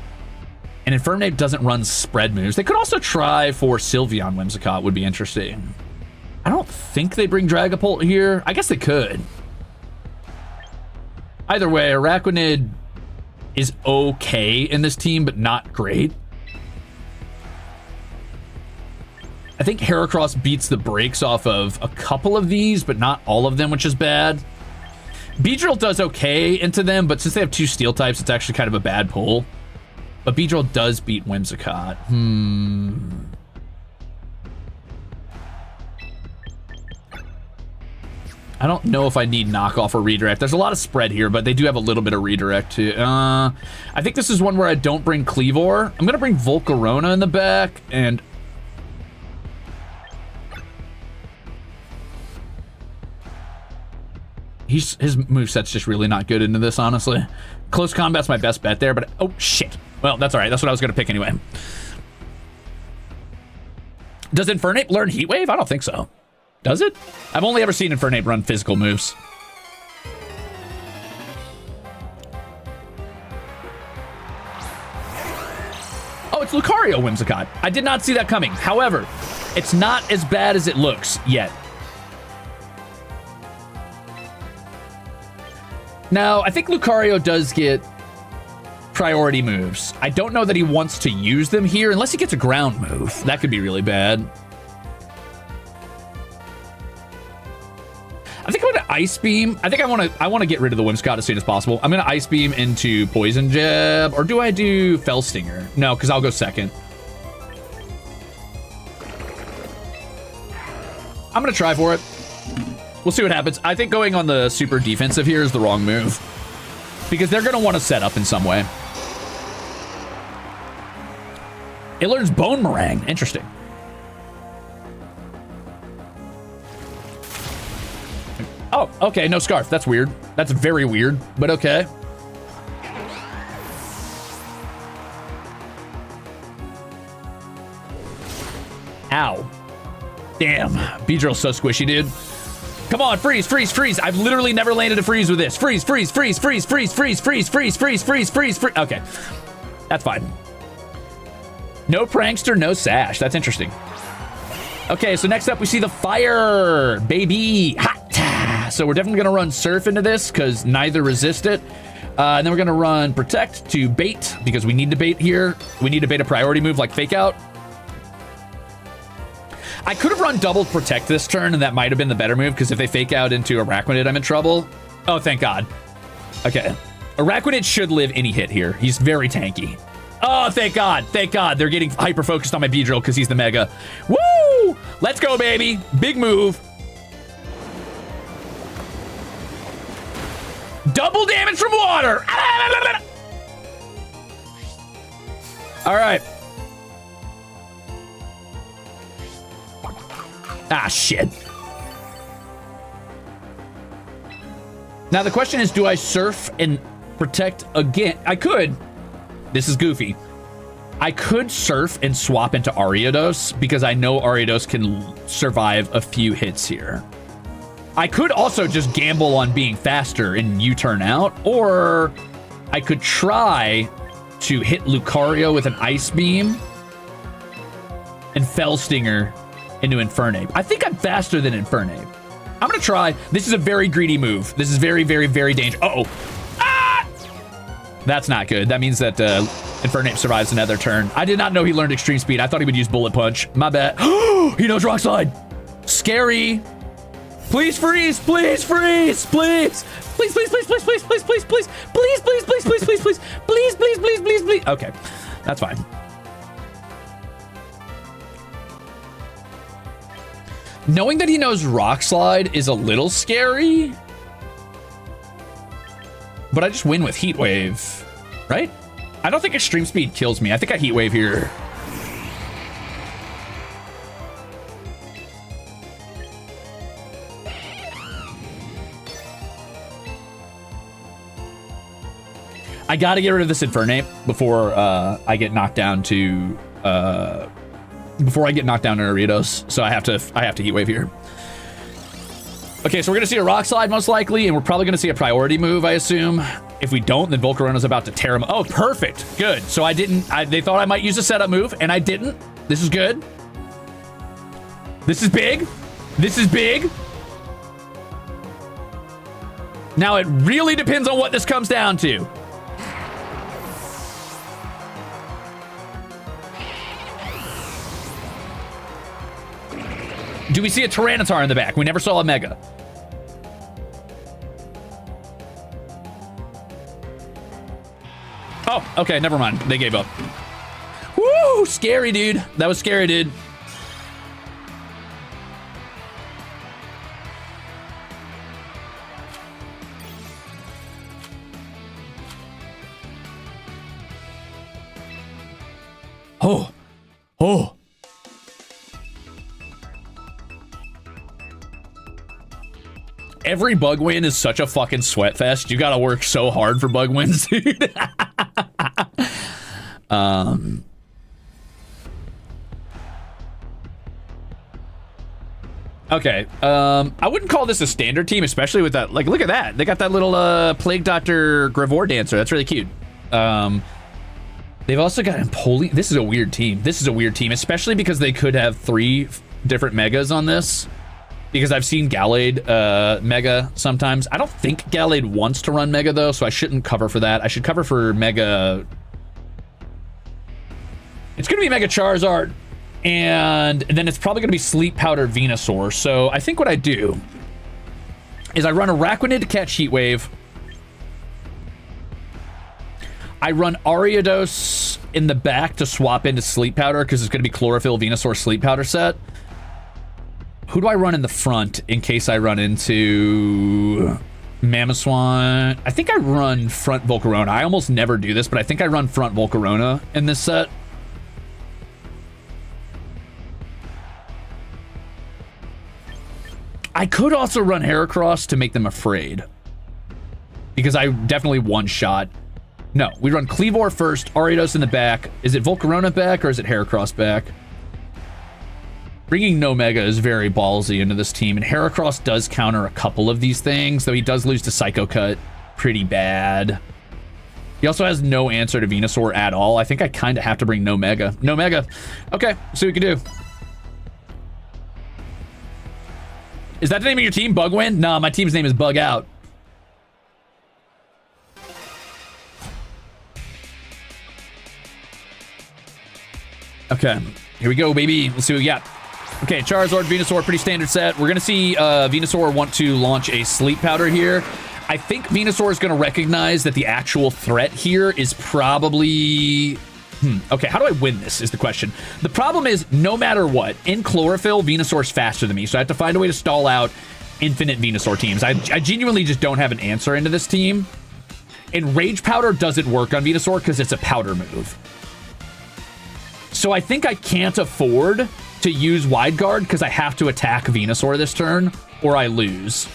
And Infernape doesn't run spread moves. They could also try for Sylveon Whimsicott. Would be interesting. I don't think they bring Dragapult here. I guess they could. Either way, Araquanid is okay in this team, but not great. I think Heracross beats the brakes off of a couple of these, but not all of them, which is bad. Beedrill does okay into them, but since they have two steel types, it's actually kind of a bad pull. But Beedrill does beat Whimsicott. I don't know if I need knockoff or redirect. There's a lot of spread here, but they do have a little bit of redirect too. I think this is one where I don't bring Cleavor. I'm going to bring Volcarona in the back, and... his moveset's just really not good into this, honestly. Close combat's my best bet there, but... oh, shit. Well, that's all right. That's what I was going to pick anyway. Does Infernape learn Heat Wave? I don't think so. Does it? I've only ever seen Infernape run physical moves. Oh, it's Lucario Whimsicott. I did not see that coming. However, it's not as bad as it looks yet. Now, I think Lucario does get priority moves. I don't know that he wants to use them here unless he gets a ground move. That could be really bad. I think I'm gonna Ice Beam. I think I want to get rid of the Whimsicott as soon as possible. I'm gonna Ice Beam into Poison Jab, or do I do Fell Stinger? No, because I'll go second. I'm gonna try for it. We'll see what happens. I think going on the super defensive here is the wrong move because they're gonna want to set up in some way. It learns Bone Meringue. Interesting. Okay, no Scarf. That's weird. That's very weird, but okay. Ow. Damn. Beedrill's so squishy, dude. Come on, freeze, freeze, freeze. I've literally never landed a freeze with this. Freeze, freeze, freeze, freeze, freeze, freeze, freeze, freeze, freeze, freeze, freeze, freeze. Okay. That's fine. No Prankster, no Sash. That's interesting. Okay, so next up we see the Fire, baby. Hot. So we're definitely going to run Surf into this because neither resist it. And then we're going to run Protect to bait because we need to bait here. We need to bait a priority move like Fake Out. I could have run double Protect this turn, and that might have been the better move, because if they Fake Out into Araquanid, I'm in trouble. Oh, thank God. Okay. Araquanid should live any hit here. He's very tanky. Oh, thank God. Thank God. They're getting hyper-focused on my Beedrill because he's the Mega. Woo! Let's go, baby. Big move. Double damage from water. All right. Ah, shit. Now, the question is, do I Surf and Protect again? I could. This is goofy. I could Surf and swap into Ariados because I know Ariados can survive a few hits here. I could also just gamble on being faster and U-turn out, or I could try to hit Lucario with an Ice Beam and Fell Stinger into Infernape. I think I'm faster than Infernape. I'm gonna try. This is a very greedy move. This is very, very, very dangerous. Uh-oh. Ah! That's not good. That means that Infernape survives another turn. I did not know he learned Extreme Speed. I thought he would use Bullet Punch. My bad. He knows Rock Slide. Scary. Please freeze. Please freeze. Please. Please, please, please, please, please, please, please, please, please, please, please, please, please, please, please, please, please, please, please. Okay. That's fine. Knowing that he knows Rock Slide is a little scary, but I just win with Heat Wave, right? I don't think Extreme Speed kills me. I think I Heat Wave here. I gotta get rid of this Infernape before I get knocked down to Ariados, so I have to Heat Wave here. Okay, so we're gonna see a Rock Slide most likely, and we're probably gonna see a priority move, I assume. If we don't, then Volcarona's about to tear him. Oh, perfect, good. So they thought I might use a setup move, and I didn't. This is good. This is big. This is big. Now it really depends on what this comes down to. Do we see a Tyranitar in the back? We never saw a Mega. Oh, okay, never mind. They gave up. Woo! Scary, dude. That was scary, dude. Oh. Oh. Every bug win is such a fucking sweat fest. You gotta work so hard for bug wins, dude. Okay. I wouldn't call this a standard team, especially with that. Like, look at that. They got that little Plague Doctor Gravore Dancer. That's really cute. They've also got Empoli. This is a weird team. This is a weird team, especially because they could have 3 different Megas on this. Because I've seen Gallade Mega sometimes. I don't think Gallade wants to run Mega, though, so I shouldn't cover for that. I should cover for Mega. It's going to be Mega Charizard, and then it's probably going to be Sleep Powder Venusaur. So I think what I do is I run Araquanid to catch Heat Wave. I run Ariados in the back to swap into Sleep Powder, because it's going to be Chlorophyll Venusaur Sleep Powder set. Who do I run in the front in case I run into Mamoswine? I think I run front Volcarona. I almost never do this, but I think I run front Volcarona in this set. I could also run Heracross to make them afraid. Because I definitely one-shot. No, we run Kleavor first, Ariados in the back. Is it Volcarona back or is it Heracross back? Bringing No Mega is very ballsy into this team, and Heracross does counter a couple of these things, though he does lose to Psycho Cut pretty bad. He also has no answer to Venusaur at all. I think I kind of have to bring No Mega. No Mega. Okay, see what we can do. Is that the name of your team, Bugwin? Nah, my team's name is Bug Out. Okay, here we go, baby. Let's see what we got. Okay, Charizard, Venusaur, pretty standard set. We're going to see Venusaur want to launch a Sleep Powder here. I think Venusaur is going to recognize that the actual threat here is probably... Okay, how do I win this is the question. The problem is, no matter what, in Chlorophyll, Venusaur's faster than me, so I have to find a way to stall out infinite Venusaur teams. I genuinely just don't have an answer into this team. And Rage Powder doesn't work on Venusaur because it's a powder move. So I think I can't afford to use Wide Guard because I have to attack Venusaur this turn, or I lose.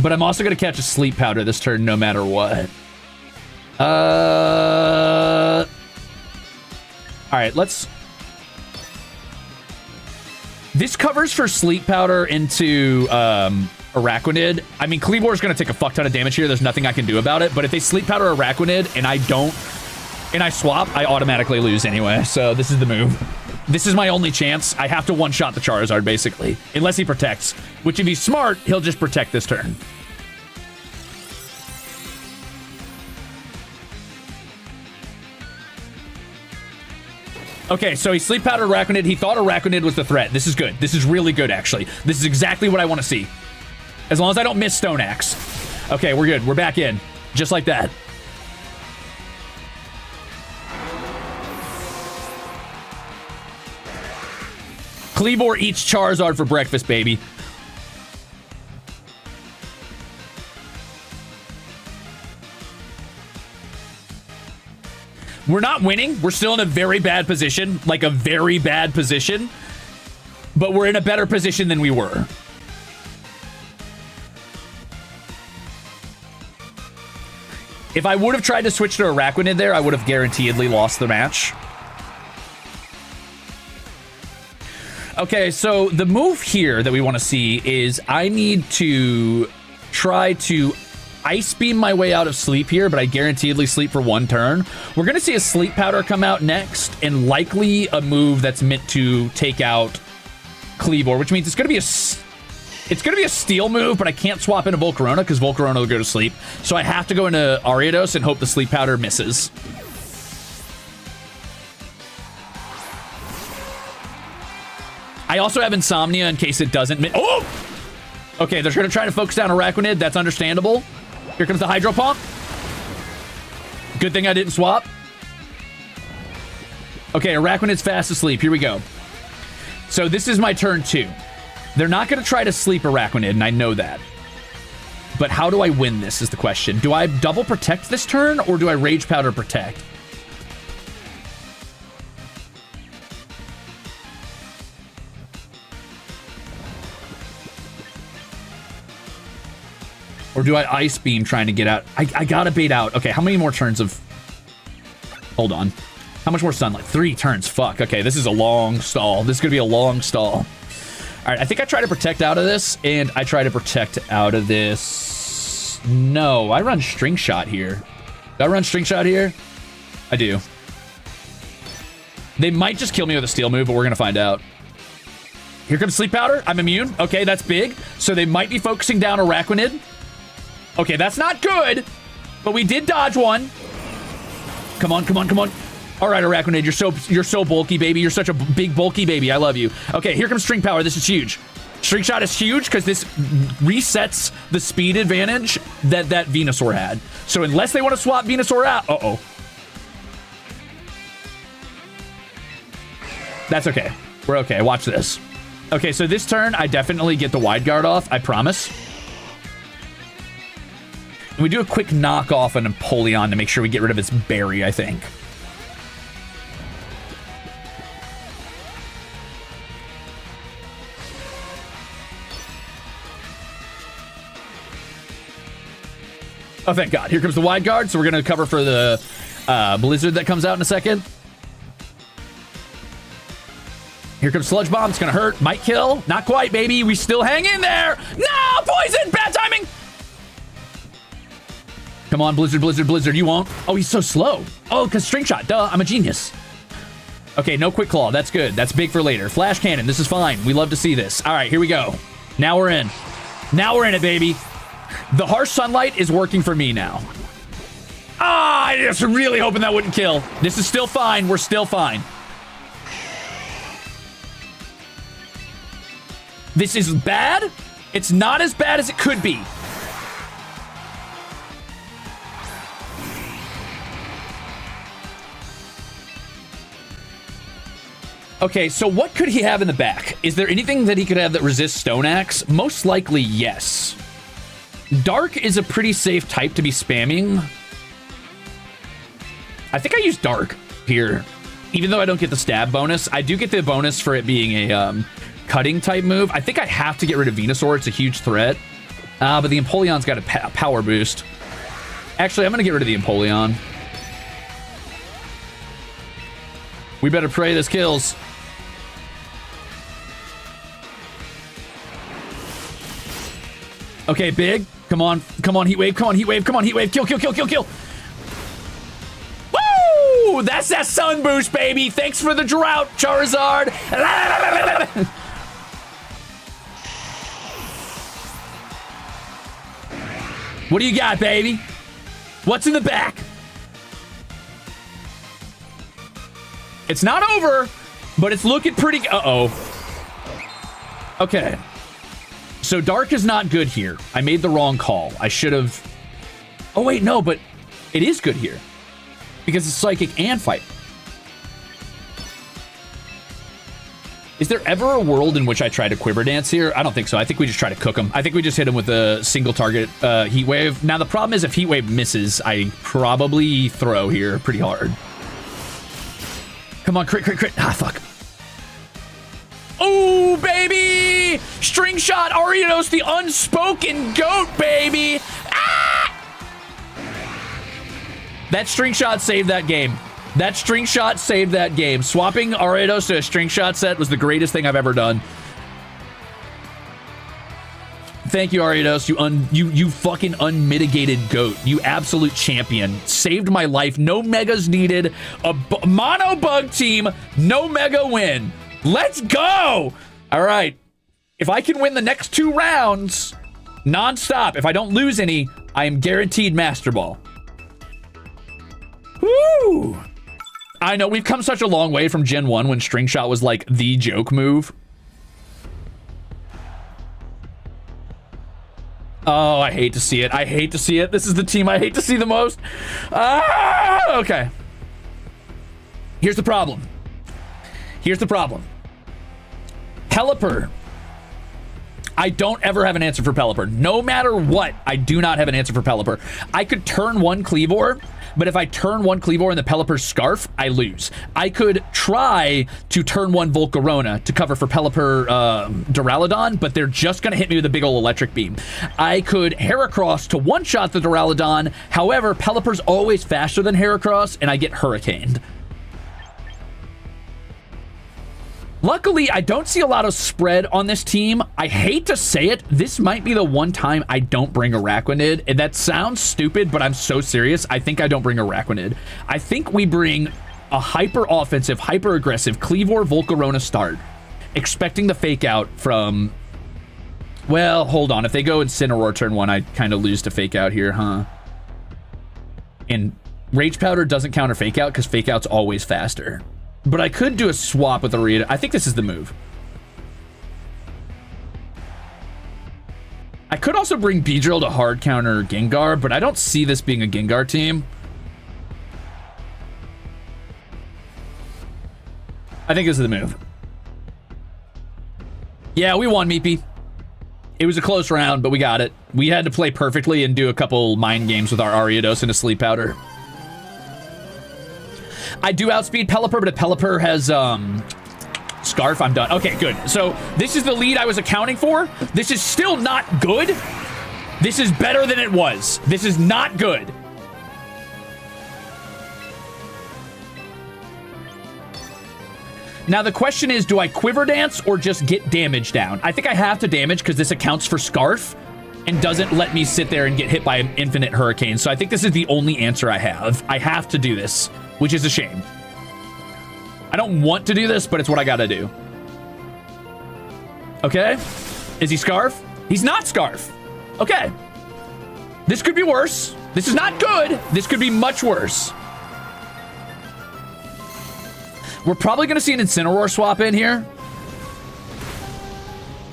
But I'm also going to catch a Sleep Powder this turn no matter what. Alright, let's... This covers for Sleep Powder into Araquanid. I mean, Kleavor is going to take a fuck ton of damage here. There's nothing I can do about it. But if they Sleep Powder Araquanid and I don't... and I swap, I automatically lose anyway. So this is the move. This is my only chance. I have to one-shot the Charizard, basically. Unless he protects. Which, if he's smart, he'll just protect this turn. Okay, so he Sleep Powdered Araquanid. He thought Araquanid was the threat. This is good. This is really good, actually. This is exactly what I want to see. As long as I don't miss Stone Axe. Okay, we're good. We're back in. Just like that. Kleavor eats Charizard for breakfast, baby. We're not winning. We're still in a very bad position. Like a very bad position. But we're in a better position than we were. If I would have tried to switch to Araquanid there, I would have guaranteedly lost the match. Okay, so the move here that we want to see is I need to try to Ice Beam my way out of sleep here, but I guaranteedly sleep for one turn. We're going to see a Sleep Powder come out next, and likely a move that's meant to take out Kleavor, which means it's going to be a Steel move, but I can't swap into Volcarona because Volcarona will go to sleep. So I have to go into Ariados and hope the Sleep Powder misses. I also have Insomnia in case it doesn't. Oh! Okay, they're going to try to focus down Araquanid. That's understandable. Here comes the Hydro Pump. Good thing I didn't swap. Okay, Araquanid's fast asleep. Here we go. So this is my turn 2. They're not going to try to sleep Araquanid, and I know that. But how do I win this is the question. Do I double protect this turn, or do I Rage Powder protect? Or do I Ice Beam trying to get out? I gotta bait out. Okay, how many more turns of... Hold on. How much more Sunlight? 3 turns. Fuck. Okay, this is a long stall. This is gonna be a long stall. All right, I think I try to protect out of this, and I try to protect out of this. No, I run String Shot here. Do I run String Shot here? I do. They might just kill me with a Steel move, but we're gonna find out. Here comes Sleep Powder. I'm immune. Okay, that's big. So they might be focusing down Araquanid. Okay, that's not good, but we did dodge one. Come on, come on, come on. All right, Araquanid, you're so bulky, baby. You're such a big, bulky baby. I love you. Okay, here comes String Power. This is huge. String Shot is huge because this resets the speed advantage that Venusaur had. So unless they want to swap Venusaur out... Uh-oh. That's okay. We're okay. Watch this. Okay, so this turn, I definitely get the Wide Guard off. I promise. And we do a quick knockoff on Empoleon to make sure we get rid of its berry, I think. Oh, thank God. Here comes the wide guard, so we're going to cover for the blizzard that comes out in a second. Here comes Sludge Bomb. It's going to hurt. Might kill. Not quite, baby. We still hang in there. No! Poison! Bad timing! Come on, Blizzard, Blizzard, Blizzard. You won't. Oh, he's so slow. Oh, because String Shot. Duh, I'm a genius. Okay, no Quick Claw. That's good. That's big for later. Flash Cannon. This is fine. We love to see this. All right, here we go. Now we're in. Now we're in it, baby. The Harsh Sunlight is working for me now. Ah, I was really hoping that wouldn't kill. This is still fine. We're still fine. This is bad. It's not as bad as it could be. Okay, so what could he have in the back? Is there anything that he could have that resists Stone Axe? Most likely, yes. Dark is a pretty safe type to be spamming. I think I use Dark here. Even though I don't get the stab bonus, I do get the bonus for it being a cutting type move. I think I have to get rid of Venusaur. It's a huge threat. But the Empoleon's got a power boost. Actually, I'm going to get rid of the Empoleon. We better pray this kills. Okay, big. Come on. Come on, Heat Wave. Come on, Heat Wave. Come on, Heat Wave. Kill, kill, kill, kill, kill. Woo! That's that sun boost, baby. Thanks for the drought, Charizard. What do you got, baby? What's in the back? It's not over, but it's looking pretty... Uh-oh. Okay. So Dark is not good here. I made the wrong call. I should have... Oh, wait, no, but it is good here. Because it's Psychic and Fight. Is there ever a world in which I try to Quiver Dance here? I don't think so. I think we just try to cook him. I think we just hit him with a single target Heat Wave. Now, the problem is if Heat Wave misses, I probably throw here pretty hard. Come on, crit, crit, crit. Ah, fuck. Oh, baby! String Shot Ariados, the unspoken goat, baby! Ah! That String Shot saved that game. That String Shot saved that game. Swapping Ariados to a String Shot set was the greatest thing I've ever done. Thank you, Ariados. You fucking unmitigated goat. You absolute champion. Saved my life. No megas needed. A mono bug team. No mega win. Let's go. All right. If I can win the next 2 rounds non-stop, if I don't lose any, I am guaranteed Master Ball. Woo! I know, we've come such a long way from Gen 1 when String Shot was like the joke move. Oh, I hate to see it. I hate to see it. This is the team I hate to see the most. Ah, okay. Here's the problem. Here's the problem. Pelipper. I don't ever have an answer for Pelipper. No matter what, I do not have an answer for Pelipper. I could turn 1 Cleavor, but if I turn 1 Cleavor in the Pelipper Scarf, I lose. I could try to turn 1 Volcarona to cover for Pelipper Duraludon, but they're just going to hit me with a big ol' electric beam. I could Heracross to one-shot the Duraludon. However, Pelipper's always faster than Heracross, and I get Hurricaned. Luckily, I don't see a lot of spread on this team. I hate to say it, this might be the one time I don't bring Araquanid, and that sounds stupid, but I'm so serious. I think I don't bring Araquanid. I think we bring a hyper-offensive, hyper-aggressive Cleavor Volcarona start, expecting the fake out from... Well, hold on. If they go Incineroar turn 1, I kind of lose to fake out here, huh? And Rage Powder doesn't counter fake out because fake out's always faster. But I could do a swap with Ariados. I think this is the move. I could also bring Beedrill to hard counter Gengar, but I don't see this being a Gengar team. I think this is the move. Yeah, we won, Meepy. It was a close round, but we got it. We had to play perfectly and do a couple mind games with our Ariados and a Sleep Powder. I do outspeed Pelipper, but if Pelipper has Scarf, I'm done. Okay, good. So this is the lead I was accounting for. This is still not good, This is better than it was. This is not good. Now, the question is, do I Quiver Dance or just get damage down? I think I have to damage because this accounts for Scarf and doesn't let me sit there and get hit by an infinite hurricane. So I think this is the only answer I have. I have to do this, which is a shame. I don't want to do this, but it's what I gotta do. Okay. Is he Scarf? He's not Scarf. Okay. This could be worse. This is not good. This could be much worse. We're probably going to see an Incineroar swap in here.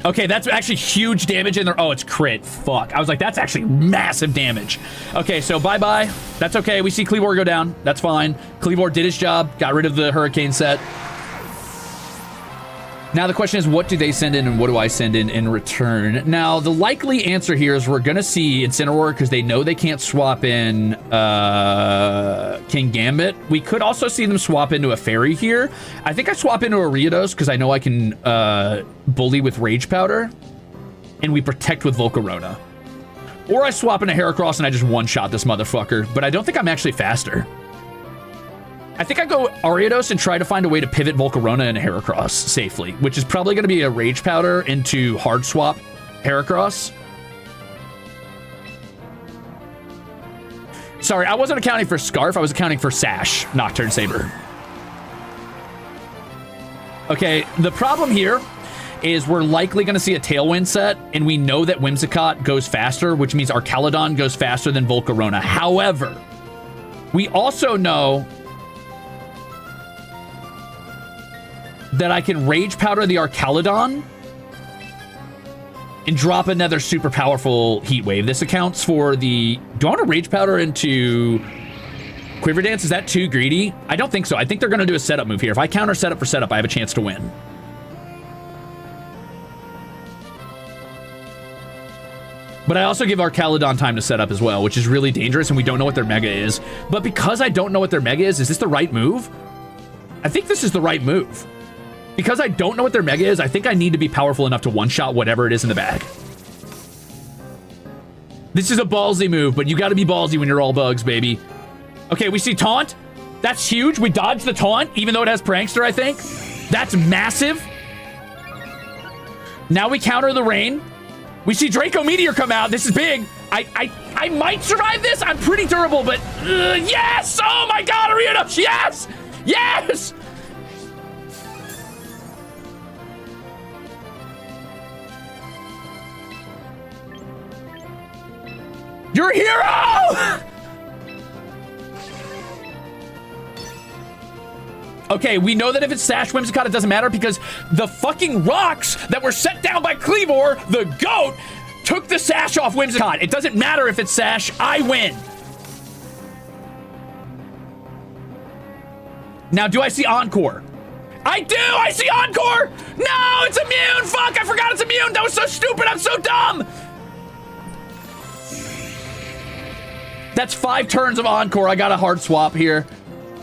Okay, that's actually huge damage in there. Oh, it's crit. Fuck. I was like, that's actually massive damage. Okay, so bye-bye. That's okay. We see Kleavor go down. That's fine. Kleavor did his job. Got rid of the Hurricane set. Now, the question is, what do they send in and what do I send in return? Now, the likely answer here is we're going to see Incineroar because they know they can't swap in King Gambit. We could also see them swap into a Fairy here. I think I swap into Ariados because I know I can bully with Rage Powder. And we protect with Volcarona. Or I swap into Heracross and I just one-shot this motherfucker. But I don't think I'm actually faster. I think I go Ariados and try to find a way to pivot Volcarona into Heracross safely, which is probably going to be a Rage Powder into Hard Swap Heracross. Sorry, I wasn't accounting for Scarf. I was accounting for Sash, Nocturne Saber. Okay, the problem here is we're likely going to see a Tailwind set, and we know that Whimsicott goes faster, which means Arcaludon goes faster than Volcarona. However, we also know that I can Rage Powder the Arcaludon and drop another super powerful Heat Wave. This accounts for the... Do I want to Rage Powder into Quiver Dance? Is that too greedy? I don't think so. I think they're going to do a setup move here. If I counter setup for setup, I have a chance to win. But I also give Arcaludon time to set up as well, which is really dangerous, and we don't know what their Mega is. But because I don't know what their Mega is this the right move? I think this is the right move. Because I don't know what their Mega is, I think I need to be powerful enough to one-shot whatever it is in the bag. This is a ballsy move, but you gotta be ballsy when you're all bugs, baby. Okay, we see Taunt. That's huge. We dodged the Taunt, even though it has Prankster, I think. That's massive. Now we counter the Rain. We see Draco Meteor come out. This is big. I might survive this. I'm pretty durable, but yes! Oh my god, Ariados! Yes! Yes! You're a hero! Okay, we know that if it's Sash Whimsicott, it doesn't matter because the fucking rocks that were set down by Kleavor, the GOAT, took the Sash off Whimsicott. It doesn't matter if it's Sash, I win. Now, do I see Encore? I do! I see Encore! No, it's immune! Fuck, I forgot it's immune! That was so stupid, I'm so dumb! That's 5 turns of Encore. I got a hard swap here.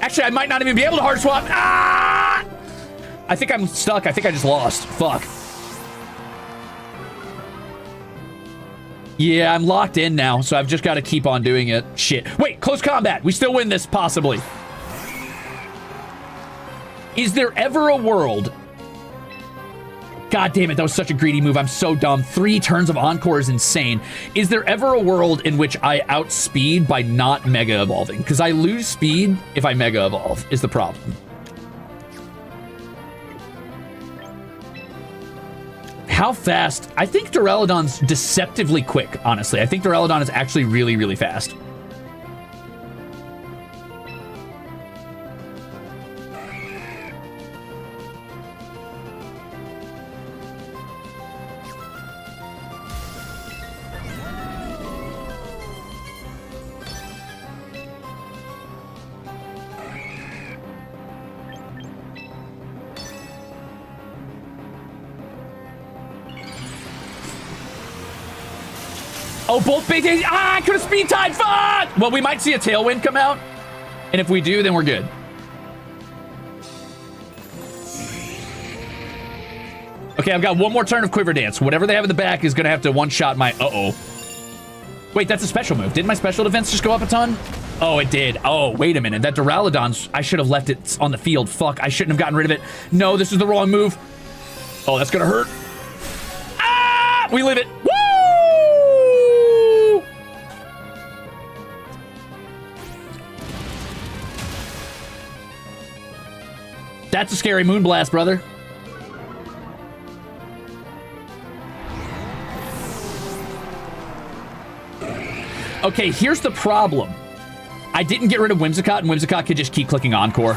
Actually, I might not even be able to hard swap. Ah! I think I'm stuck. I think I just lost. Fuck. Yeah, I'm locked in now, so I've just got to keep on doing it. Shit. Wait, close combat. We still win this, possibly. Is there ever a world... God damn it, that was such a greedy move. I'm so dumb. 3 turns of Encore is insane. Is there ever a world in which I outspeed by not Mega Evolving? Because I lose speed if I Mega Evolve, is the problem. How fast? I think Duraludon's deceptively quick, honestly. I think Duraludon is actually really, really fast. Oh, both big things. Ah, I could have speed tied. Fuck! Well, we might see a Tailwind come out. And if we do, then we're good. Okay, I've got one more turn of Quiver Dance. Whatever they have in the back is going to have to one-shot my... Uh-oh. Wait, that's a special move. Didn't my special defense just go up a ton? Oh, it did. Oh, wait a minute. That Duraludon's... I should have left it on the field. Fuck, I shouldn't have gotten rid of it. No, this is the wrong move. Oh, that's gonna hurt. Ah! We leave it. Woo! That's a scary Moonblast, brother. Okay, here's the problem. I didn't get rid of Whimsicott, and Whimsicott could just keep clicking Encore.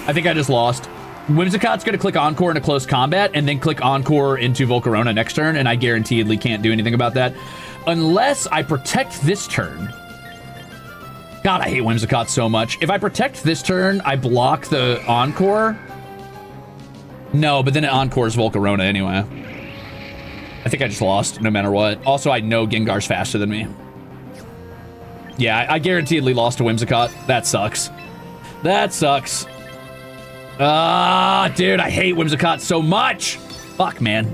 I think I just lost. Whimsicott's going to click Encore into close combat, and then click Encore into Volcarona next turn, and I guaranteedly can't do anything about that. Unless I protect this turn. God, I hate Whimsicott so much. If I protect this turn, I block the Encore. No, but then it Encores Volcarona anyway. I think I just lost, no matter what. Also, I know Gengar's faster than me. Yeah, I guaranteedly lost to Whimsicott. That sucks. That sucks. Ah, dude, I hate Whimsicott so much. Fuck, man.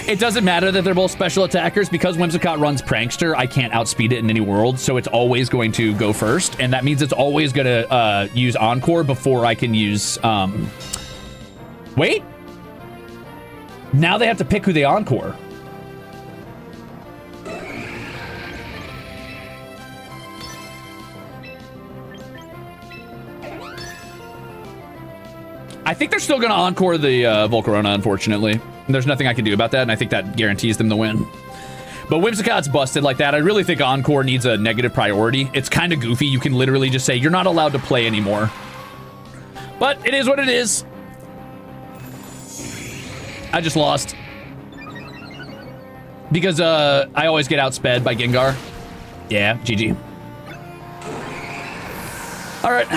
It doesn't matter that they're both special attackers because Whimsicott runs Prankster. I can't outspeed it in any world, so it's always going to go first, and that means it's always going to use Encore before I can use... Wait? Now they have to pick who they Encore. I think they're still going to Encore the Volcarona, unfortunately. There's nothing I can do about that, and I think that guarantees them the win. But Whimsicott's busted like that. I really think Encore needs a negative priority. It's kind of goofy. You can literally just say, you're not allowed to play anymore. But it is what it is. I just lost. Because I always get outsped by Gengar. Yeah, GG. All right.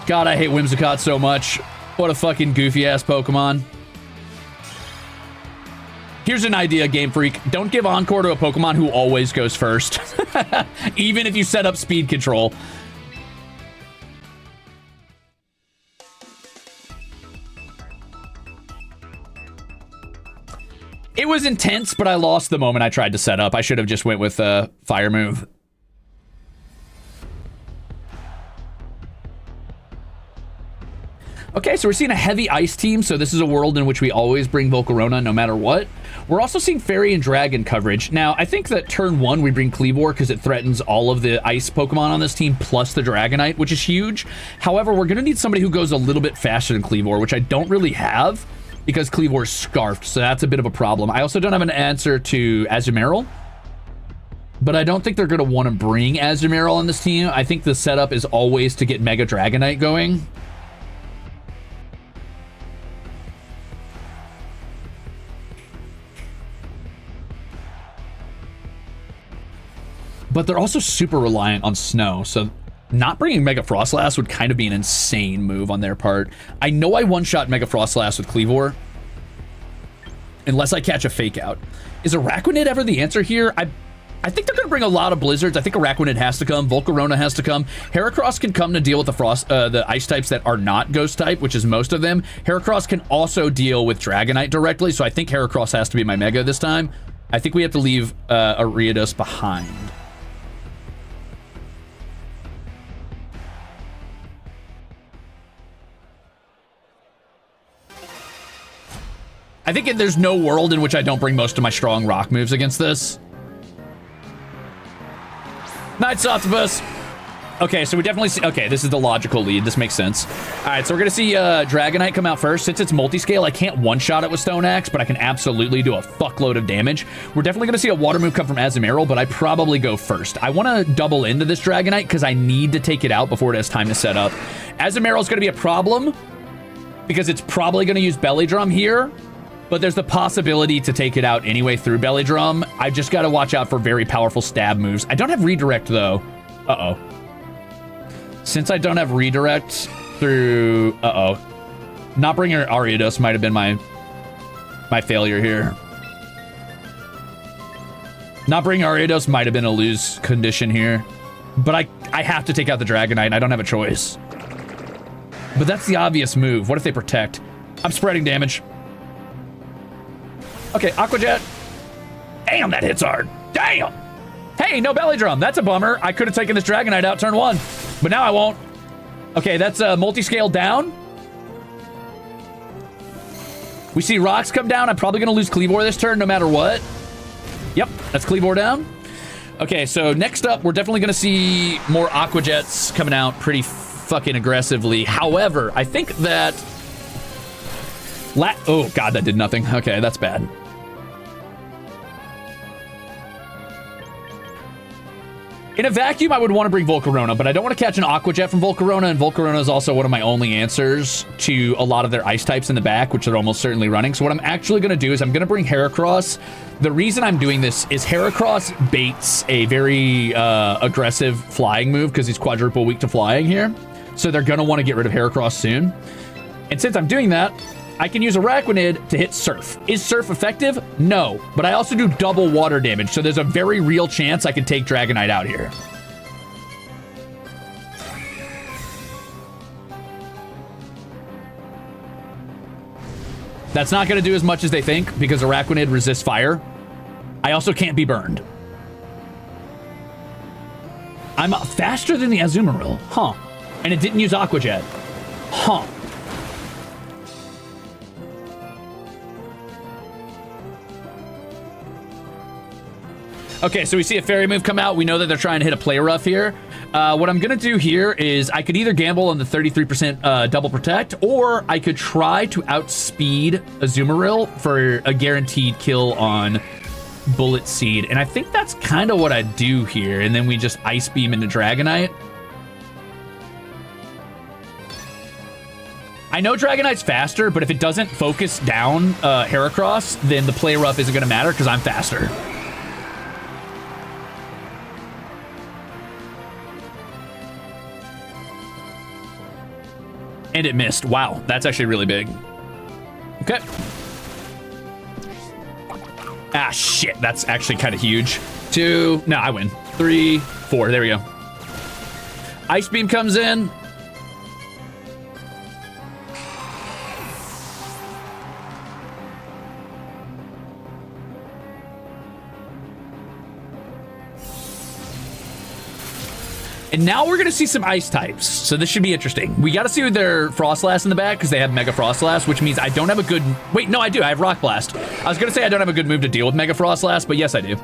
God, I hate Whimsicott so much. What a fucking goofy-ass Pokemon. Here's an idea, Game Freak. Don't give Encore to a Pokemon who always goes first. Even if you set up speed control. It was intense, but I lost the moment I tried to set up. I should have just went with a fire move. Okay, so we're seeing a heavy ice team, so this is a world in which we always bring Volcarona no matter what. We're also seeing Fairy and Dragon coverage. Now, I think that turn 1 we bring Kleavor because it threatens all of the ice Pokemon on this team plus the Dragonite, which is huge. However, we're going to need somebody who goes a little bit faster than Kleavor, which I don't really have because Kleavor's scarfed, so that's a bit of a problem. I also don't have an answer to Azumarill, but I don't think they're going to want to bring Azumarill on this team. I think the setup is always to get Mega Dragonite going. But they're also super reliant on snow, so not bringing Mega Frostlass would kind of be an insane move on their part. I know I one-shot Mega Frostlass with Kleavor, unless I catch a Fake Out. Is Araquanid ever the answer here? I think they're going to bring a lot of Blizzards. I think Araquanid has to come. Volcarona has to come. Heracross can come to deal with the Ice types that are not Ghost type, which is most of them. Heracross can also deal with Dragonite directly, so I think Heracross has to be my Mega this time. I think we have to leave Ariados behind. I think there's no world in which I don't bring most of my strong rock moves against this. Night Octopus. Okay, so we definitely see... Okay, this is the logical lead. This makes sense. All right, so we're going to see Dragonite come out first. Since it's multi-scale, I can't one-shot it with Stone Axe, but I can absolutely do a fuckload of damage. We're definitely going to see a water move come from Azumarill, but I probably go first. I want to double into this Dragonite because I need to take it out before it has time to set up. Azumarill is going to be a problem because it's probably going to use Belly Drum here, but there's the possibility to take it out anyway through Belly Drum. I just got to watch out for very powerful stab moves. I don't have Redirect, though. Uh-oh. Since I don't have Redirect through... Uh-oh. Not bringing Ariados might have been my failure here. Not bringing Ariados might have been a lose condition here. But I have to take out the Dragonite. I don't have a choice. But that's the obvious move. What if they protect? I'm spreading damage. Okay, Aqua Jet. Damn, that hits hard. Damn. Hey, no belly drum. That's a bummer. I could have taken this Dragonite out turn 1. But now I won't. Okay, that's a multi-scale down. We see rocks come down. I'm probably going to lose Cleavor this turn no matter what. Yep, that's Cleavor down. Okay, so next up, we're definitely going to see more Aqua Jets coming out pretty fucking aggressively. However, I think that... Oh, God, that did nothing. Okay, that's bad. In a vacuum, I would want to bring Volcarona, but I don't want to catch an Aqua Jet from Volcarona, and Volcarona is also one of my only answers to a lot of their ice types in the back, which they're almost certainly running. So what I'm actually going to do is I'm going to bring Heracross. The reason I'm doing this is Heracross baits a very aggressive flying move because he's quadruple weak to flying here. So they're going to want to get rid of Heracross soon. And since I'm doing that, I can use Araquanid to hit Surf. Is Surf effective? No. But I also do double water damage, so there's a very real chance I can take Dragonite out here. That's not going to do as much as they think, because Araquanid resists fire. I also can't be burned. I'm faster than the Azumarill. Huh. And it didn't use Aqua Jet. Huh. Okay, so we see a fairy move come out. We know that they're trying to hit a play rough here. What I'm going to do here is I could either gamble on the 33% double protect, or I could try to outspeed Azumarill for a guaranteed kill on Bullet Seed. And I think that's kind of what I do here. And then we just Ice Beam into Dragonite. I know Dragonite's faster, but if it doesn't focus down Heracross, then the play rough isn't going to matter because I'm faster. And it missed. Wow, that's actually really big. Okay. Ah, shit. That's actually kind of huge. 2. No, I win. 3, 4. There we go. Ice Beam comes in. And now we're going to see some ice types. So this should be interesting. We got to see their Frostlass in the back because they have Mega Frostlass, which means I don't have a good... Wait, no, I do. I have Rock Blast. I was going to say I don't have a good move to deal with Mega Frostlass, but yes, I do.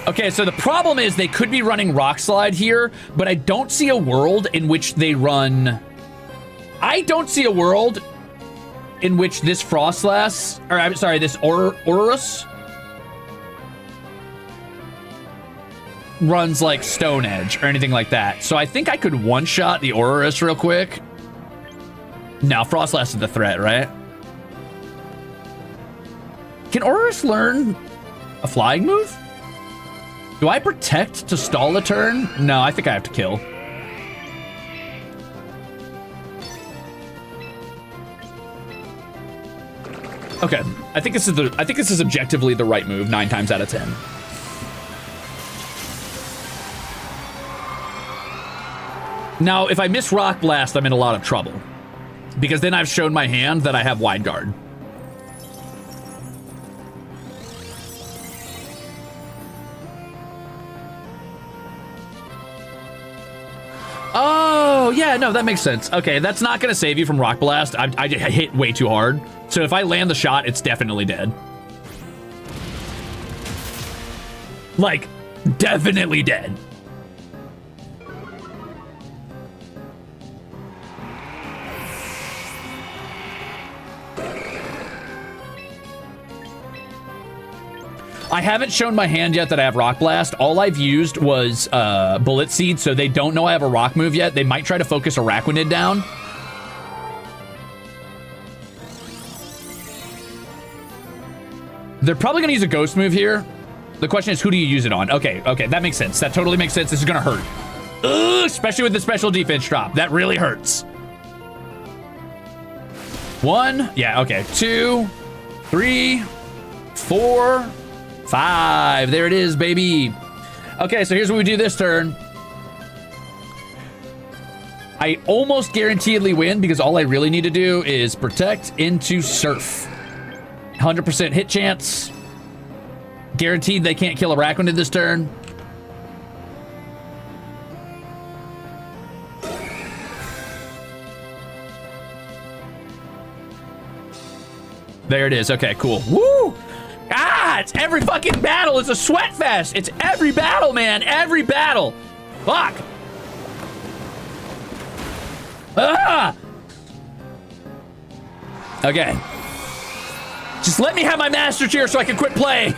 Okay, so the problem is they could be running Rock Slide here, but I don't see a world in which they run... I don't see a world in which this Frostlass, or I'm sorry, this Aurorus runs like Stone Edge or anything like that. So I think I could one-shot the Aurorus real quick. No, Frostlass is the threat, right? Can Aurorus learn a flying move? Do I protect to stall a turn? No, I think I have to kill. Okay, I think this is objectively the right move 9 times out of 10. Now, if I miss Rock Blast, I'm in a lot of trouble because then I've shown my hand that I have Wide Guard. Oh, yeah, no, that makes sense. Okay, that's not going to save you from Rock Blast. I hit way too hard. So if I land the shot, it's definitely dead. Like, definitely dead. I haven't shown my hand yet that I have Rock Blast. All I've used was Bullet Seed, so they don't know I have a rock move yet. They might try to focus Araquanid down. They're probably going to use a Ghost move here. The question is, who do you use it on? Okay, okay, that makes sense. That totally makes sense. This is gonna hurt. Ugh, especially with the special defense drop. That really hurts. 1, yeah, okay. 2, 3, 4, 5. There it is, baby. Okay, so here's what we do this turn. I almost guaranteedly win because all I really need to do is protect into Surf. 100% hit chance. Guaranteed they can't kill Araquanid this turn. There it is. Okay, cool. Woo! Ah, it's every fucking battle. It's a sweat fest. It's every battle, man. Every battle. Fuck. Ah! Okay. Just let me have my master chair so I can quit playing.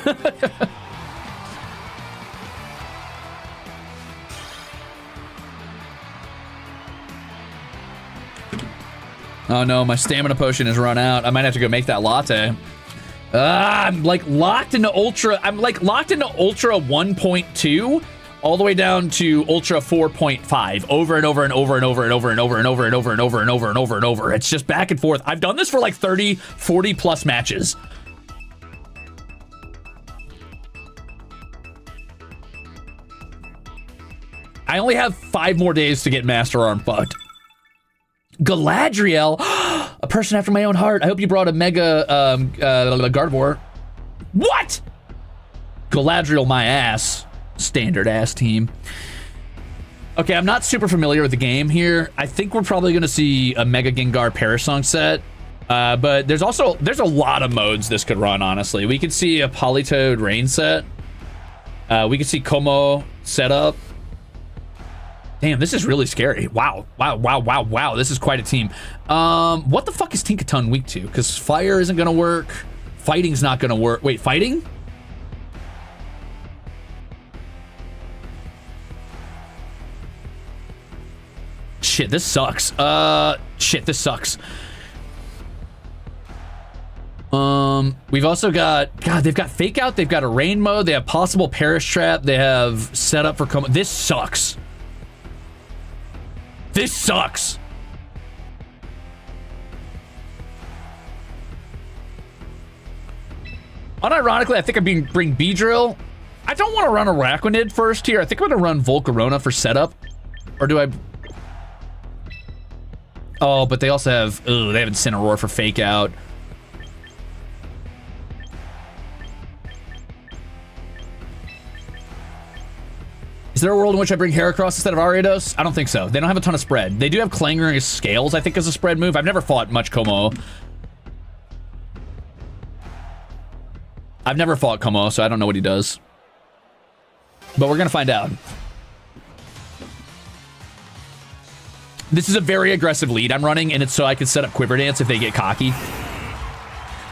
Oh no, my stamina potion has run out. I might have to go make that latte. I'm like locked into Ultra. I'm like locked into Ultra 1.2 all the way down to Ultra 4.5 over and over and over and over and over and over and over and over and over and over and over and over. It's just back and forth. I've done this for like 30, 40 plus matches. I only have 5 more days to get Master Arm fucked. Galadriel, a person after my own heart. I hope you brought a Mega Gardevoir. What? Galadriel, my ass. Standard ass team. Okay, I'm not super familiar with the game here. I think we're probably going to see a Mega Gengar Parasong set. But there's a lot of modes this could run, honestly. We could see a Politoed Rain set. We could see Como setup. Damn, this is really scary. Wow, wow, wow, wow, wow. This is quite a team. What the fuck is Toucannon weak to? Because fire isn't gonna work. Fighting's not gonna work. Wait, fighting? Shit, this sucks. Shit, this sucks. We've also got, God, they've got Fake Out, they've got a Rain mode, they have possible Perish Trap, they have set up for Como. This sucks. This sucks. Unironically, I think I'm bring Beedrill. I don't want to run Araquanid first here. I think I'm going to run Volcarona for setup. Or do I... Oh, but they also have... Ugh, they have Incineroar for Fake Out. Is there a world in which I bring Heracross instead of Ariados? I don't think so. They don't have a ton of spread. They do have Clangor as Scales, I think, as a spread move. I've never fought much Como. I've never fought Como, so I don't know what he does. But we're going to find out. This is a very aggressive lead I'm running, and it's so I can set up Quiver Dance if they get cocky.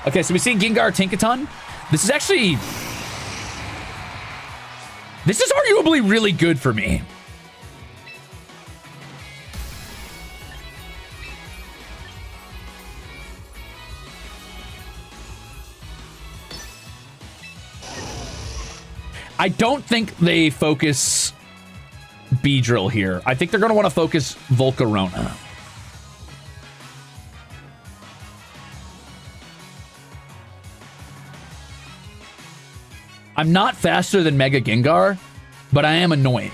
Okay, so we see Gengar Tinkaton. This is actually... This is arguably really good for me. I don't think they focus Beedrill here. I think they're going to want to focus Volcarona. I'm not faster than Mega Gengar, but I am annoying.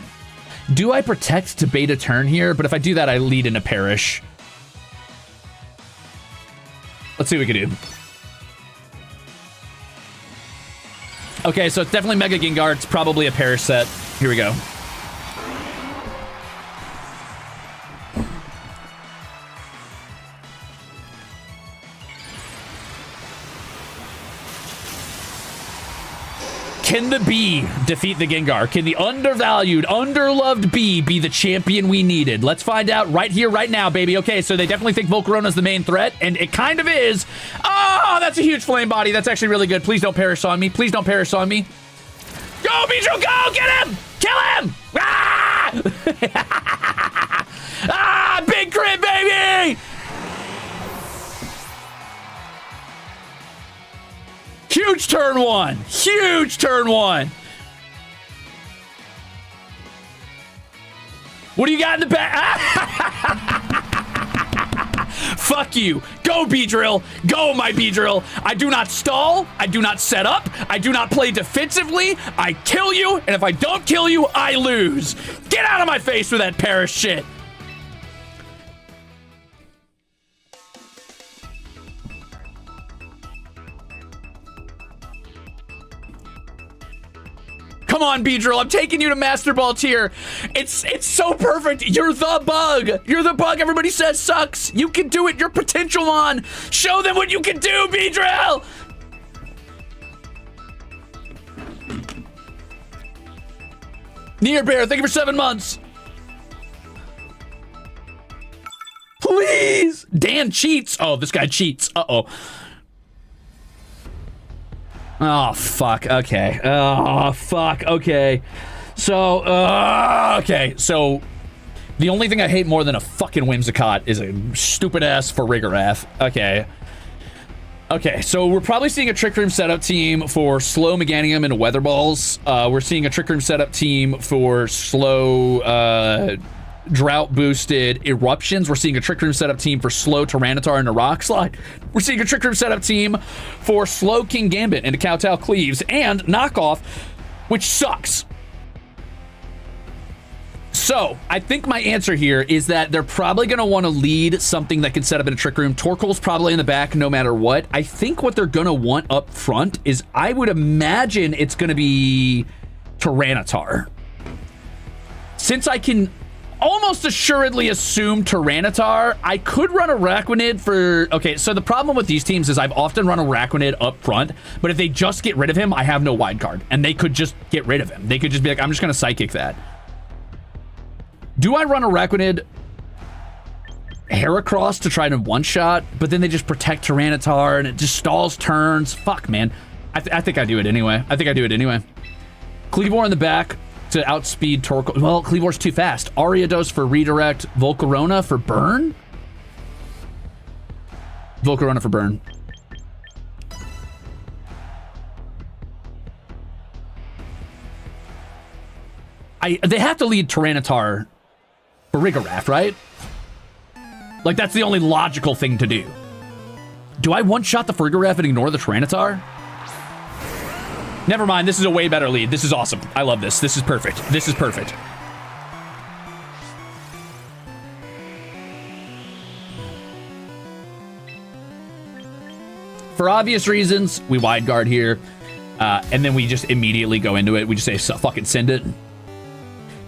Do I protect to bait a turn here? But if I do that, I lead into Perish. Let's see what we can do. Okay, so it's definitely Mega Gengar. It's probably a Perish set. Here we go. Can the bee defeat the Gengar? Can the undervalued, underloved bee be the champion we needed? Let's find out right here, right now, baby. Okay, so they definitely think Volcarona's the main threat, and it kind of is. Oh, that's a huge flame body. That's actually really good. Please don't perish on me. Please don't perish on me. Go, Beedrill, go! Get him! Kill him! Ah! Ah, big crit, baby! Huge turn one. Huge turn one. What do you got in the back? Fuck you. Go, Beedrill. Go, my Beedrill. I do not stall. I do not set up. I do not play defensively. I kill you, and if I don't kill you, I lose. Get out of my face with that Paris shit. Come on, Beedrill. I'm taking you to Master Ball tier. It's so perfect. You're the bug. You're the bug everybody says sucks. You can do it. Your potential on. Show them what you can do, Beedrill. Near Bear, thank you for 7 months. Please. Dan cheats. Oh, this guy cheats. Uh-oh. Oh, fuck. Okay. Oh, fuck. Okay. So, okay. So, the only thing I hate more than a fucking Whimsicott is a stupid-ass Farigiraf. Okay. Okay, so we're probably seeing a Trick Room setup team for slow Meganium and Weather Balls. We're seeing a Trick Room setup team for slow, drought-boosted Eruptions. We're seeing a Trick Room setup team for slow Tyranitar into Rock Slide. We're seeing a Trick Room setup team for slow King Gambit into Kowtow Cleaves and Knockoff, which sucks. So, I think my answer here is that they're probably going to want to lead something that can set up in a Trick Room. Torkoal's probably in the back no matter what. I think what they're going to want up front is, I would imagine it's going to be Tyranitar. Since I can almost assuredly assume Tyranitar, I could run Araquanid for... Okay, so the problem with these teams is I've often run Araquanid up front, but if they just get rid of him, I have no wild card, and they could just get rid of him. They could just be like, I'm just going to Psychic that. Do I run Araquanid Heracross to try to one-shot, but then they just protect Tyranitar, and it just stalls turns? Fuck, man. I think I do it anyway. I think I do it anyway. Cleavor in the back to outspeed Torkoal. Well, Cleavor's too fast. Ariados for redirect. Volcarona for burn? Volcarona for burn. They have to lead Tyranitar for Farigiraf, right? Like, that's the only logical thing to do. Do I one-shot the Farigiraf and ignore the Tyranitar? Never mind, this is a way better lead. This is awesome. I love this. This is perfect. This is perfect. For obvious reasons, we wide guard here, and then we just immediately go into it. We just say, fucking send it.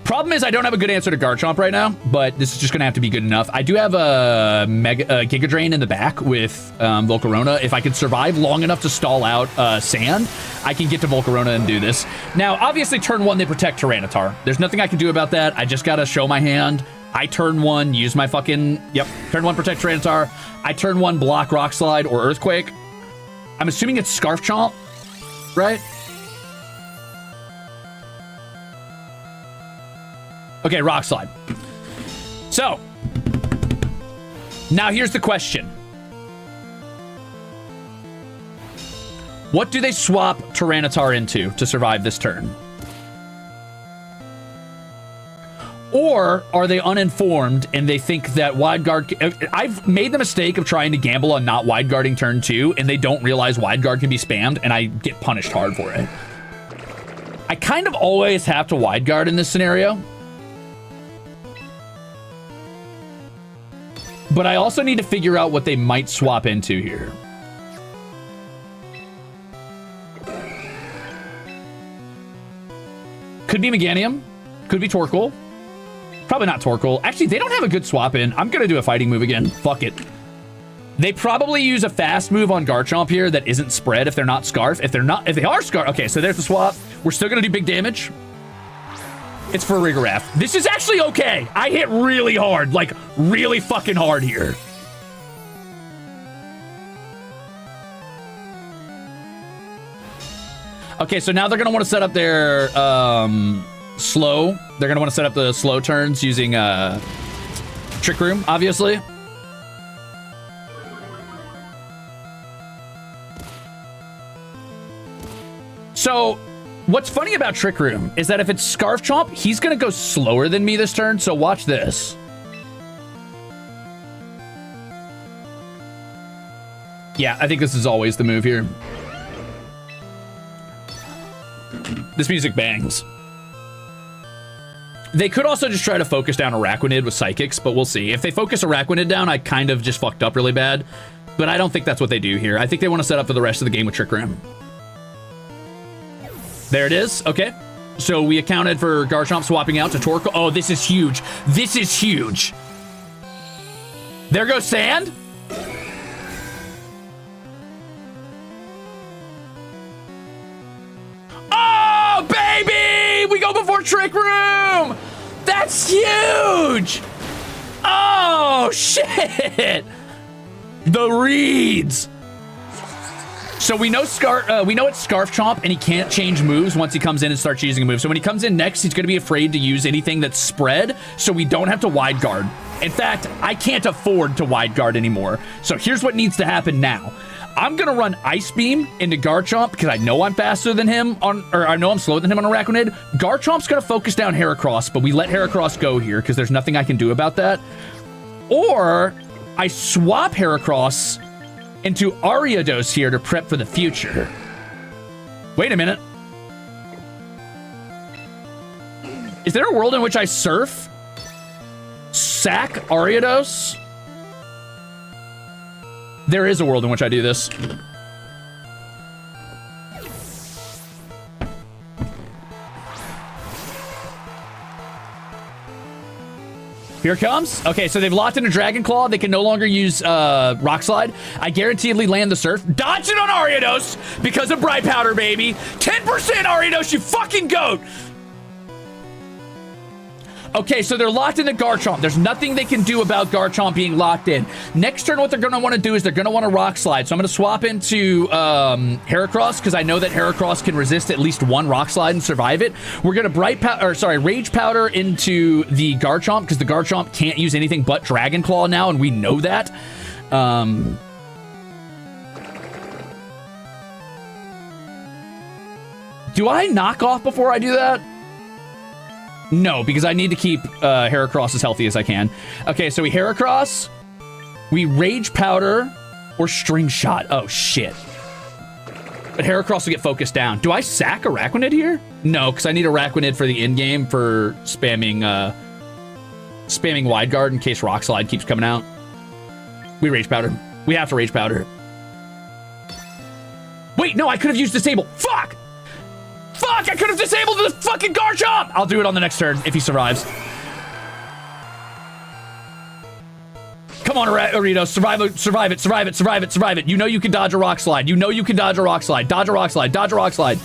Problem is, I don't have a good answer to Garchomp right now, but this is just going to have to be good enough. I do have a Giga Drain in the back with Volcarona. If I can survive long enough to stall out Sand, I can get to Volcarona and do this. Now, obviously, turn 1, they protect Tyranitar. There's nothing I can do about that. I just got to show my hand. I turn 1, use my fucking... Yep, turn 1, protect Tyranitar. I turn 1, block Rock Slide or Earthquake. I'm assuming it's Scarf Chomp, right? Okay, Rock Slide. So, now here's the question. What do they swap Tyranitar into to survive this turn? Or are they uninformed and they think that wide guard... I've made the mistake of trying to gamble on not wide guarding turn 2, and they don't realize wide guard can be spammed, and I get punished hard for it. I kind of always have to wide guard in this scenario. But I also need to figure out what they might swap into here. Could be Meganium. Could be Torkoal. Probably not Torkoal. Actually, they don't have a good swap in. I'm going to do a fighting move again. Fuck it. They probably use a fast move on Garchomp here that isn't spread if they're not Scarf. If they are Scarf. Okay, so there's the swap. We're still going to do big damage. It's for Farigiraf. This is actually okay. I hit really hard, like really fucking hard here. Okay, so now they're gonna want to set up their slow. They're gonna want to set up the slow turns using Trick Room, obviously. So What's funny about Trick Room is that if it's Scarf Chomp, he's going to go slower than me this turn, so watch this. Yeah, I think this is always the move here. This music bangs. They could also just try to focus down Araquanid with Psychics, but we'll see. If they focus Araquanid down, I kind of just fucked up really bad. But I don't think that's what they do here. I think they want to set up for the rest of the game with Trick Room. There it is. Okay. So we accounted for Garchomp swapping out to Torkoal. Oh, this is huge. This is huge. There goes Sand. Oh, baby! We go before Trick Room! That's huge! Oh, shit! The reads. So we know it's Scarf Chomp, and he can't change moves once he comes in and starts using a move. So when he comes in next, he's going to be afraid to use anything that's spread, so we don't have to wide guard. In fact, I can't afford to wide guard anymore. So here's what needs to happen now. I'm going to run Ice Beam into Garchomp because I know I'm faster than him I know I'm slower than him on Araquanid. Garchomp's going to focus down Heracross, but we let Heracross go here because there's nothing I can do about that. Or I swap Heracross into Ariados here to prep for the future. Wait a minute. Is there a world in which I surf? Sack Ariados? There is a world in which I do this. Here it comes. Okay, so they've locked in a Dragon Claw. They can no longer use Rock Slide. I guaranteedly land the Surf. Dodge it on Ariados because of Bright Powder, baby. 10% Ariados, you fucking goat. Okay, so they're locked into Garchomp. There's nothing they can do about Garchomp being locked in. Next turn, what they're going to want to do is they're going to want to Rock Slide. So I'm going to swap into Heracross because I know that Heracross can resist at least one Rock Slide and survive it. We're going to Rage Powder into the Garchomp because the Garchomp can't use anything but Dragon Claw now, and we know that. Do I knock off before I do that? No, because I need to keep Heracross as healthy as I can. Okay, so we Heracross, we Rage Powder, or String Shot. Oh, shit. But Heracross will get focused down. Do I sack Araquanid here? No, because I need Araquanid for the end game for spamming Wide Guard in case Rock Slide keeps coming out. We Rage Powder. We have to Rage Powder. Wait, no, I could have used Disable. Fuck! Fuck, I could have disabled the fucking Garchomp! I'll do it on the next turn if he survives. Come on, Ariados, survive it. You know you can dodge a Rock Slide. Dodge a Rock Slide.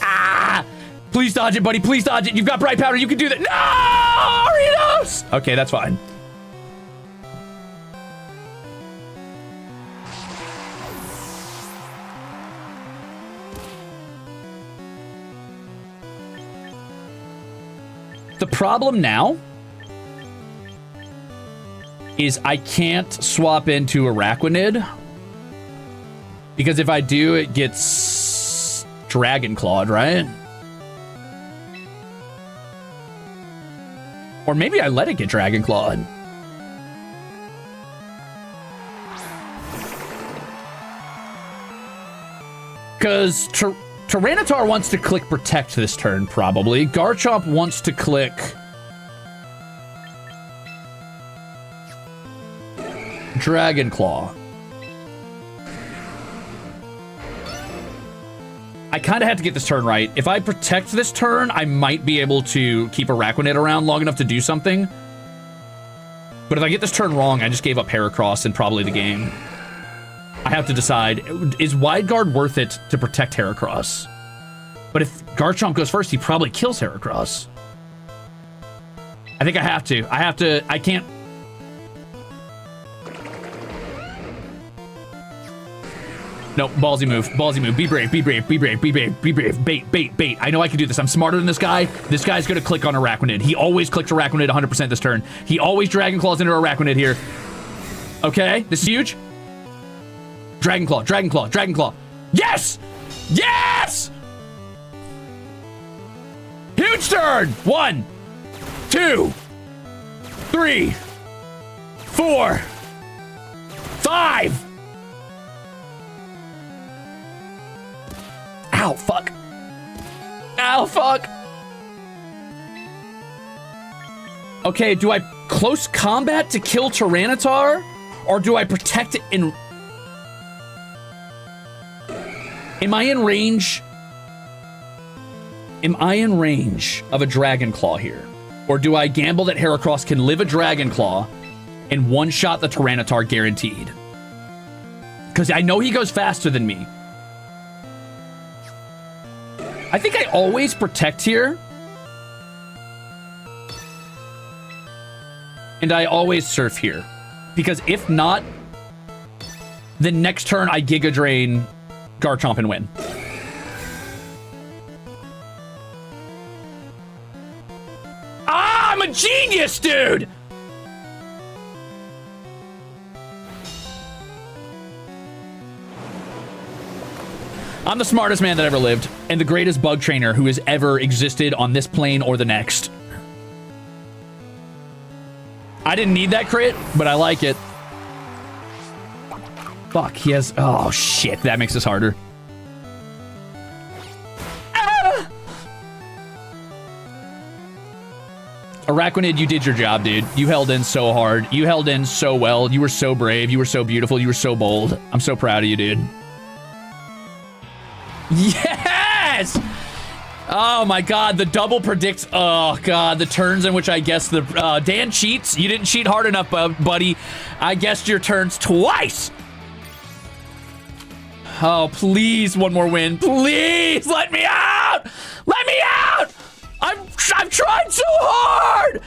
Ah! Please dodge it, buddy, please dodge it. You've got Bright Powder, you can do that. No, Ariados! Okay, that's fine. The problem now is I can't swap into Araquanid because if I do, it gets Dragon Clawed, right? Or maybe I let it get Dragon Clawed. Because Tyranitar wants to click Protect this turn, probably. Garchomp wants to click Dragon Claw. I kind of have to get this turn right. If I protect this turn, I might be able to keep Araquanid around long enough to do something. But if I get this turn wrong, I just gave up Heracross and probably the game. I have to decide, is Wide Guard worth it to protect Heracross? But if Garchomp goes first, he probably kills Heracross. I think I have to. I can't. No, ballsy move. Be brave. Bait. I know I can do this. I'm smarter than this guy. This guy's going to click on Araquanid. He always clicks Araquanid 100% this turn. He always Dragon Claws into Araquanid here. Okay, this is huge. Dragon Claw. Yes! Huge turn! 1, 2, 3, 4, 5. Ow, fuck. Ow, fuck. Okay, do I close combat to kill Tyranitar? Or do I protect it in... Am I in range? Am I in range of a Dragon Claw here? Or do I gamble that Heracross can live a Dragon Claw and one-shot the Tyranitar guaranteed? Because I know he goes faster than me. I think I always protect here. And I always surf here. Because if not, then next turn I Giga Drain, Garchomp, and win. Ah, I'm a genius, dude! I'm the smartest man that ever lived, and the greatest bug trainer who has ever existed on this plane or the next. I didn't need that crit, but I like it. Fuck, he has... Oh, shit, that makes this harder. Ah! Araquanid, you did your job, dude. You held in so hard. You held in so well. You were so brave. You were so beautiful. You were so bold. I'm so proud of you, dude. Yes! Oh my god, the double predicts. Oh god, the turns in which I guessed the... Dan cheats. You didn't cheat hard enough, buddy. I guessed your turns twice. Oh, please, one more win. Please, let me out! Let me out! I've tried so hard!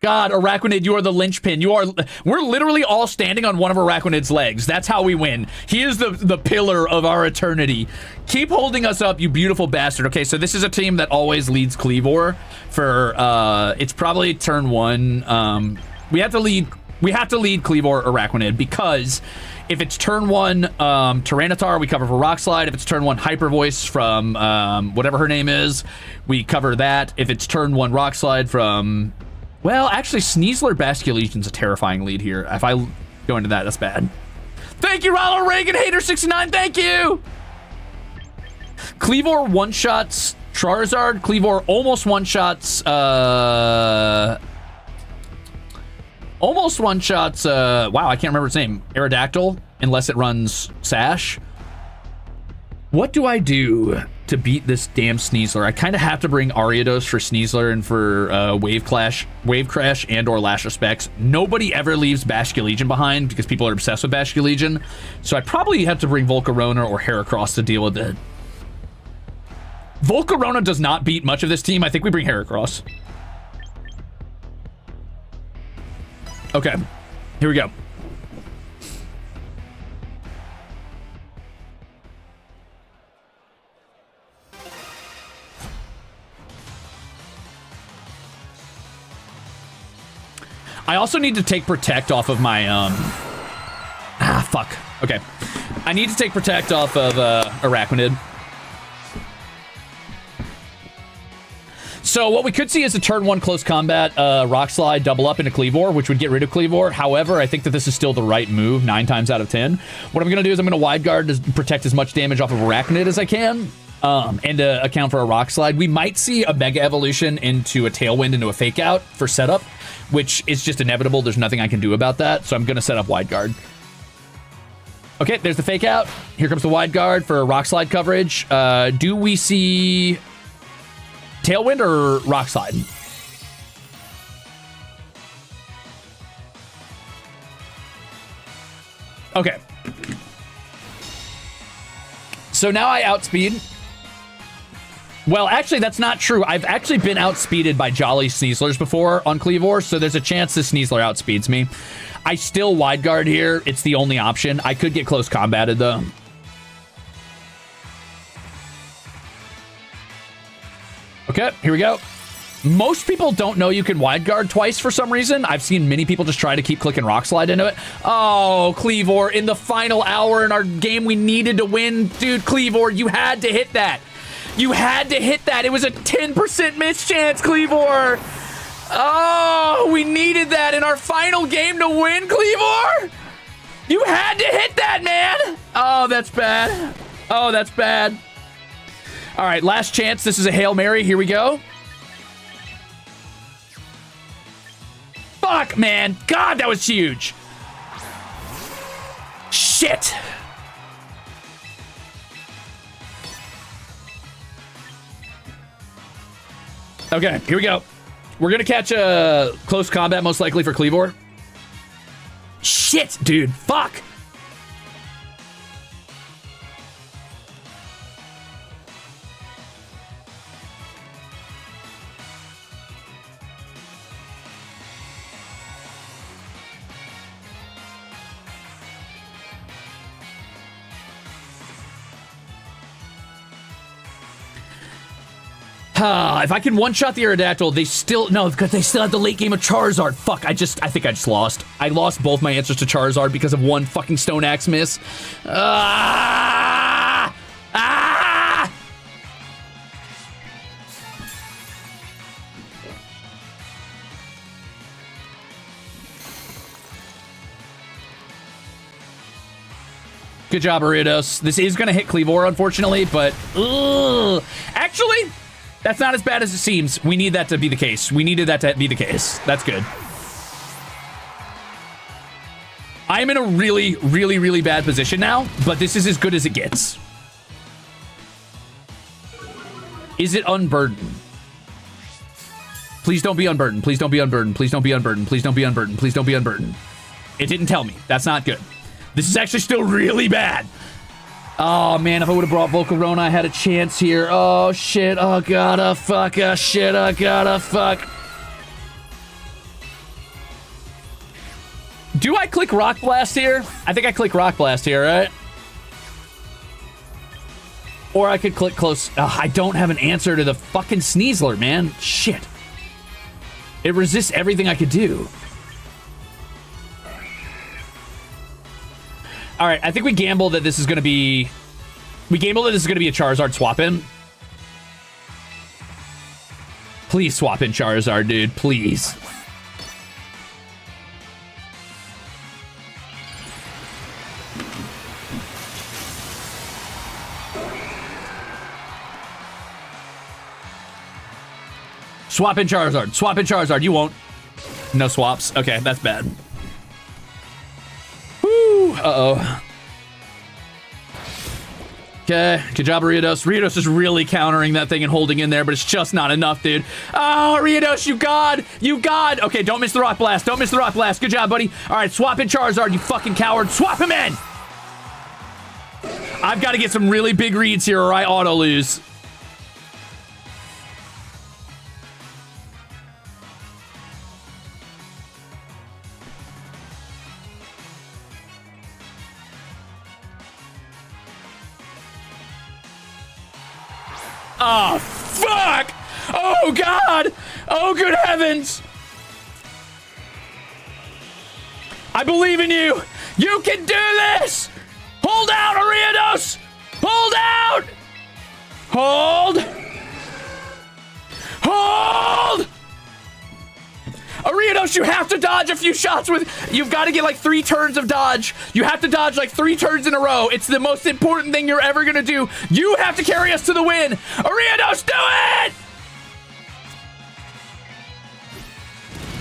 God, Araquanid, you are the linchpin. We're literally all standing on one of Araquanid's legs. That's how we win. He is the pillar of our eternity. Keep holding us up, you beautiful bastard. Okay, so this is a team that always leads Kleavor for, it's probably turn 1. We have to lead Kleavor Araquanid because if it's turn 1 Tyranitar, we cover for Rock Slide. If it's turn 1 Hyper Voice from whatever her name is, we cover that. If it's turn 1 Rock Slide from... Well, actually, Sneasler Basculegion's a terrifying lead here. If I go into that, that's bad. Thank you, Ronald Reagan, Hater69, thank you! Kleavor one-shots Charizard. Kleavor almost one-shots... Almost one-shots... wow, I can't remember its name. Aerodactyl, unless it runs Sash. What do I do to beat this damn Sneasler? I kind of have to bring Ariados for Sneasler and for Wave Crash and or Lash Specs. Nobody ever leaves Basculegion behind because people are obsessed with Basculegion. So I probably have to bring Volcarona or Heracross to deal with it. Volcarona does not beat much of this team. I think we bring Heracross. Okay, here we go. I also need to take Protect off of my, fuck. Okay. I need to take Protect off of, Araquanid. So what we could see is a turn 1 close combat, Rock Slide double up into Kleavor, which would get rid of Kleavor. However, I think that this is still the right move 9 times out of 10. What I'm going to do is I'm going to Wide Guard to protect as much damage off of Araquanid as I can. And account for a Rock Slide. We might see a Mega Evolution into a Tailwind into a Fake Out for setup, which is just inevitable. There's nothing I can do about that, so I'm going to set up Wide Guard. Okay, there's the Fake Out. Here comes the Wide Guard for Rock Slide coverage. Do we see Tailwind or Rock Slide? Okay. So now I outspeed. Well, actually, that's not true. I've actually been outspeeded by Jolly Sneaslers before on Kleavor, so there's a chance this Sneasler outspeeds me. I still Wide Guard here. It's the only option. I could get close combated, though. Okay, here we go. Most people don't know you can wide guard twice for some reason. I've seen many people just try to keep clicking Rock Slide into it. Oh, Cleavor, in the final hour in our game we needed to win. Dude, Cleavor, you had to hit that. You had to hit that. It was a 10% miss chance, Cleavor. Oh, we needed that in our final game to win, Cleavor. You had to hit that, man. Oh, that's bad. Oh, that's bad. All right, last chance. This is a Hail Mary. Here we go. Fuck, man. God, that was huge. Shit. Okay, here we go. We're going to catch a close combat, most likely, for Cleavor. Shit, dude. Fuck. If I can one-shot the Aerodactyl, they still... No, because they still have the late game of Charizard. Fuck, I think I just lost. I lost both my answers to Charizard because of one fucking Stone Axe miss. Ah! Ah! Good job, Ariados. This is going to hit Cleavor, unfortunately, but... Ugh. Actually... That's not as bad as it seems. We need that to be the case. We needed that to be the case. That's good. I'm in a really, really, really bad position now, but this is as good as it gets. Is it unburdened? Please don't be unburdened. Please don't be unburdened. Please don't be unburdened. Please don't be unburdened. Please don't be unburdened. It didn't tell me. That's not good. This is actually still really bad. Oh, man, if I would have brought Volcarona, I had a chance here. Oh, shit. Oh, gotta fuck. Oh, shit. Oh, gotta fuck. Do I click Rock Blast here? I think I click Rock Blast here, right? Or I could click Close. Oh, I don't have an answer to the fucking Sneasler, man. Shit. It resists everything I could do. All right, I think we gamble that this is going to be... We gamble that this is going to be a Charizard swap-in. Please swap in Charizard, dude. Please. Swap in Charizard. Swap in Charizard. You won't. No swaps. Okay, that's bad. Uh-oh. Okay, good job, Ariados. Ariados is really countering that thing and holding in there, but it's just not enough, dude. Oh, Ariados, you god! You god! Okay, don't miss the Rock Blast. Don't miss the Rock Blast. Good job, buddy. All right, swap in Charizard, you fucking coward. Swap him in! I've got to get some really big reads here or I auto-lose. Oh, fuck! Oh, God! Oh, good heavens! I believe in you! You can do this! Hold out, Ariados! Hold out! Hold! Hold! Ariados, you have to dodge a few shots with... You've got to get like 3 turns of dodge. You have to dodge like 3 turns in a row. It's the most important thing you're ever going to do. You have to carry us to the win. Ariados, do it!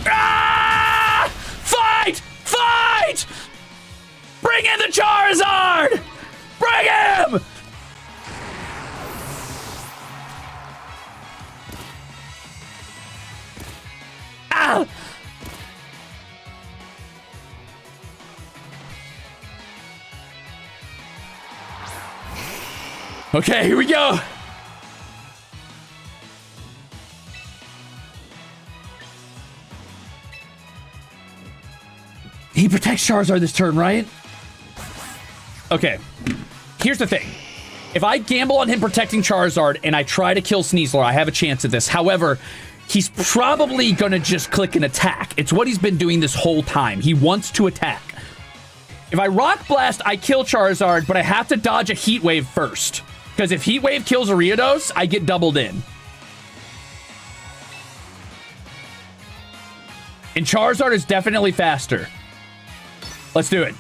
Ah! Fight! Fight! Bring in the Charizard! Bring him! Ah! Okay, here we go. He protects Charizard this turn, right? Okay, here's the thing. If I gamble on him protecting Charizard and I try to kill Sneasler, I have a chance at this. However, he's probably gonna just click an attack. It's what he's been doing this whole time. He wants to attack. If I Rock Blast, I kill Charizard, but I have to dodge a Heat Wave first. Because if Heat Wave kills Ariados, I get doubled in. And Charizard is definitely faster. Let's do it.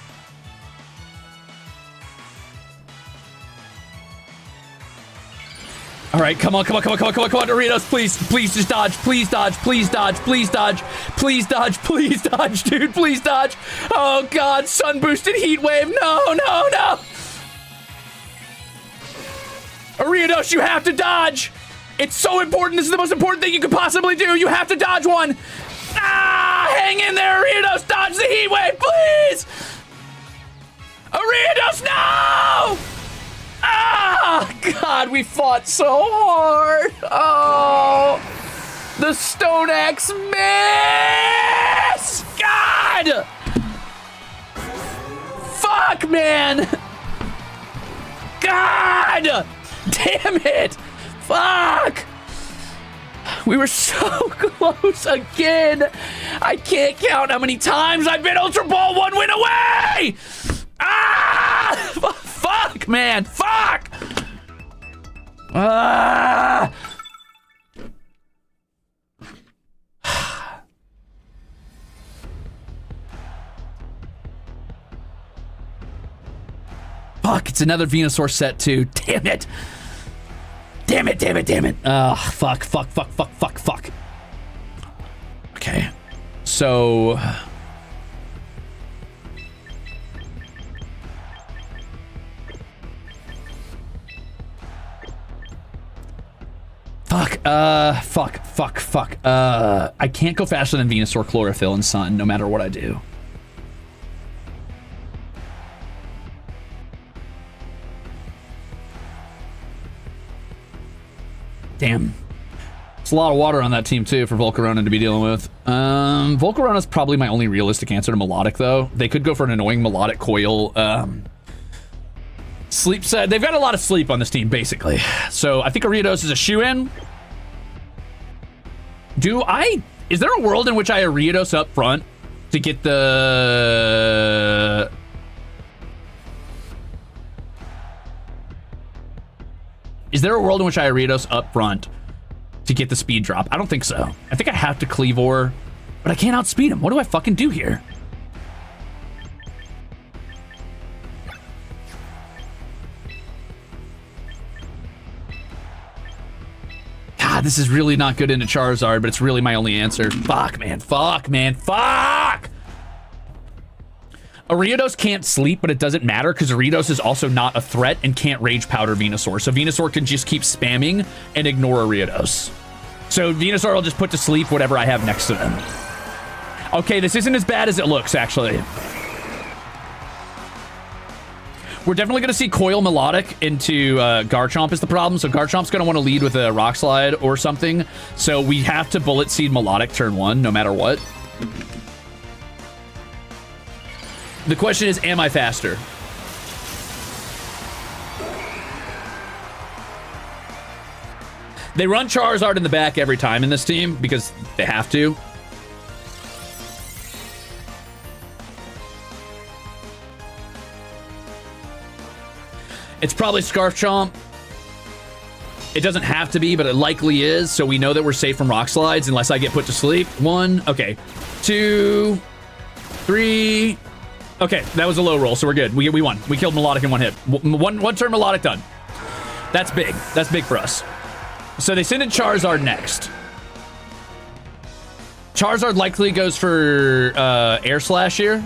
All right, come on, Ariados, please just dodge, please dodge, dude, please dodge. Oh God, Sun Boosted Heat Wave, no. Ariados, you have to dodge. It's so important, this is the most important thing you could possibly do. You have to dodge one. Hang in there, Ariados, dodge the Heat Wave, please. Ariados, no! God, we fought so hard. Oh, the Stone Axe miss! God! Fuck, man! God! Damn it! Fuck! We were so close again. I can't count how many times I've been Ultra Ball 1 win away! Fuck, man! Fuck! Fuck, it's another Venusaur set too. Damn it! Damn it! Fuck. Okay. So... Fuck. I can't go faster than Venusaur, Chlorophyll, and Sun, no matter what I do. Damn. It's a lot of water on that team, too, for Volcarona to be dealing with. Volcarona's probably my only realistic answer to Melodic, though. They could go for an annoying Melodic Coil. Sleep set. They've got a lot of sleep on this team, basically. So I think Ariados is a shoe-in. Is there a world in which I Ariados up front to get the... Is there a world in which I Ariados up front to get the speed drop? I don't think so. I think I have to Cleavor, but I can't outspeed him. What do I fucking do here? God, this is really not good into Charizard, but it's really my only answer. Fuck, man. Fuck! Ariados can't sleep, but it doesn't matter because Ariados is also not a threat and can't Rage Powder Venusaur. So Venusaur can just keep spamming and ignore Ariados. So Venusaur will just put to sleep whatever I have next to them. Okay, this isn't as bad as it looks, actually. We're definitely going to see Coil Melodic into Garchomp is the problem. So Garchomp's going to want to lead with a Rock Slide or something. So we have to Bullet Seed Melodic turn 1, no matter what. The question is, am I faster? They run Charizard in the back every time in this team because they have to. It's probably Scarf Chomp. It doesn't have to be, but it likely is, so we know that we're safe from Rock Slides unless I get put to sleep. 1, okay. 2, 3. Okay, that was a low roll, so we're good. We won. We killed Melodic in one hit. One turn Melodic done. That's big. That's big for us. So they send in Charizard next. Charizard likely goes for Air Slash here.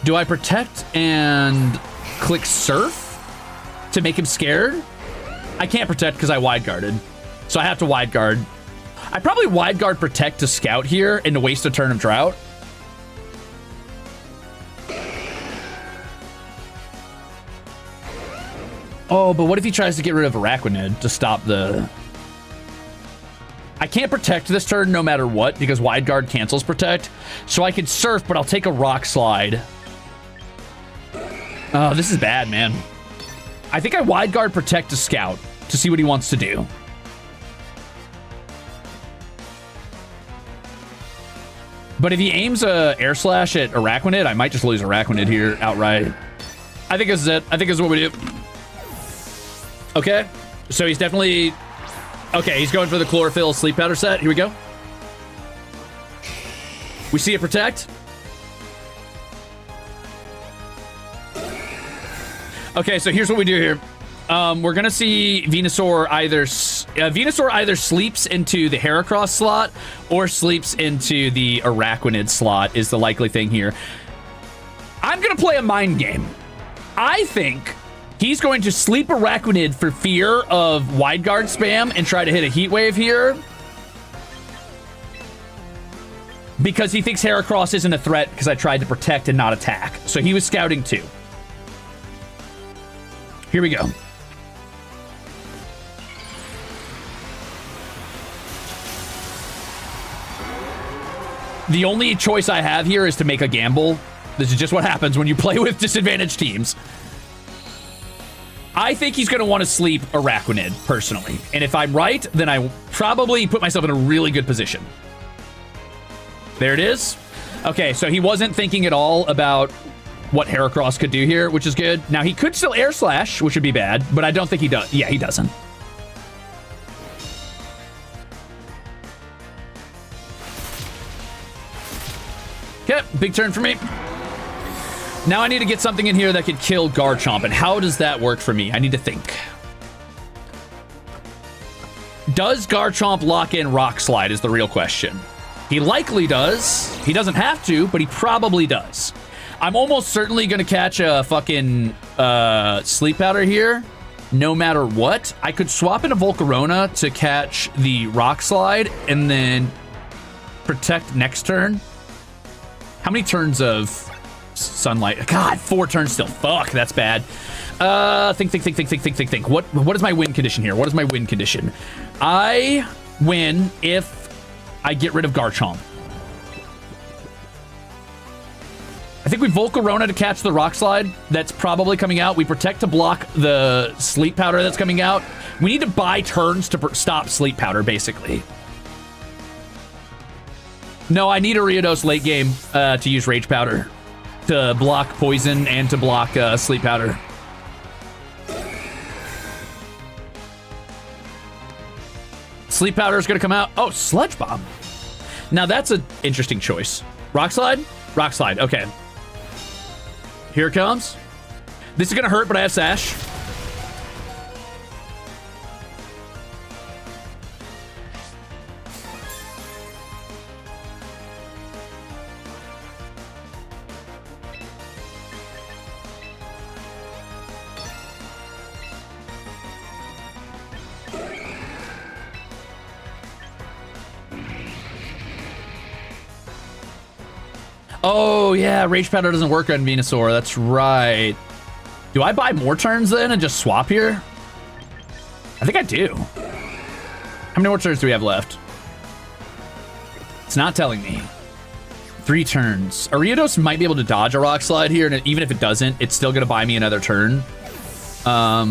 Do I protect and click Surf to make him scared? I can't protect because I wide guarded. So I have to wide guard. I probably wide guard protect to scout here and to waste a turn of drought. Oh, but what if he tries to get rid of Araquanid to stop the... I can't protect this turn no matter what because wide guard cancels protect. So I can surf, but I'll take a Rock Slide. Oh, this is bad, man. I think I wide guard protect to scout to see what he wants to do. But if he aims a air slash at Araquanid, I might just lose Araquanid here outright. I think this is it. I think this is what we do. Okay. So he's definitely... Okay, he's going for the chlorophyll sleep powder set. Here we go. We see it protect. Okay, so here's what we do here. We're gonna see Venusaur either sleeps into the Heracross slot or sleeps into the Araquanid slot is the likely thing here. I'm gonna play a mind game. I think he's going to sleep Araquanid for fear of wide guard spam and try to hit a heat wave here. Because he thinks Heracross isn't a threat because I tried to protect and not attack. So he was scouting too. Here we go. The only choice I have here is to make a gamble. This is just what happens when you play with disadvantaged teams. I think he's going to want to sleep Araquanid, personally. And if I'm right, then I probably put myself in a really good position. There it is. Okay, so he wasn't thinking at all about what Heracross could do here, which is good. Now, he could still Air Slash, which would be bad, but I don't think he does. Yeah, he doesn't. Okay, big turn for me. Now I need to get something in here that could kill Garchomp, and how does that work for me? I need to think. Does Garchomp lock in Rock Slide is the real question. He likely does. He doesn't have to, but he probably does. I'm almost certainly going to catch a fucking Sleep Powder here, no matter what. I could swap into Volcarona to catch the Rock Slide and then protect next turn. How many turns of Sunlight? God, 4 turns still. Fuck, that's bad. Think. What is my win condition here? What is my win condition? I win if I get rid of Garchomp. I think we Volcarona to catch the Rock Slide that's probably coming out. We protect to block the Sleep Powder that's coming out. We need to buy turns to stop Sleep Powder, basically. No, I need Ariados late game to use Rage Powder to block Poison and to block Sleep Powder. Sleep Powder is going to come out. Oh, Sludge Bomb. Now that's an interesting choice. Rock Slide? Rock Slide. Okay. Here it comes. This is going to hurt, but I have Sash. Oh, yeah, Rage Powder doesn't work on Venusaur. That's right. Do I buy more turns then and just swap here? I think I do. How many more turns do we have left? It's not telling me. 3 turns. Ariados might be able to dodge a Rock Slide here, and even if it doesn't, it's still going to buy me another turn. Oh,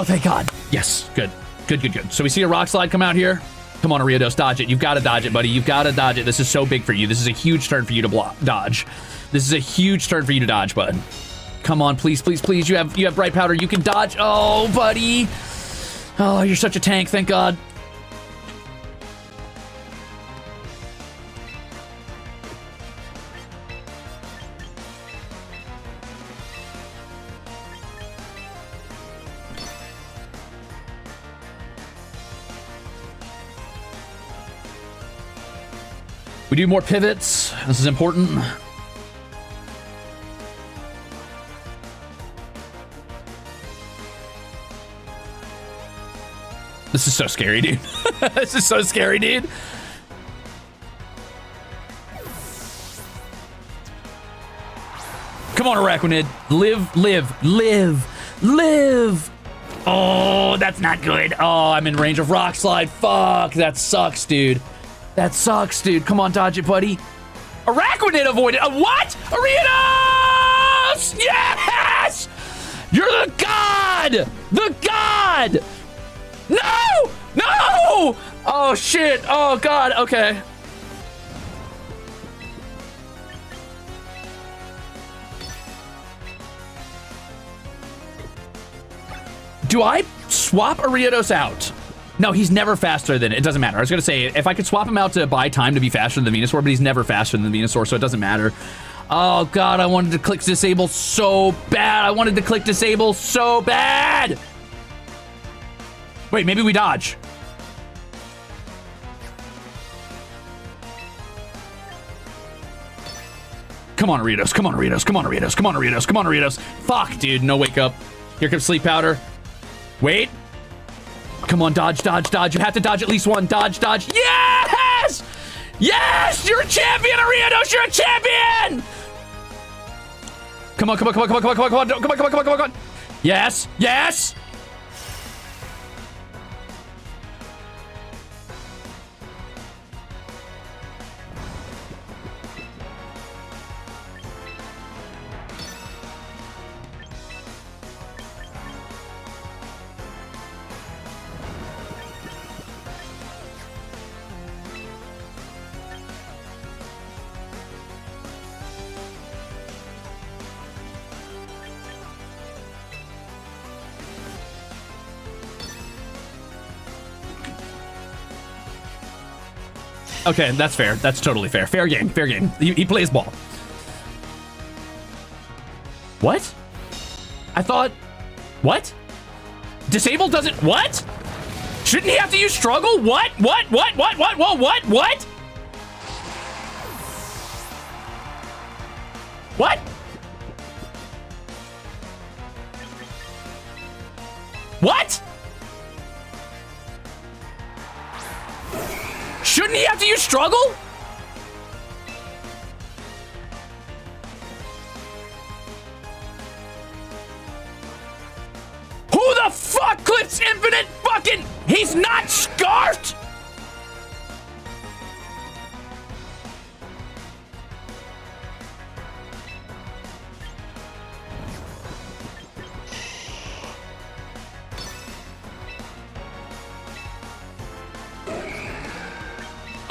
thank God. Yes, good. Good. So we see a Rock Slide come out here. Come on, Ariados, dodge it. You've got to dodge it, buddy. You've got to dodge it. This is so big for you. This is a huge turn for you to dodge. This is a huge turn for you to dodge, bud. Come on, please. You have Bright Powder. You can dodge. Oh, buddy. Oh, you're such a tank. Thank God. We do more pivots. This is important. This is so scary, dude. This is so scary, dude. Come on, Araquanid. Live. Oh, that's not good. Oh, I'm in range of Rock Slide. Fuck, that sucks, dude. That sucks, dude. Come on, dodge it, buddy. Araquanid avoided. What? Ariados! Yes! You're the god! The god! No! No! Oh, shit. Oh, God. Okay. Do I swap Ariados out? No, he's never faster than it. It doesn't matter. I was going to say, if I could swap him out to buy time to be faster than the Venusaur, but he's never faster than the Venusaur, so it doesn't matter. Oh, God, I wanted to click disable so bad. I wanted to click disable so bad. Wait, maybe we dodge. Come on, Ariados. Come on, Ariados. Come on, Ariados. Come on, Ariados. Come on, Ariados. Fuck, dude. No wake up. Here comes Sleep Powder. Wait. Come on, dodge, dodge, dodge. You have to dodge at least one. Dodge, dodge. Yes! Yes! You're a champion, Ariados! You're a champion! Come on, come on, come on, come on, come on, come on, come on, come on, come on, come on, come on. Yes, yes! Okay, that's fair. That's totally fair. Fair game. Fair game. He plays ball. What? I thought... What? Disable doesn't... What? Shouldn't he have to use struggle? What? What? What? What? What? What? What? What? What? What? Shouldn't he have to use struggle? Who the fuck clips infinite fucking... He's not scarfed?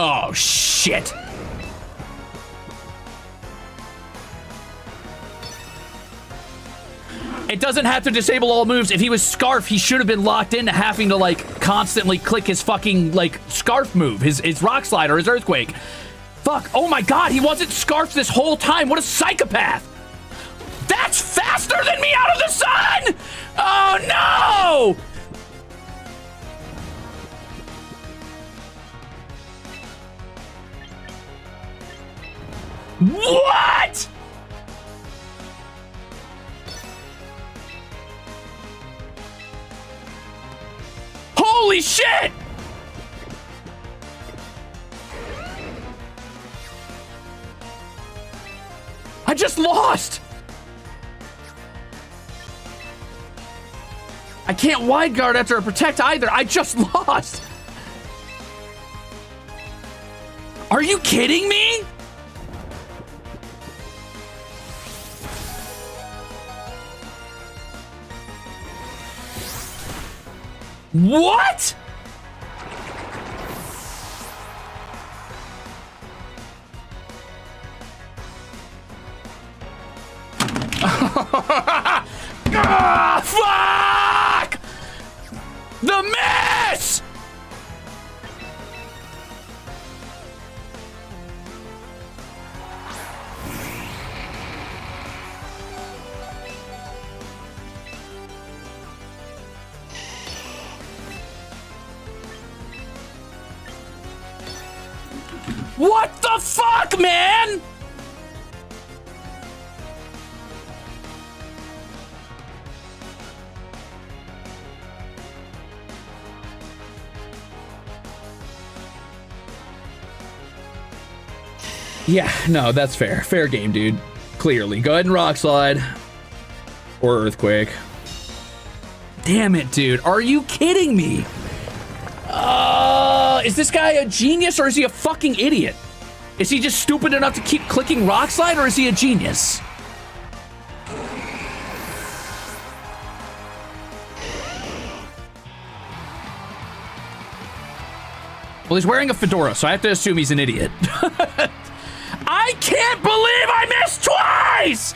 Oh, shit. It doesn't have to disable all moves. If he was Scarf, he should have been locked into having to, like, constantly click his fucking, like, Scarf move. His Rock Slide or his Earthquake. Fuck. Oh, my God. He wasn't Scarfed this whole time. What a psychopath. That's faster than me out of the sun! Oh, no! What? Holy shit! I just lost! I can't wide guard after a protect either. I just lost! Are you kidding me? What? Ah, fuck! The miss! What the fuck, man? Yeah, no, that's fair. Fair game, dude. Clearly. Go ahead and Rock Slide. Or Earthquake. Damn it, dude. Are you kidding me? Is this guy a genius or is he a fucking idiot? Is he just stupid enough to keep clicking Rock Slide or is he a genius? Well, he's wearing a fedora, so I have to assume he's an idiot. I can't believe I missed twice!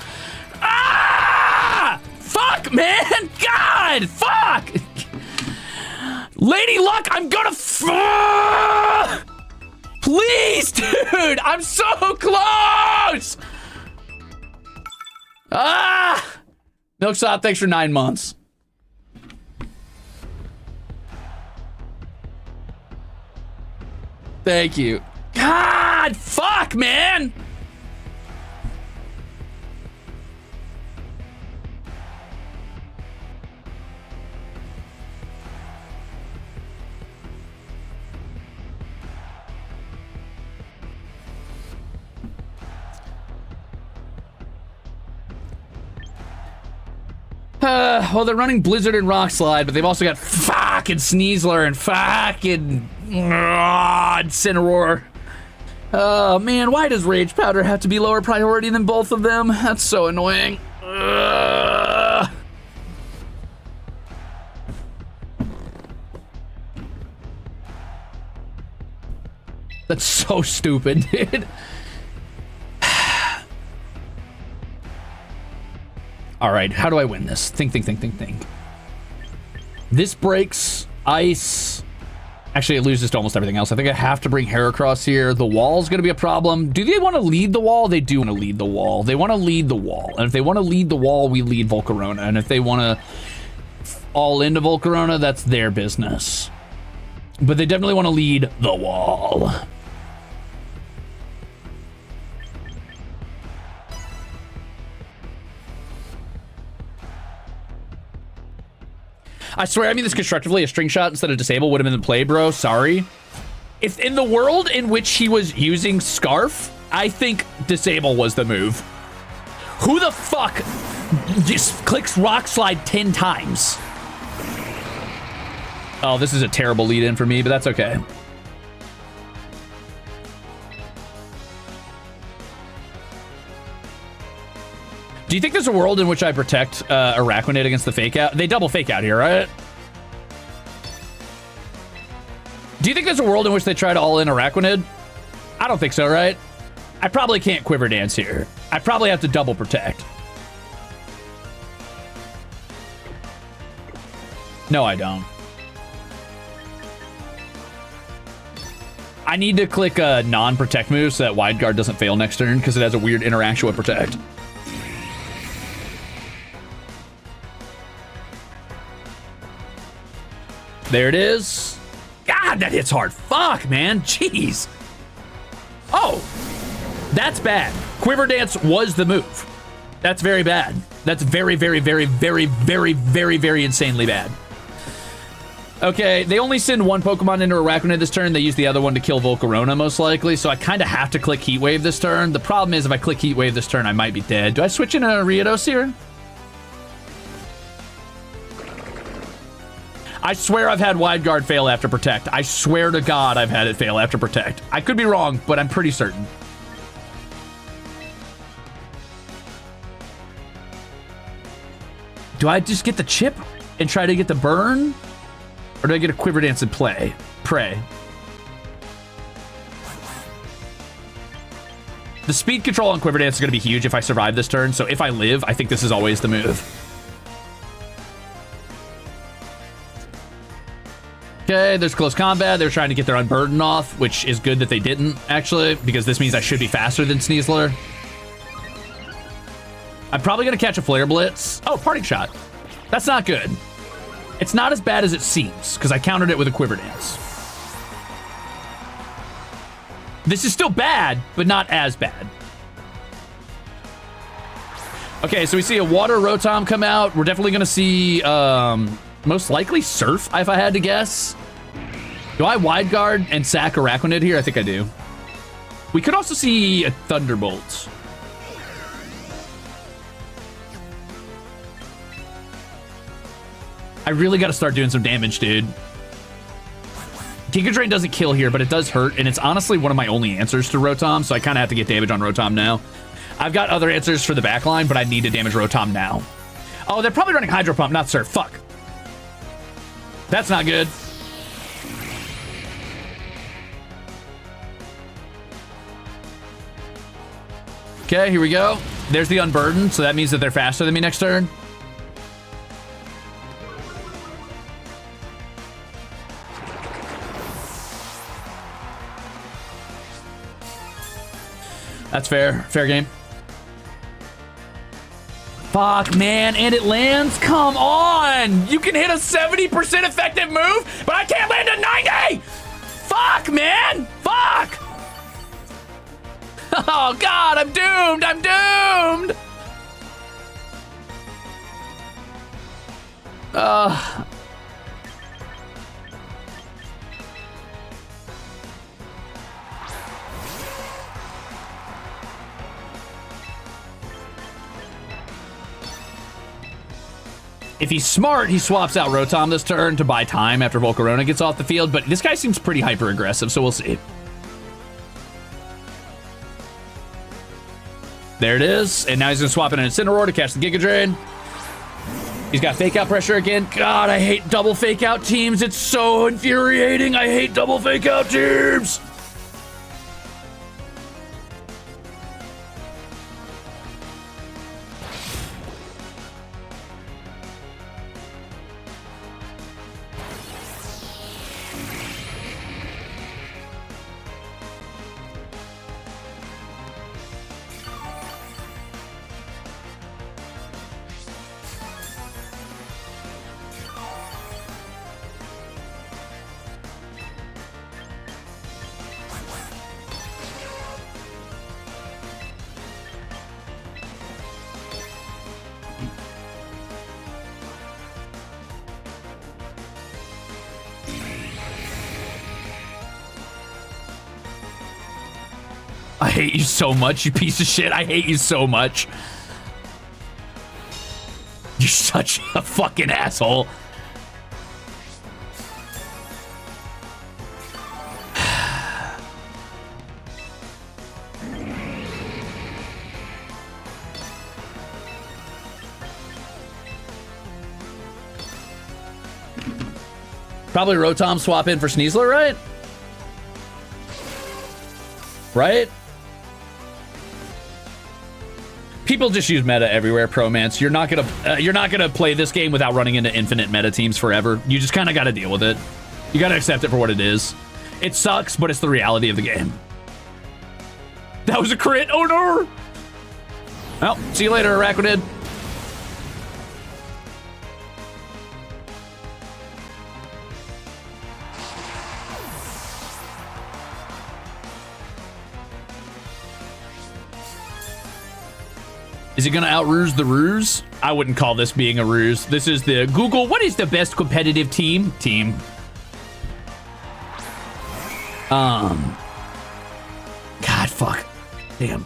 Ah! Fuck, man! God! Fuck! Lady Luck, I'm gonna please, dude! I'm so close! Ah! Milksop, thanks for 9 months. Thank you. God, fuck, man! Well, they're running Blizzard and Rock Slide, but they've also got fucking Sneasler and fucking Incineroar. Oh, man, why does Rage Powder have to be lower priority than both of them? That's so annoying. That's so stupid, dude. All right, how do I win this? Think. This breaks ice. Actually, it loses to almost everything else. I think I have to bring Heracross here. The wall's going to be a problem. Do they want to lead the wall? They do want to lead the wall. They want to lead the wall. And if they want to lead the wall, we lead Volcarona. And if they want to all into Volcarona, that's their business. But they definitely want to lead the wall. I swear I mean this constructively. A string shot instead of disable would have been the play, bro. Sorry. If in the world in which he was using Scarf, I think disable was the move. Who the fuck just clicks Rock Slide 10 times? Oh, this is a terrible lead-in for me, but that's okay. Do you think there's a world in which I protect Araquanid against the fake out? They double fake out here, right? Do you think there's a world in which they try to all in Araquanid? I don't think so, right? I probably can't Quiver Dance here. I probably have to double protect. No, I don't. I need to click a non-protect move so that Wide Guard doesn't fail next turn because it has a weird interaction with protect. There it is. God, that hits hard. Fuck, man. Jeez. Oh, that's bad. Quiver Dance was the move. That's very bad. That's very, very, very, very, very, very, very insanely bad. Okay, they only send one Pokemon into Araquanid this turn. They use the other one to kill Volcarona, most likely. So I kind of have to click Heat Wave this turn. The problem is if I click Heat Wave this turn, I might be dead. Do I switch into Ariados here? I swear I've had Wide Guard fail after Protect. I swear to God I've had it fail after Protect. I could be wrong, but I'm pretty certain. Do I just get the chip and try to get the burn? Or do I get a Quiver Dance and pray? The speed control on Quiver Dance is going to be huge if I survive this turn, so if I live, I think this is always the move. Okay, there's close combat. They're trying to get their Unburden off, which is good that they didn't, actually, because this means I should be faster than Sneasler. I'm probably going to catch a Flare Blitz. Oh, Parting Shot. That's not good. It's not as bad as it seems, because I countered it with a Quiver Dance. This is still bad, but not as bad. Okay, so we see a Water Rotom come out. We're definitely going to see, most likely Surf, if I had to guess. Do I Wide Guard and sack Araquanid here? I think I do. We could also see a Thunderbolt. I really got to start doing some damage, dude. Giga Drain doesn't kill here, but it does hurt, and it's honestly one of my only answers to Rotom, so I kind of have to get damage on Rotom now. I've got other answers for the backline, but I need to damage Rotom now. Oh, they're probably running Hydro Pump, not Surf. Fuck. That's not good. Okay, here we go. There's the unburdened, so that means that they're faster than me next turn. That's fair. Fair game. Fuck, man, and it lands? Come on! You can hit a 70% effective move, but I can't land a 90! Fuck, man! Fuck! Oh, God, I'm doomed! I'm doomed! If he's smart, he swaps out Rotom this turn to buy time after Volcarona gets off the field, but this guy seems pretty hyper-aggressive, so we'll see. There it is, and now he's going to swap in an Incineroar to catch the Giga Drain. He's got Fake Out pressure again. God, I hate double Fake Out teams. It's so infuriating. I hate double Fake Out teams. I hate you so much, you piece of shit. I hate you so much. You're such a fucking asshole. Probably Rotom swap in for Sneasler, right? Right? People just use meta everywhere, Promance. You're not gonna play this game without running into infinite meta teams forever. You just kind of got to deal with it. You got to accept it for what it is. It sucks, but it's the reality of the game. That was a crit. Oh no! Well, see you later, Araquanid. Is he gonna out-ruse the ruse? I wouldn't call this being a ruse. This is the Google, what is the best competitive team? God, fuck. Damn.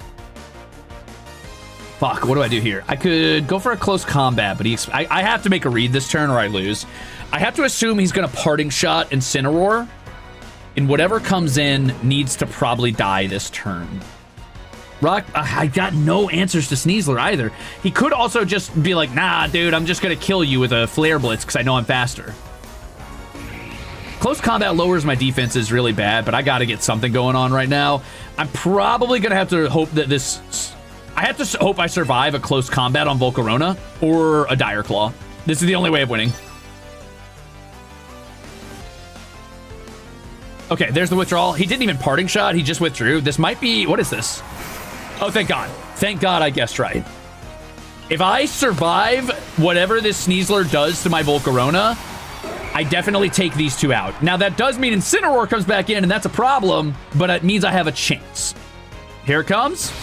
Fuck, what do I do here? I could go for a close combat, but I have to make a read this turn or I lose. I have to assume he's gonna Parting Shot Incineroar, and whatever comes in needs to probably die this turn. Rock, I got no answers to Sneasler either. He could also just be like, nah, dude, I'm just gonna kill you with a Flare Blitz because I know I'm faster. Close combat lowers my defenses really bad, but I gotta get something going on right now. I'm probably gonna have to hope that I have to hope I survive a close combat on Volcarona or a Dire Claw. This is the only way of winning. Okay, there's the withdrawal. He didn't even Parting Shot, he just withdrew. This might be, what is this? Oh, thank God. Thank God I guessed right. If I survive whatever this Sneasler does to my Volcarona, I definitely take these two out. Now, that does mean Incineroar comes back in, and that's a problem, but it means I have a chance. Here it comes.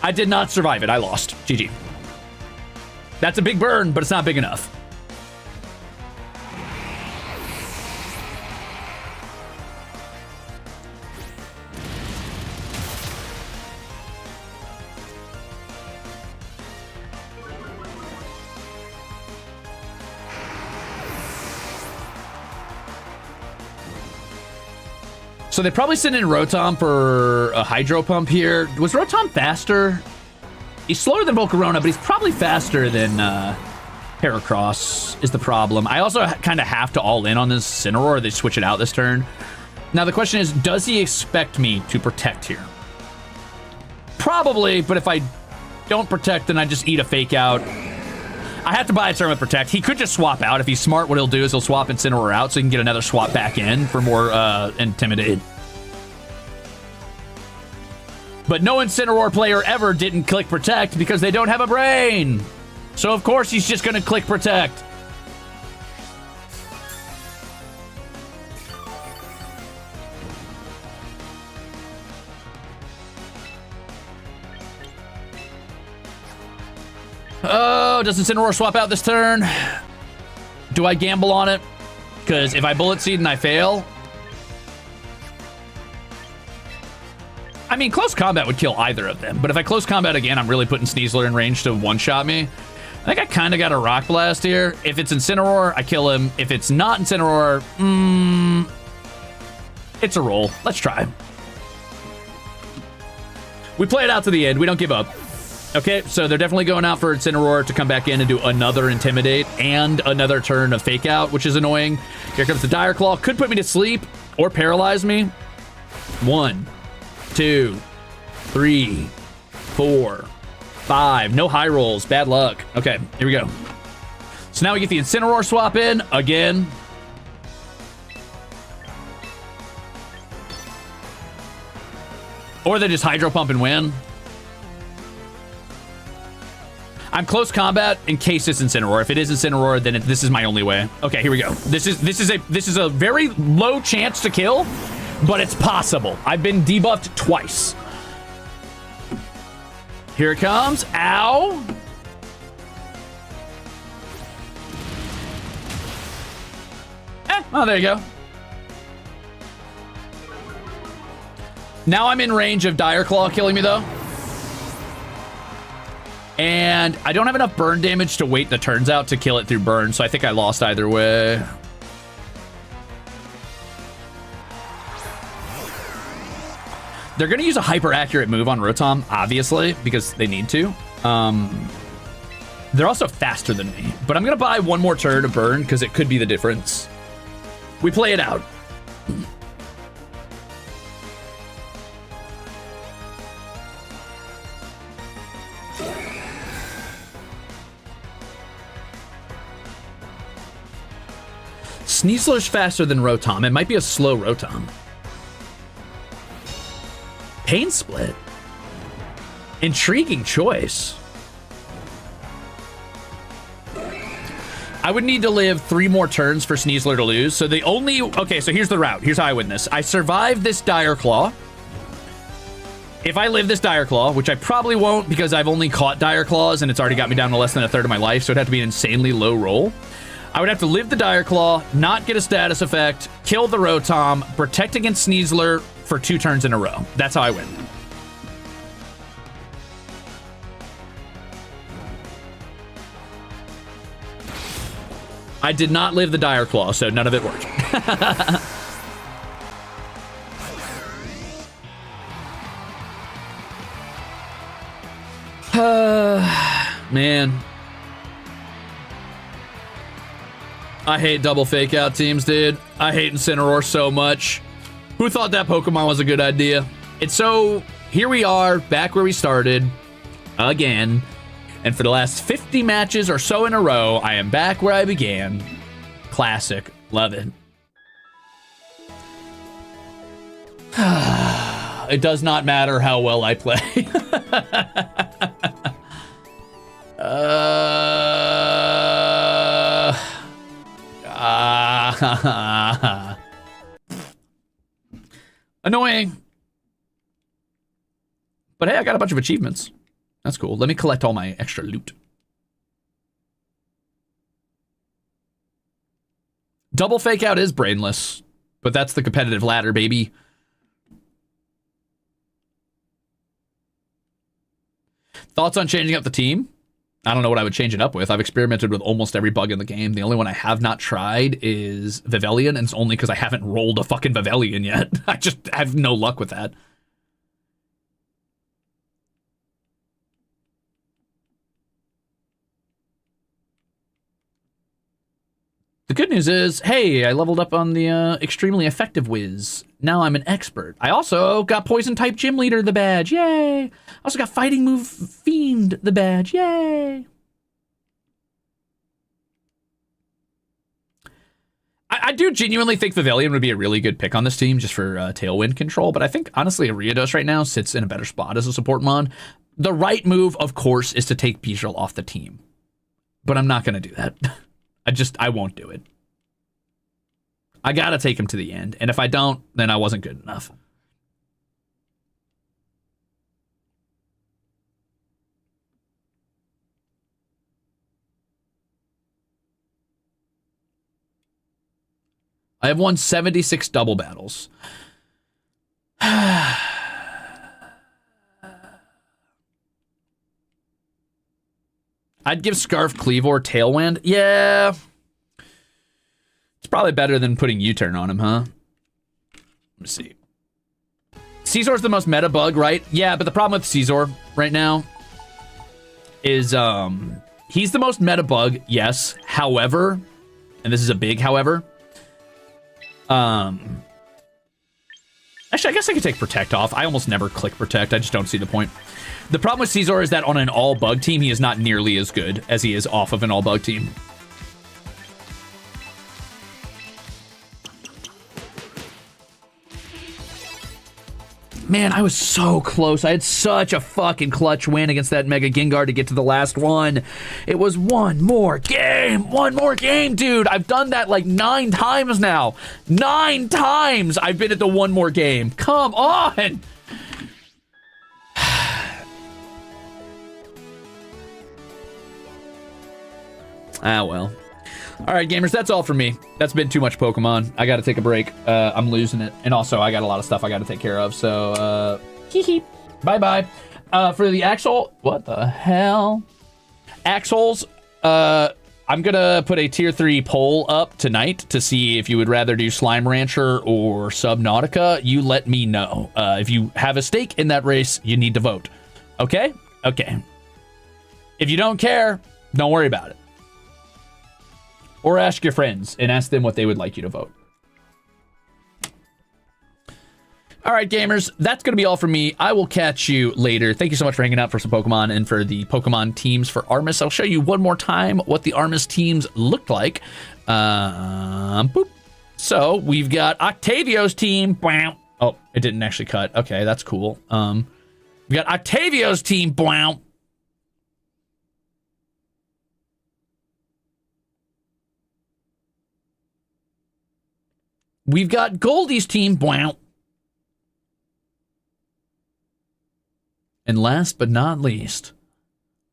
I did not survive it. I lost. GG. That's a big burn, but it's not big enough. So they probably sent in Rotom for a Hydro Pump here. Was Rotom faster? He's slower than Volcarona, but he's probably faster than Heracross is the problem. I also kind of have to all in on this Incineroar. They switch it out this turn. Now the question is, does he expect me to protect here? Probably, but if I don't protect, then I just eat a fake out. I have to buy a turn with protect. He could just swap out. If he's smart, what he'll do is he'll swap Incineroar out so he can get another swap back in for more Intimidate. But no Incineroar player ever didn't click protect because they don't have a brain. So of course he's just going to click protect. Oh, does Incineroar swap out this turn? Do I gamble on it? Because if I Bullet Seed and I fail... I mean, close combat would kill either of them. But if I close combat again, I'm really putting Sneasler in range to one-shot me. I think I kind of got a Rock Blast here. If it's Incineroar, I kill him. If it's not Incineroar, it's a roll. Let's try. We play it out to the end. We don't give up. Okay, so they're definitely going out for Incineroar to come back in and do another Intimidate and another turn of Fake Out, which is annoying. Here comes the Dire Claw. Could put me to sleep or paralyze me. 1, 2, 3, 4, 5. No high rolls. Bad luck. Okay, here we go. So now we get the Incineroar swap in again. Or they just Hydro Pump and win. I'm close combat in case it's Incineroar. If it is Incineroar, then this is my only way. Okay, here we go. This is a very low chance to kill, but it's possible. I've been debuffed twice. Here it comes. Ow. Oh, there you go. Now I'm in range of Dire Claw killing me, though. And I don't have enough burn damage to wait the turns out to kill it through burn, so I think I lost either way. They're going to use a hyper-accurate move on Rotom, obviously, because they need to. They're also faster than me, but I'm going to buy one more turn to burn because it could be the difference. We play it out. Sneasler's faster than Rotom. It might be a slow Rotom. Pain Split. Intriguing choice. I would need to live 3 more turns for Sneasler to lose. So the only... Okay, so here's the route. Here's how I win this. I survive this Dire Claw. If I live this Dire Claw, which I probably won't because I've only caught Dire Claws and it's already got me down to less than a third of my life, so it'd have to be an insanely low roll. I would have to live the Dire Claw, not get a status effect, kill the Rotom, protect against Sneasler for 2 turns in a row. That's how I win. I did not live the Dire Claw, so none of it worked. Man. I hate double fake out teams, dude. I hate Incineroar so much. Who thought that Pokemon was a good idea? It's so... Here we are, back where we started. Again. And for the last 50 matches or so in a row, I am back where I began. Classic. Love it. It does not matter how well I play. Annoying. But hey, I got a bunch of achievements. That's cool. Let me collect all my extra loot. Double fake out is brainless, but that's the competitive ladder, baby. Thoughts on changing up the team? I don't know what I would change it up with. I've experimented with almost every bug in the game. The only one I have not tried is Vivelion, and it's only because I haven't rolled a fucking Vivelion yet. I just have no luck with that. The good news is, hey, I leveled up on the extremely effective whiz. Now I'm an expert. I also got poison type gym leader the badge. Yay! I also got fighting move fiend the badge. Yay! I do genuinely think Vivelion would be a really good pick on this team just for tailwind control, but I think honestly Ariados right now sits in a better spot as a support mon. The right move, of course, is to take Beedrill off the team, but I'm not going to do that. I won't do it. I got to take him to the end, and if I don't, then I wasn't good enough. I have won 76 double battles. I'd give Scarf Cleavor Tailwind. Yeah. It's probably better than putting U-turn on him, huh? Let me see. Caesar's the most meta bug, right? Yeah, but the problem with Caesar right now is he's the most meta bug, yes. However, and this is a big however, actually, I guess I could take Protect off. I almost never click Protect. I just don't see the point. The problem with Caesar is that on an all-bug team, he is not nearly as good as he is off of an all-bug team. Man, I was so close. I had such a fucking clutch win against that Mega Gengar to get to the last one. It was one more game. One more game, dude. I've done that like 9 times now. 9 times I've been at the one more game. Come on. Ah, well. All right, gamers, that's all for me. That's been too much Pokemon. I got to take a break. I'm losing it. And also, I got a lot of stuff I got to take care of. So, bye-bye. For the Axel, what the hell? Axels, I'm going to put a tier 3 poll up tonight to see if you would rather do Slime Rancher or Subnautica. You let me know. If you have a stake in that race, you need to vote. Okay? Okay. If you don't care, don't worry about it. Or ask your friends and ask them what they would like you to vote. All right, gamers, that's going to be all from me. I will catch you later. Thank you so much for hanging out for some Pokemon and for the Pokemon teams for Armis. I'll show you one more time what the Armis teams looked like. Boop. So we've got Octavio's team. Oh, it didn't actually cut. Okay, that's cool. We got Octavio's team. We've got Goldie's team. And last but not least,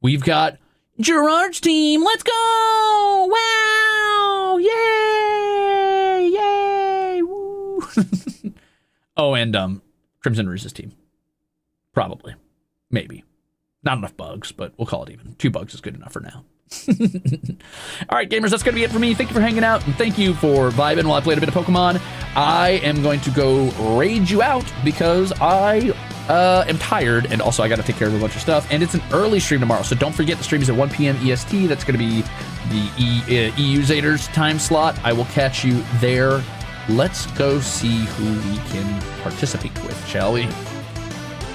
we've got Gerard's team. Let's go! Wow! Yay! Yay! Woo! Oh, and Crimzon Rulez's team. Probably. Maybe. Not enough bugs, but we'll call it even. 2 bugs is good enough for now. All right, gamers, that's gonna be it for me. Thank you for hanging out, and thank you for vibing while I played a bit of Pokemon. I am going to go raid you out because I am tired, and also I gotta take care of a bunch of stuff, and it's an early stream tomorrow, so don't forget the stream is at 1 p.m. EST. That's gonna be the EU Zaders time slot. I will catch you there. Let's go see who we can participate with, shall we?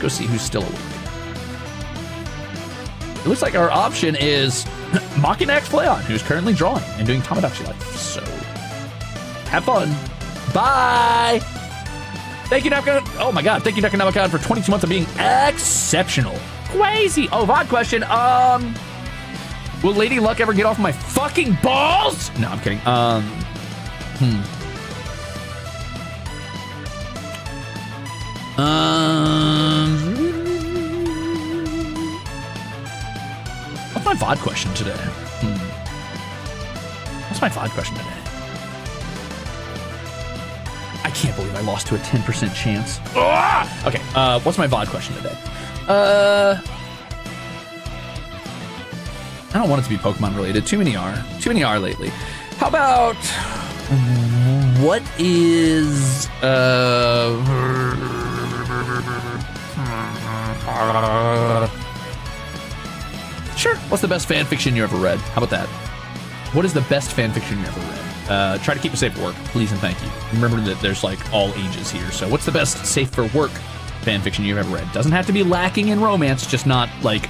Go see who's still awake. It looks like our option is Machinax Flayon, who's currently drawing and doing Tamagotchi Life. So, have fun. Bye! Thank you, Napkin. Oh my god, thank you, Napkin, for 22 months of being exceptional. Crazy. Oh, VOD question. Will Lady Luck ever get off my fucking balls? No, I'm kidding. What's my VOD question today? What's my VOD question today? I can't believe I lost to a 10% chance. Ah! Okay, what's my VOD question today? I don't want it to be Pokemon related. Too many are lately. How about what is Sure. What's the best fan fiction you ever read? How about that? What is the best fan fiction you ever read? Try to keep it safe for work, please and thank you. Remember that there's like all ages here. So what's the best safe for work fan fiction you've ever read? Doesn't have to be lacking in romance, just not like,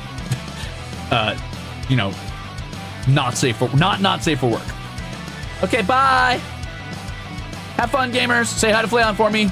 you know, not safe for work. Okay, bye. Have fun, gamers. Say hi to Flayon for me.